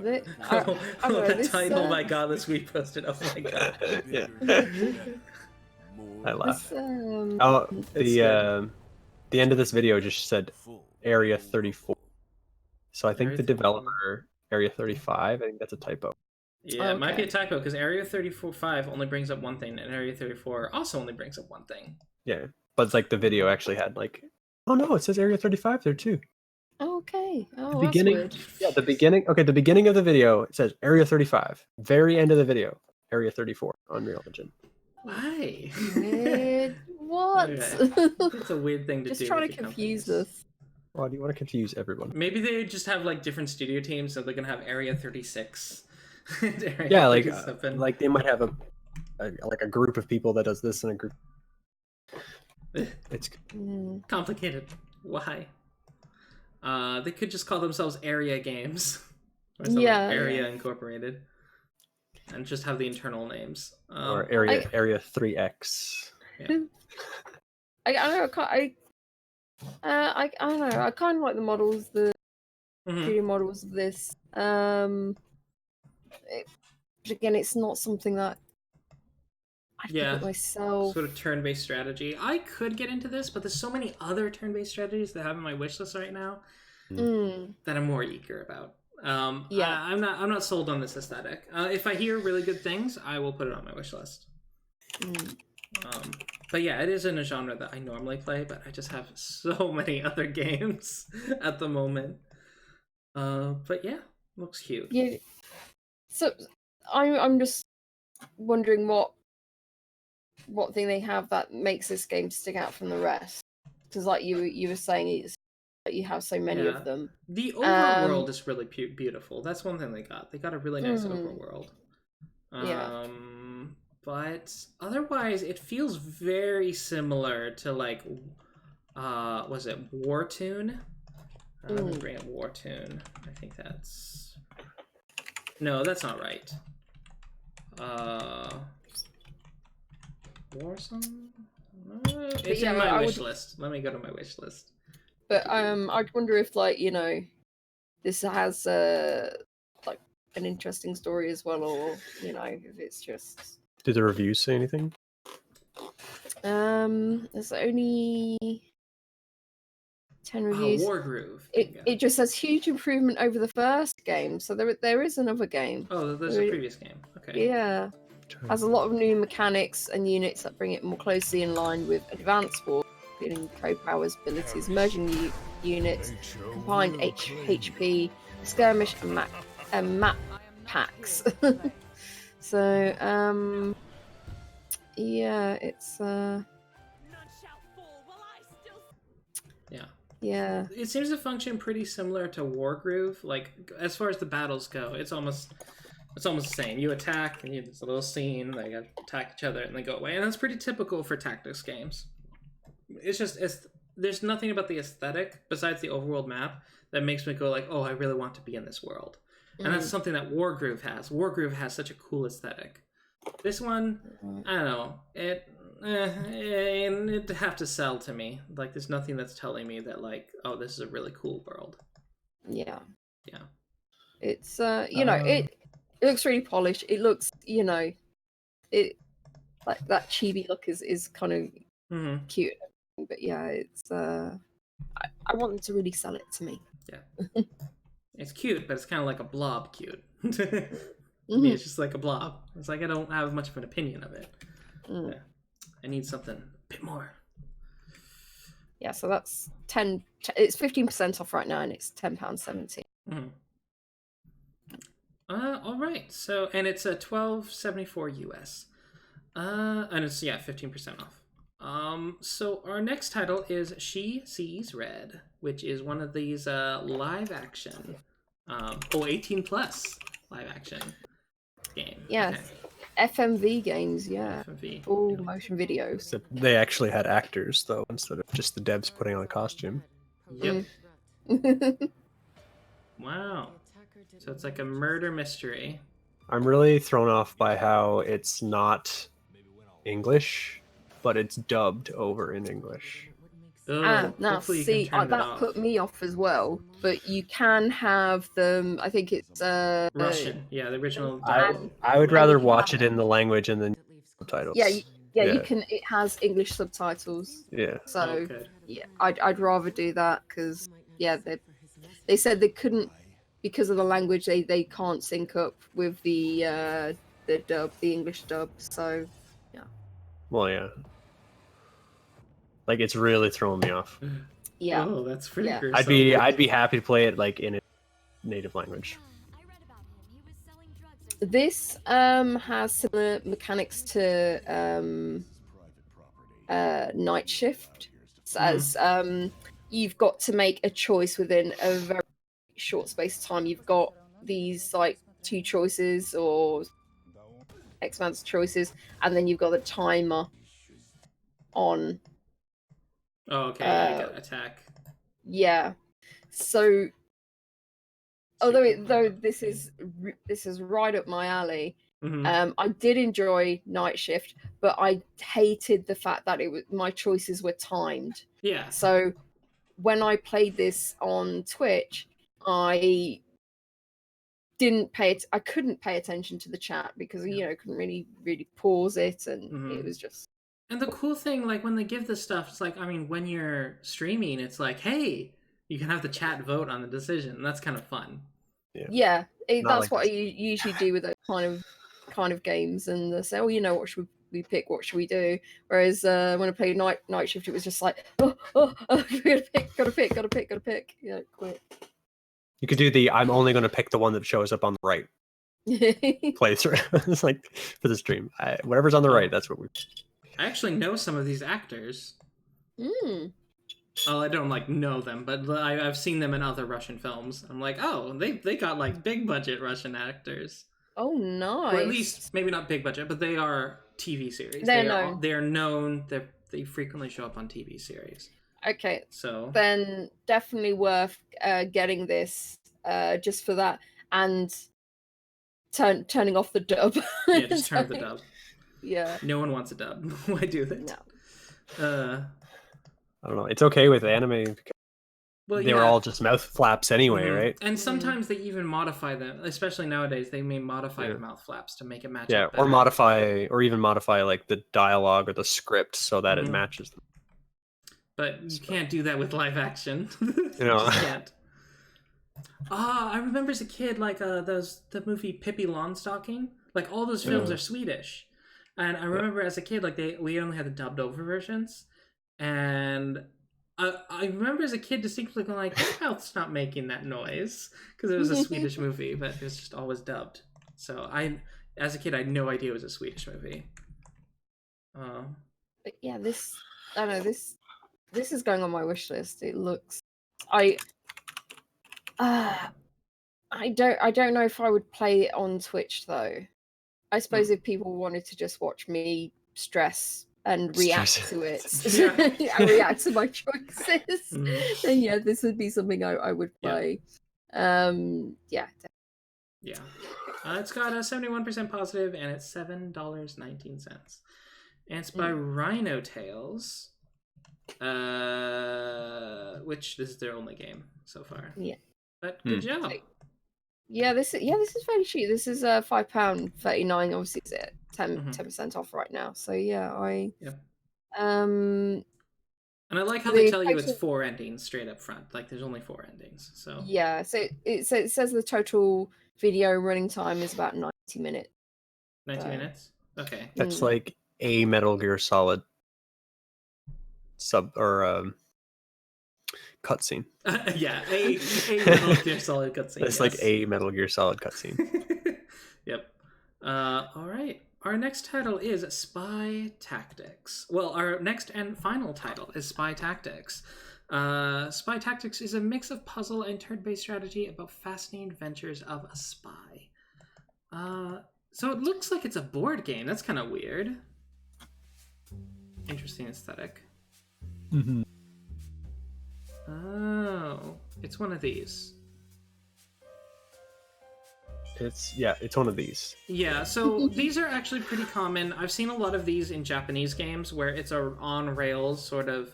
That title, my god, this we posted. Oh my god. Yeah. I laugh. This, the end of this video just said Area 34. So I think the developer Area 35. I think that's a typo. Yeah, it might be a typo because Area 34.5 only brings up one thing, and Area 34 also only brings up one thing. Yeah, but it's like the video actually had like, oh no, it says Area 35 there too. Okay. Oh, the beginning. that's weird. Yeah, the beginning. Okay, the beginning of the video it says Area 35. Very end of the video, Area 34. Unreal Engine. Why? Weird. What? Okay. It's a weird thing to do. Just trying to confuse us. Why do you want to confuse everyone? Maybe they just have like different studio teams, so they're gonna have Area 36. Yeah, like they might have a group of people that does this and a group. It's complicated. Why? They could just call themselves Area Games, or something like Area Incorporated, and just have the internal names. Or Area 3X. Yeah. I don't know. I kind of like the models, the 3D models of this. again, it's not something that I Yeah. put myself. Sort of turn-based strategy. I could get into this, but there's so many other turn-based strategies that I have on my wish list right now that I'm more eager about. Yeah. I'm not sold on this aesthetic. If I hear really good things, I will put it on my wish list. But yeah, it is in a genre that I normally play, but I just have so many other games at the moment. But yeah, looks cute. Yeah. So I'm just wondering what thing they have that makes this game stick out from the rest. Because like you were saying, it's that you have so many of them. The overworld is really beautiful. That's one thing they got. They got a really nice overworld. Yeah. But otherwise, it feels very similar to like, was it War Tune? Let me bring up War Tune. I think that's... No, that's not right. Warsong? It's in my wish list. Let me go to my wish list. But I'd wonder if, like, you know, this has like an interesting story as well, or you know, if it's just. Did the reviews say anything? There's only 10 reviews. Wargroove. It just says huge improvement over the first game, so there is another game. Oh, there's a previous game. Okay. Yeah. Has a lot of new mechanics and units that bring it more closely in line with advanced war, including co-powers, abilities, merging units, combined HP, skirmish, and map packs. So, yeah, it's yeah. It seems to function pretty similar to Wargroove. Like, as far as the battles go, it's almost the same. You attack, and there's a little scene. They attack each other, and they go away. And that's pretty typical for tactics games. There's nothing about the aesthetic besides the overworld map that makes me go like, oh, I really want to be in this world. And that's something that Wargroove has. Wargroove has such a cool aesthetic. This one, I don't know. It'd have to sell to me. Like, there's nothing that's telling me that, like, oh, this is a really cool world. Yeah. Yeah. It's you know, it looks really polished. It looks, you know, it like that chibi look is kind of cute. But yeah, it's I want them to really sell it to me. Yeah. It's cute, but it's kind of like a blob cute. To me, it's just like a blob. It's like I don't have much of an opinion of it. Yeah. I need something a bit more. Yeah, so that's 10. It's 15% off right now, and it's £10.70. All right. So, and it's a $12.74 US. And it's 15% off. So our next title is She Sees Red, which is one of these live action 18 plus live action game. Yeah. Okay. FMV games, yeah. FMV. All motion videos. So they actually had actors though, instead of just the devs putting on a costume. Yep. Wow. So it's like a murder mystery. I'm really thrown off by how it's not English, but it's dubbed over in English. Now see, that put me off as well. But you can have them. I think it's Russian. Yeah, the original. I would rather watch it in the language and then subtitles. Yeah, you can. It has English subtitles. Yeah. So yeah, I'd rather do that because they said they couldn't because of the language. They can't sync up with the dub, the English dub. So yeah. Well, yeah. Like, it's really throwing me off. Yeah. Oh, that's pretty gruesome. I'd be happy to play it like in its native language. This has similar mechanics to Night Shift, as you've got to make a choice within a very short space of time. You've got these like 2 choices or X amount of choices, and then you've got the timer on. Oh, okay. You got attack. Yeah. So, although this is right up my alley, I did enjoy Night Shift, but I hated the fact that my choices were timed. Yeah. So, when I played this on Twitch, I I couldn't pay attention to the chat because couldn't really pause it, and it was just. And the cool thing, like when they give this stuff, it's like, I mean, when you're streaming, it's like, hey, you can have the chat vote on the decision. And that's kind of fun. Yeah, that's like what I usually do with those kind of games, and they say, oh, what should we pick? What should we do? Whereas when I played night shift, it was just like, oh, gotta pick. Yeah, quick. You could do the I'm only going to pick the one that shows up on the right playthrough. It's like for the stream, whatever's on the right, that's what we. I actually know some of these actors. Mm. Well, I don't know them, but I've seen them in other Russian films. I'm like, oh, they got like big budget Russian actors. Oh, nice. Or at least maybe not big budget, but they are TV series. They're known. They frequently show up on TV series. Okay, so then definitely worth getting this just for that, and turning off the dub. Yeah, just turn off the dub. Yeah. No one wants a dub. Why do that? No. I don't know. It's okay with anime because they were all just mouth flaps anyway, right? And sometimes they even modify them, especially nowadays. They may modify the mouth flaps to make it match. Yeah, up better. or even modify like the dialogue or the script so that it matches them. But you can't do that with live action. You just can't. I remember as a kid, like the movie Pippi Longstocking. Like all those films are Swedish, and I remember as a kid, like we only had the dubbed over versions, and I remember as a kid distinctly going like, "Their mouth's not making that noise," because it was a Swedish movie, but it was just always dubbed. So as a kid, I had no idea it was a Swedish movie. But yeah, this is going on my wish list. It looks, I don't know if I would play it on Twitch though. I suppose if people wanted to just watch me stress and react to it and react to my choices, then yeah, this would be something I would play. Yeah. It's got a 71% positive, and it's $7.19, and it's by Rhino Tales, which this is their only game so far. Yeah, but good job. Yeah, this is very cheap. This is £5.39. Obviously, it's at 10% off right now. So yeah, and I like how they tell you it's 4 endings straight up front. Like there's only 4 endings. So yeah, so it says the total video running time is about 90 minutes. 90 minutes. Okay, that's like a Metal Gear Solid cutscene. Yeah, a Metal Gear Solid cutscene. It's like a Metal Gear Solid cutscene. Yep. All right. Our next title is Spy Tactics. Well, our next and final title is Spy Tactics. Spy Tactics is a mix of puzzle and turn-based strategy about fascinating adventures of a spy. So it looks like it's a board game. That's kind of weird. Interesting aesthetic. Mm-hmm. Oh, it's one of these. It's one of these. Yeah, so these are actually pretty common. I've seen a lot of these in Japanese games where it's a on rails sort of.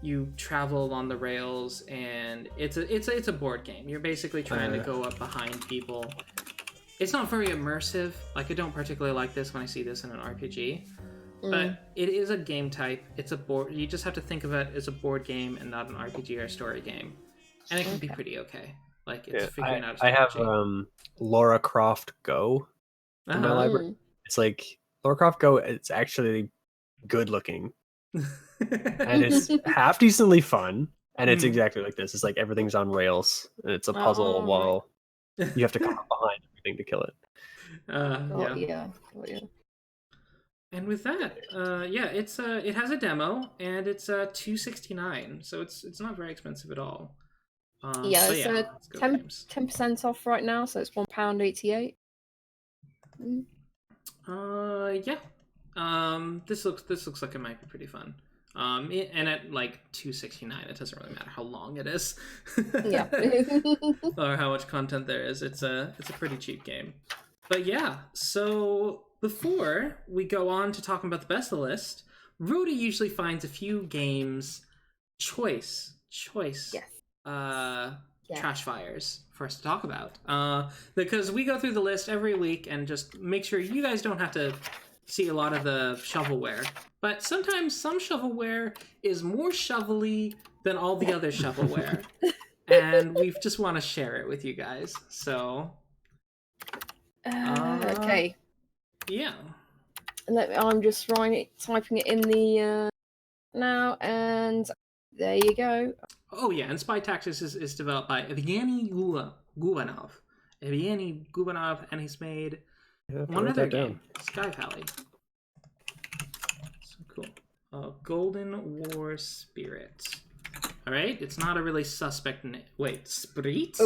You travel on the rails, and it's a board game. You're basically trying to go up behind people. It's not very immersive. Like I don't particularly like this when I see this in an RPG. But it is a game type. It's a board. You just have to think of it as a board game and not an RPG or a story game, and it can be pretty okay. Like it's figuring out. I have Lara Croft Go in my library. It's like Lara Croft Go. It's actually good looking, and it's half decently fun. And it's exactly like this. It's like everything's on rails, and it's a puzzle while you have to come up behind everything to kill it. Yeah. And with that, it has a demo, and it's $2.69, so it's not very expensive at all. It's 10% off right now, so it's £1.88. This looks like it might be pretty fun. And at like $2.69, it doesn't really matter how long it is, or how much content there is. It's a pretty cheap game. But yeah, so before we go on to talking about the best of the list, Rody usually finds a few games choice. Yes. trash fires for us to talk about. Because we go through the list every week and just make sure you guys don't have to see a lot of the shovelware. But sometimes some shovelware is more shovelly than all the other shovelware. And we just want to share it with you guys. So... okay. Yeah. I'm just typing it in the now, and there you go. Oh yeah, and Spy Tactics is developed by Evgeny Gubanov. Evgeny Gubanov, and he's made one other game, Sky Valley. So cool. Golden War Spirit. All right, it's not a really suspect name. Wait, Spirit?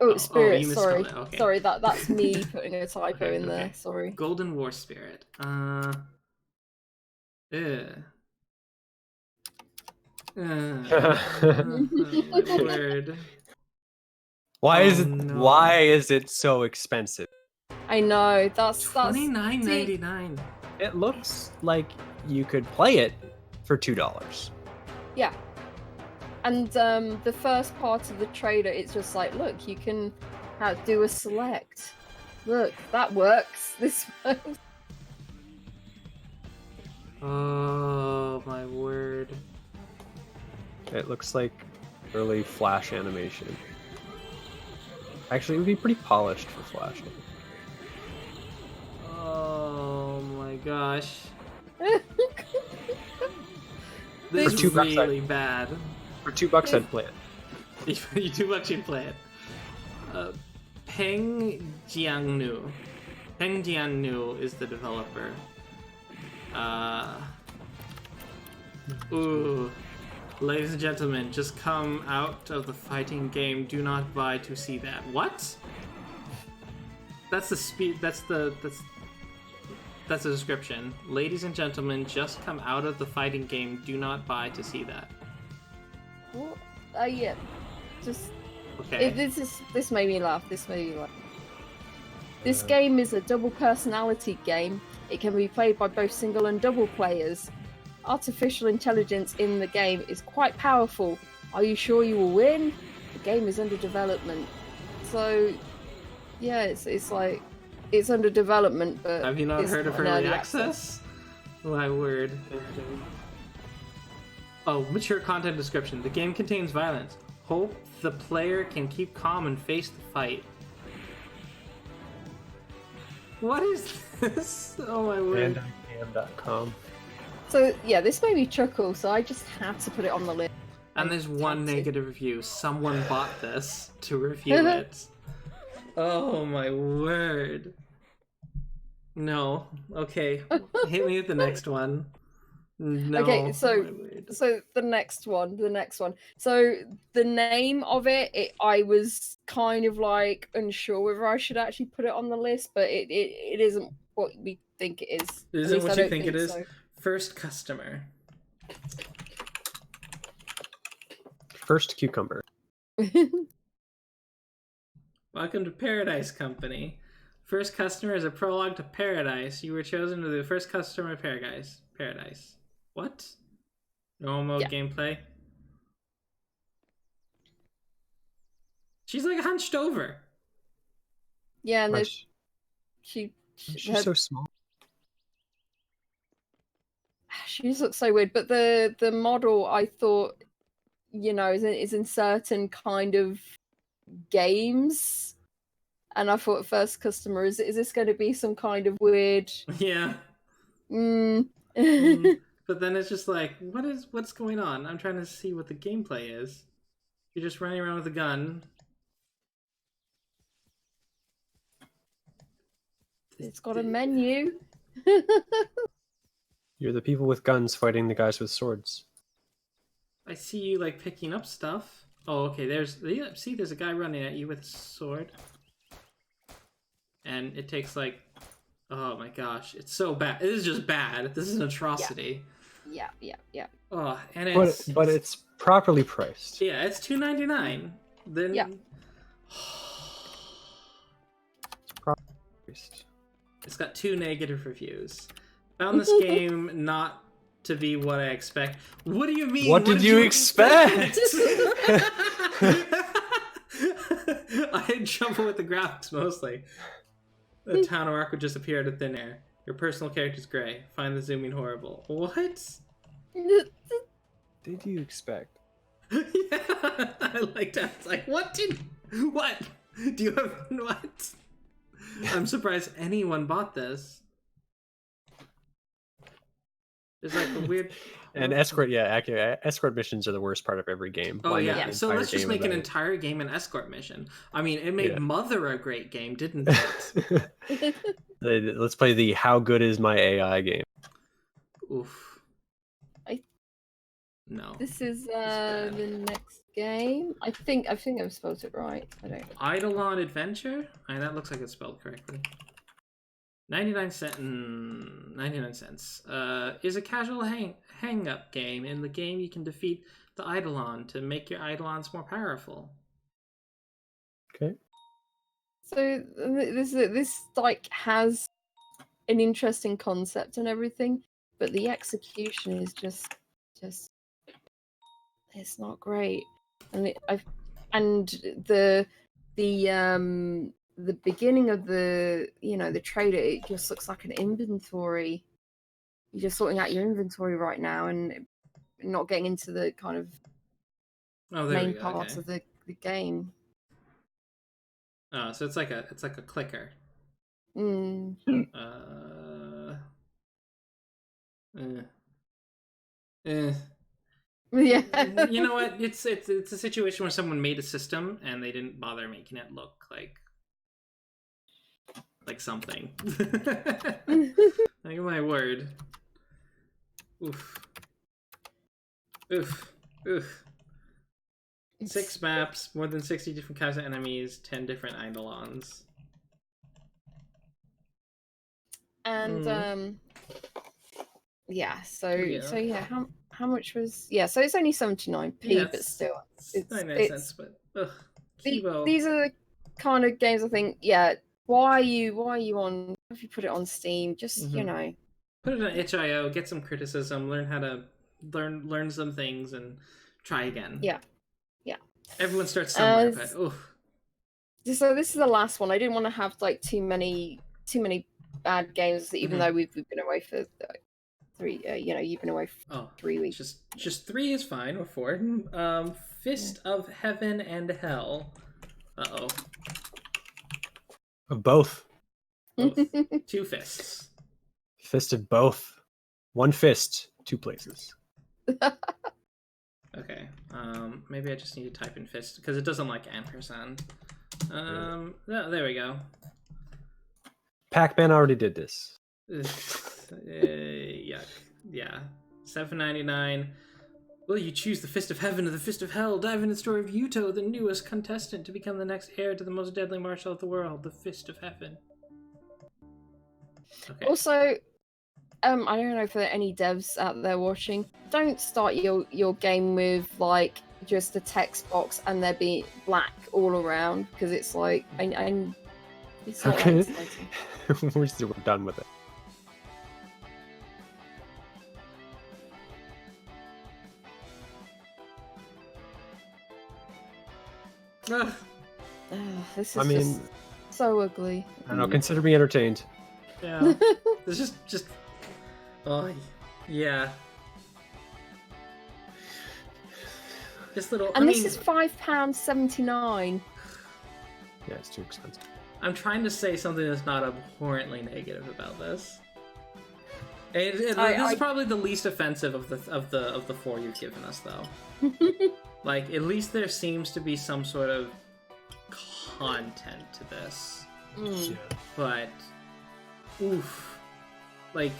Oh, Spirit. Sorry, okay. Sorry. That's me putting a typo in there. Sorry. Golden War Spirit. Word. Why is it so expensive? I know. That's $29.99. It looks like you could play it for $2. Yeah. And the first part of the trailer, it's just like, look, you can do a select. Look, that works. This works. Oh my word. It looks like early Flash animation. Actually, it would be pretty polished for Flash. Oh my gosh. For This is $2 really bad. For $2, I'd play it. For $2, you'd play it. Peng Jiangnu. Peng Jiangnu is the developer. Ooh. Ladies and gentlemen, just come out of the fighting game. Do not buy to see that. What? That's the speed. That's the description. Ladies and gentlemen, just come out of the fighting game. Do not buy to see that. What? Yeah. Just. Okay. This made me laugh. This game is a double personality game. It can be played by both single and double players. Artificial intelligence in the game is quite powerful. Are you sure you will win? The game is under development. So, yeah, it's like it's under development, but have you not heard of early access? My word. Oh, mature content description. The game contains violence. Hope the player can keep calm and face the fight. What is this? Oh my word. Bandicam.com. So yeah, this made me chuckle, so I just had to put it on the list. And there's one negative review. Someone bought this to review it. Oh my word. No. Okay. Hit me with the next one. No. Okay, so the next one. So the name of it, I was kind of like unsure whether I should actually put it on the list, but it isn't what we think it is. It isn't what you think it is? So. First customer. First cucumber. Welcome to Paradise Company. First customer is a prologue to Paradise. You were chosen to be the first customer of Paradise. What? Normal mode gameplay? She's like hunched over. Yeah, and she's so small. She just looks so weird, but the model, I thought, is in certain kind of games, and I thought first customer is this going to be some kind of weird? Yeah. But then it's just like, what's going on? I'm trying to see what the gameplay is. You're just running around with a gun. It's got a menu. You're the people with guns fighting the guys with swords. I see you like picking up stuff. Oh, okay. There's a guy running at you with a sword, and it takes like, oh my gosh, it's so bad. It is just bad. This is an atrocity. Yeah. Oh, and but it's properly priced. Yeah, it's $2.99. Then yeah. Properly priced. It's got 2 negative reviews. Found this game not to be what I expect. What do you mean? What did you expect? I had trouble with the graphics mostly. The town of Ark would just appear out of thin air. Your personal character's gray. Find the zooming horrible. What? Did you expect? Yeah, I liked that. It's like, what? Do you have what? I'm surprised anyone bought this. There's like a weird. And escort, yeah, accurate. Escort missions are the worst part of every game. Oh Why make yeah, an so entire let's just game make an about it? entire game an escort mission. I mean, it made Yeah. Mother a great game, didn't it? Let's play the How Good Is My AI game. Oof. No. This is bad. the next game. I think I've spelled it right. I don't. Eidolon Adventure? That looks like it's spelled correctly. 99 cents. Is a casual hang-up game. In the game, you can defeat the Eidolon to make your Eidolons more powerful. Okay. So this like has an interesting concept and everything, but the execution is just it's not great. And the beginning of the the trailer, it just looks like an inventory. You're just sorting out your inventory right now and not getting into the kind of main parts of the game. Oh, so it's like a clicker. Mm. Yeah. You know what? It's a situation where someone made a system and they didn't bother making it look like something. Like my word. Oof. Oof. Oof. 6 maps, more than 60 different kinds of enemies, 10 different Eidolons. And yeah, so yeah, how much was so it's only 79p, but still it's 99 cents, but these are the kind of games I think, why are you on, if you put it on Steam, just put it on itch.io, get some criticism, learn how to learn some things and try again. Yeah. Everyone starts somewhere, but so this is the last one. I didn't want to have like too many bad games, even though we've been away for 3 you've been away for 3 weeks. Just 3 is fine, or 4. Fist of Heaven and Hell. Both. 2 fists. Fist of both. 1 fist, 2 places. Okay. Maybe I just need to type in fist because it doesn't like ampersand. There we go. Pac-Man already did this. Yuck. Yeah. $7.99. Will you choose the Fist of Heaven or the Fist of Hell? Dive into the story of Yuto, the newest contestant to become the next heir to the most deadly martial of the world, the Fist of Heaven. Okay. Also, I don't know if there are any devs out there watching. Don't start your game with like just a text box and there be black all around, because it's like it's not that exciting. We're done with it. This is just so ugly. I don't know. Consider me entertained. Yeah. This is just. Oh, yeah. This little. And this is £5.79. Yeah, it's too expensive. I'm trying to say something that's not abhorrently negative about this. This is probably the least offensive of the 4 you've given us, though. Like, at least there seems to be some sort of content to this. Yeah. But, oof. Like,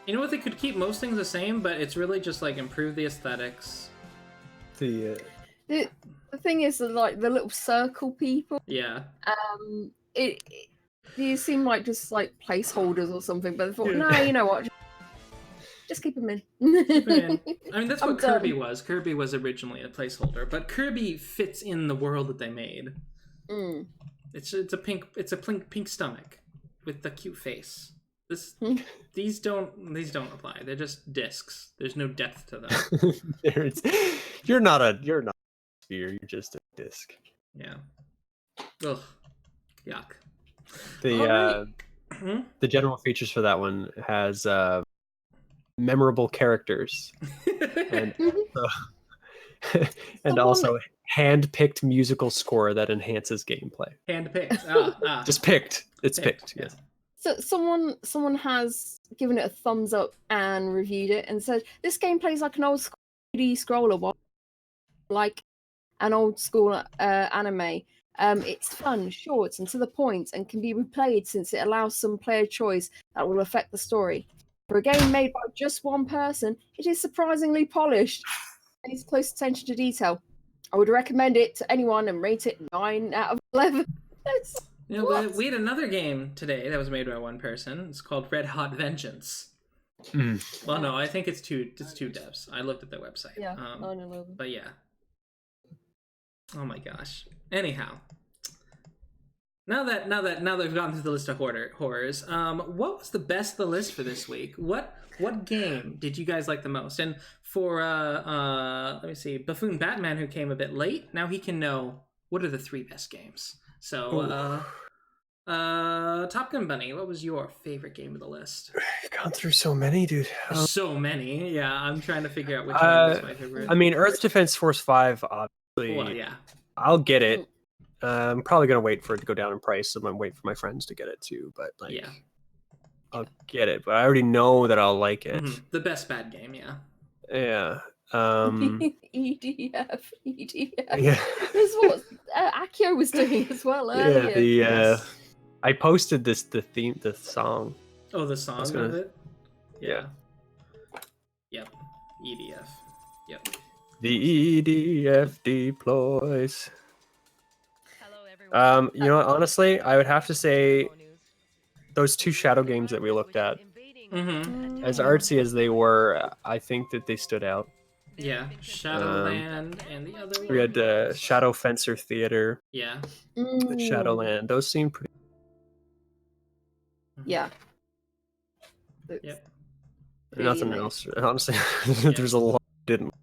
you know what? They could keep most things the same, but it's really just like improve the aesthetics. The thing is, like the little circle people. Yeah. These seem like just like placeholders or something. But I thought, no, you know what? Just keep them in. I mean, that's what Kirby was. Kirby was originally a placeholder, but Kirby fits in the world that they made. Mm. It's a pink stomach with the cute face. These don't apply. They're just discs. There's no depth to them. You're not a sphere. You're just a disc. Yeah. Ugh, yuck. The general features for that one has memorable characters and and also hand-picked musical score that enhances gameplay. Hand-picked. Just picked. It's picked. Yes. So someone has given it a thumbs up and reviewed it and said this game plays like an old 3D scroller, like an old school anime. It's fun, short, and to the point, and can be replayed since it allows some player choice that will affect the story. For a game made by just one person, it is surprisingly polished and pays close attention to detail. I would recommend it to anyone and rate it 9 out of 11. You know, we had another game today that was made by one person. It's called Red Hot Vengeance. Well, no, I think it's two devs. I looked at their website. Yeah, 9 and 11. But yeah. Oh my gosh. Anyhow, now that we've gotten through the list of horrors, what was the best of the list for this week? What game did you guys like the most? And for let me see, Buffoon Batman, who came a bit late, now he can know what are the 3 best games. So Topgunbunny, what was your favorite game of the list? You've gone through so many, dude. So many. Yeah, I'm trying to figure out which one was my favorite. I mean, Earth Defense Force 5, obviously. Well, yeah. I'll get it. I'm probably gonna wait for it to go down in price, so I'm gonna wait for my friends to get it too. But like, yeah, I'll get it. But I already know that I'll like it. The best bad game, yeah. Yeah. EDF. Yeah. This is what Akio was doing as well earlier. Yeah. I posted the song. Oh, the song of it. Yeah. Yep. EDF. Yep. The EDF deploys. You know what, honestly, I would have to say those 2 Shadow games that we looked at, as artsy as they were, I think that they stood out. Yeah, Shadowland and the other one. We had Shadow Fencer Theater. Yeah. Shadowland. Those seemed pretty. Yeah. Yep. Nothing else. Honestly, there's a lot I didn't.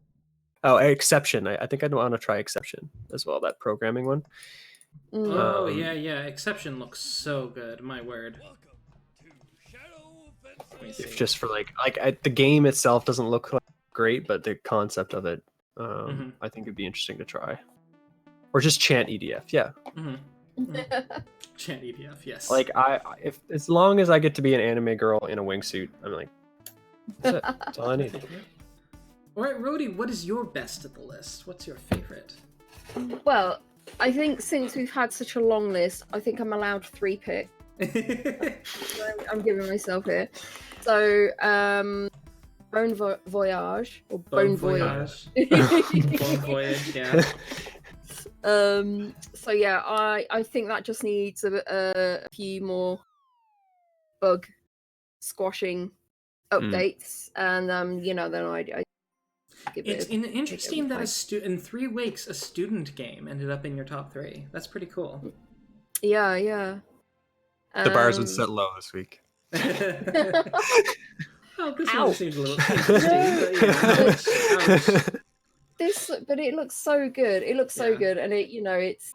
Oh, Exception. I think I'd want to try Exception as well, that programming one. Oh, yeah. Exception looks so good, my word. If just for the game itself doesn't look great, but the concept of it, I think it'd be interesting to try. Or just chant EDF, yeah. Chant EDF, yes. Like, if as long as I get to be an anime girl in a wingsuit, I'm like, that's it. That's all I need. All right, Rody, what is your best of the list? What's your favorite? Well, I think since we've had such a long list, I think I'm allowed 3 picks. I'm giving myself here. So, Bone Voyage or Bone Voyage. Bone Voyage, yeah. So yeah, I think that just needs a few more bug squashing updates, and then I it's interesting that in 3 weeks a student game ended up in your top 3. That's pretty cool. Yeah. The bars would set low this week. Oh, this one seems a little interesting. But it looks so good. It looks so good, and it's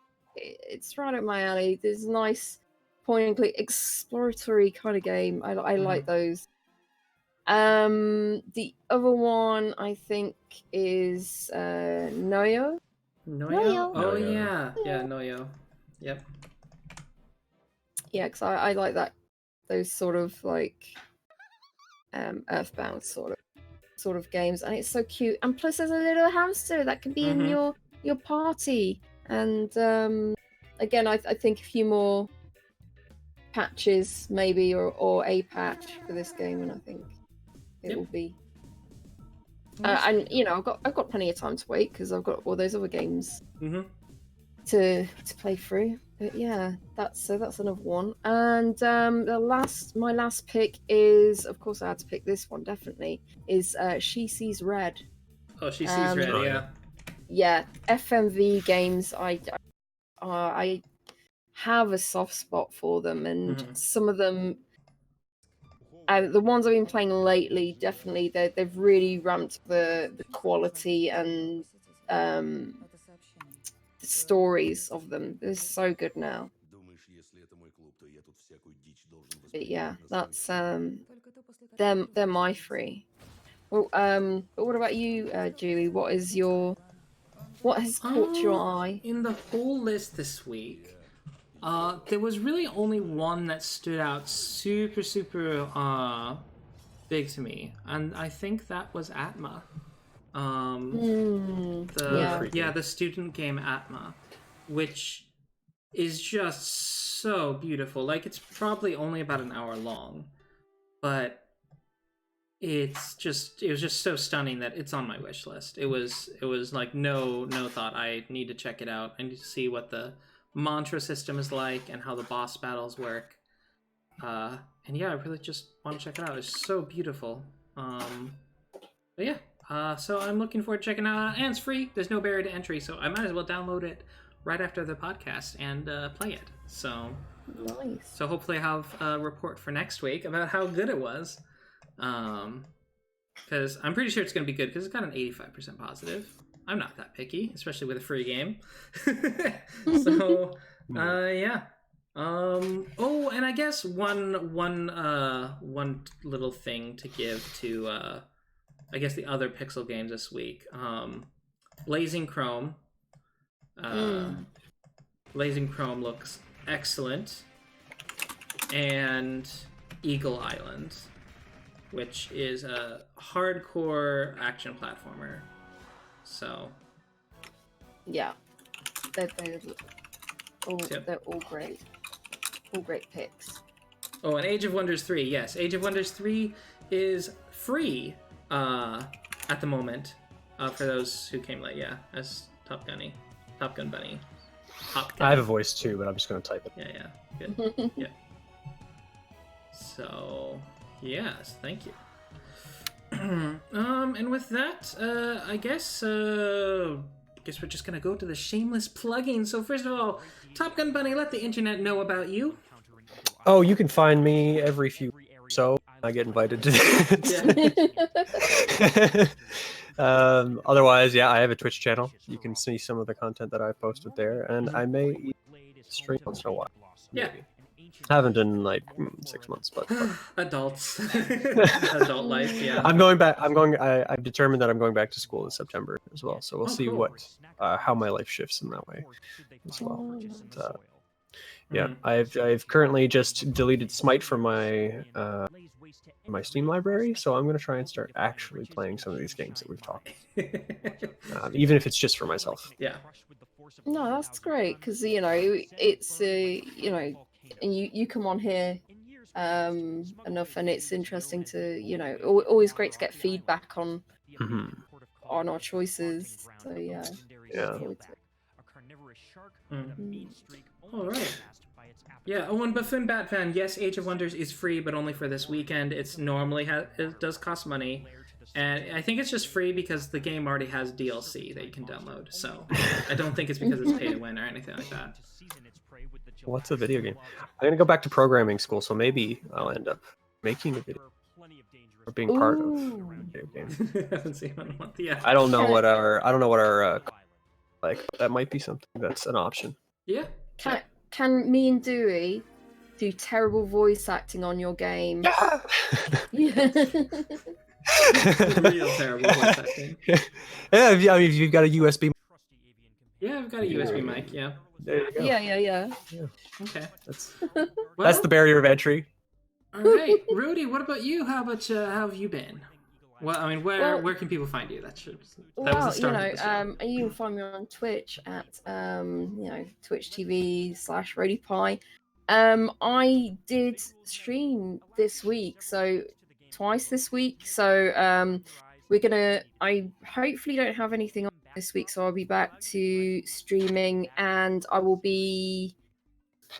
right up my alley. There's a nice point and click exploratory kind of game. I like those. The other one I think is NOYO. NOYO? Oh yeah, NOYO. Yep. Yeah, because I like those sort of like Earthbound sort of games, and it's so cute. And plus, there's a little hamster that can be in your party. And again, I think a few more patches maybe, or a patch for this game, and I think it will be. And I've got plenty of time to wait because I've got all those other games to play through. But yeah, that's another one. And my last pick is, of course, I had to pick this one definitely. Is She Sees Red. Oh, She Sees Red, yeah. Yeah, FMV games. I have a soft spot for them, and some of them. The ones I've been playing lately, definitely, they've really ramped the quality and the stories of them. They're so good now. But yeah, that's they're my 3. Well, but what about you, Julie? What has caught your eye? In the whole list this week, there was really only one that stood out super big to me, and I think that was Atma. The student game Atma, which is just so beautiful. Like, it's probably only about an hour long, but it was just so stunning that it's on my wish list. It was like no thought. I need to check it out. I need to see what the mantra system is like and how the boss battles work. And yeah, I really just want to check it out. It's so beautiful. But yeah, so I'm looking forward to checking it out. And it's free. There's no barrier to entry, so I might as well download it right after the podcast and play it. So nice. So hopefully I have a report for next week about how good it was. Because I'm pretty sure it's going to be good because it's got an 85% positive. I'm not that picky, especially with a free game. So, yeah. Oh, and I guess one little thing to give to I guess the other Pixel games this week. Blazing Chrome. Blazing Chrome looks excellent. And Eagle Island, which is a hardcore action platformer. So yeah, they're all great. All great picks. Oh, and Age of Wonders 3. Yes, Age of Wonders 3 is free at the moment for those who came late. Yeah, as Topgunbunny. I have a voice too, but I'm just going to type it. Yeah, good. Yeah. So, yes, thank you. And with that, I guess we're just gonna go to the shameless plugging. So first of all, Topgunbunny, let the internet know about you. Oh, you can find me every few weeks or so. I get invited to that. Otherwise, yeah, I have a Twitch channel. You can see some of the content that I've posted there, and I may stream once in a while. Yeah. I haven't in like 6 months, but adults, adult life. Yeah, I'm going back. I've determined that I'm going back to school in September as well. So we'll see cool. how my life shifts in that way as well. But, yeah, I've currently just deleted Smite from my my Steam library, so I'm going to try and start actually playing some of these games that we've talked. Even if it's just for myself. Yeah. No, that's great because it's and you come on here enough, and it's interesting to always great to get feedback on our choices. So yeah. All right. Yeah. Oh, and Buffoon Batfan. Yes, Age of Wonders is free, but only for this weekend. It's normally it does cost money, and I think it's just free because the game already has DLC that you can download. So I don't think it's because it's pay to win or anything like that. What's a video game? I'm gonna go back to programming school, so maybe I'll end up making a video or being part of a video game. I haven't seen one. Yeah. I don't know what our like. That might be something that's an option. Yeah. Can me and Dewey do terrible voice acting on your game? Yeah. Real terrible voice acting. Yeah, I mean, if you've got a USB. Yeah, I've got a USB mic. Yeah. There you go. Yeah. Okay. That's the barrier of entry. All right, Rudy. What about you? How have you been? Well, I mean, where can people find you? That was the start of the show. You can find me on Twitch at Twitch TV/Roadypie. I did stream this week, so twice this week. So I hopefully don't have anything on this week, so I'll be back to streaming, and I will be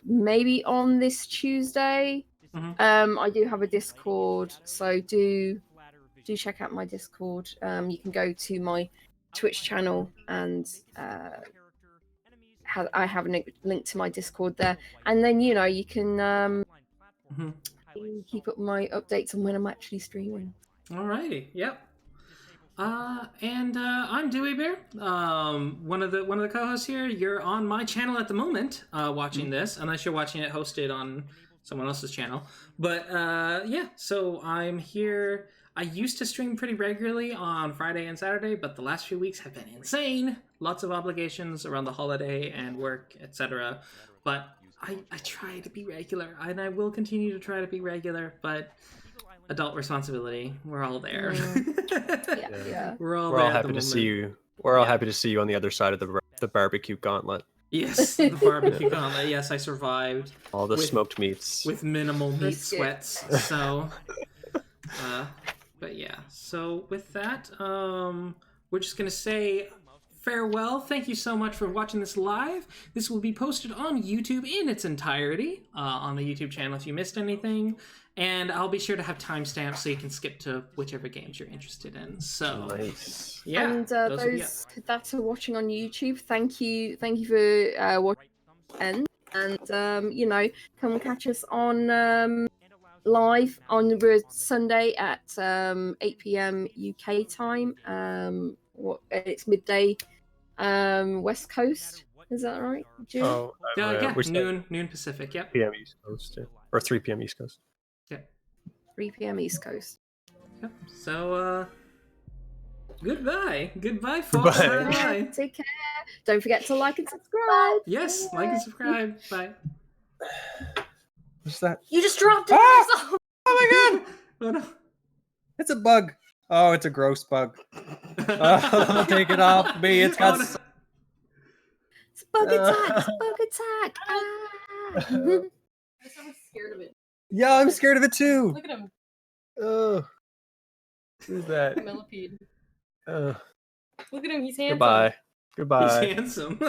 maybe on this Tuesday. I do have a Discord, so do check out my Discord. You can go to my Twitch channel, and I have a link to my Discord there, and then you can keep up my updates on when I'm actually streaming. Alrighty, yep. And I'm Dewey Bear, one of the co-hosts here. You're on my channel at the moment, watching this, unless you're watching it hosted on someone else's channel. But yeah, so I'm here. I used to stream pretty regularly on Friday and Saturday, but the last few weeks have been insane. Lots of obligations around the holiday and work, etc. But I try to be regular, and I will continue to try to be regular, but adult responsibility, we're all there. Yeah. We're all happy to see you. We're all happy to see you on the other side of the barbecue gauntlet. Yes, the barbecue gauntlet. Yes, I survived. All the smoked meats. With minimal meat sweats. So, but yeah. So with that, we're just going to say farewell. Thank you so much for watching this live. This will be posted on YouTube in its entirety on the YouTube channel if you missed anything. And I'll be sure to have timestamps so you can skip to whichever games you're interested in. So nice. Yeah. And those that are watching on YouTube, thank you for watching. And come catch us on live on Sunday at 8 p.m. UK time. It's midday West Coast. Is that right, June? Oh, yeah, noon Pacific. Yep. PM East Coast, or 3 p.m. East Coast. Yeah. 3 p.m. East Coast. Yep. So, goodbye, folks. Bye. Take care. Don't forget to like and subscribe. Yes, like and subscribe. Bye. What's that? You just dropped it yourself. Oh my god! Oh no. It's a bug. Oh, it's a gross bug. I'll take it off me. It's got. Oh, no. It's a bug attack. It's a bug attack. I'm scared of it. Yeah, I'm scared of it too. Look at him. Oh, who's that? Millipede. Look at him. He's handsome. Goodbye. He's handsome.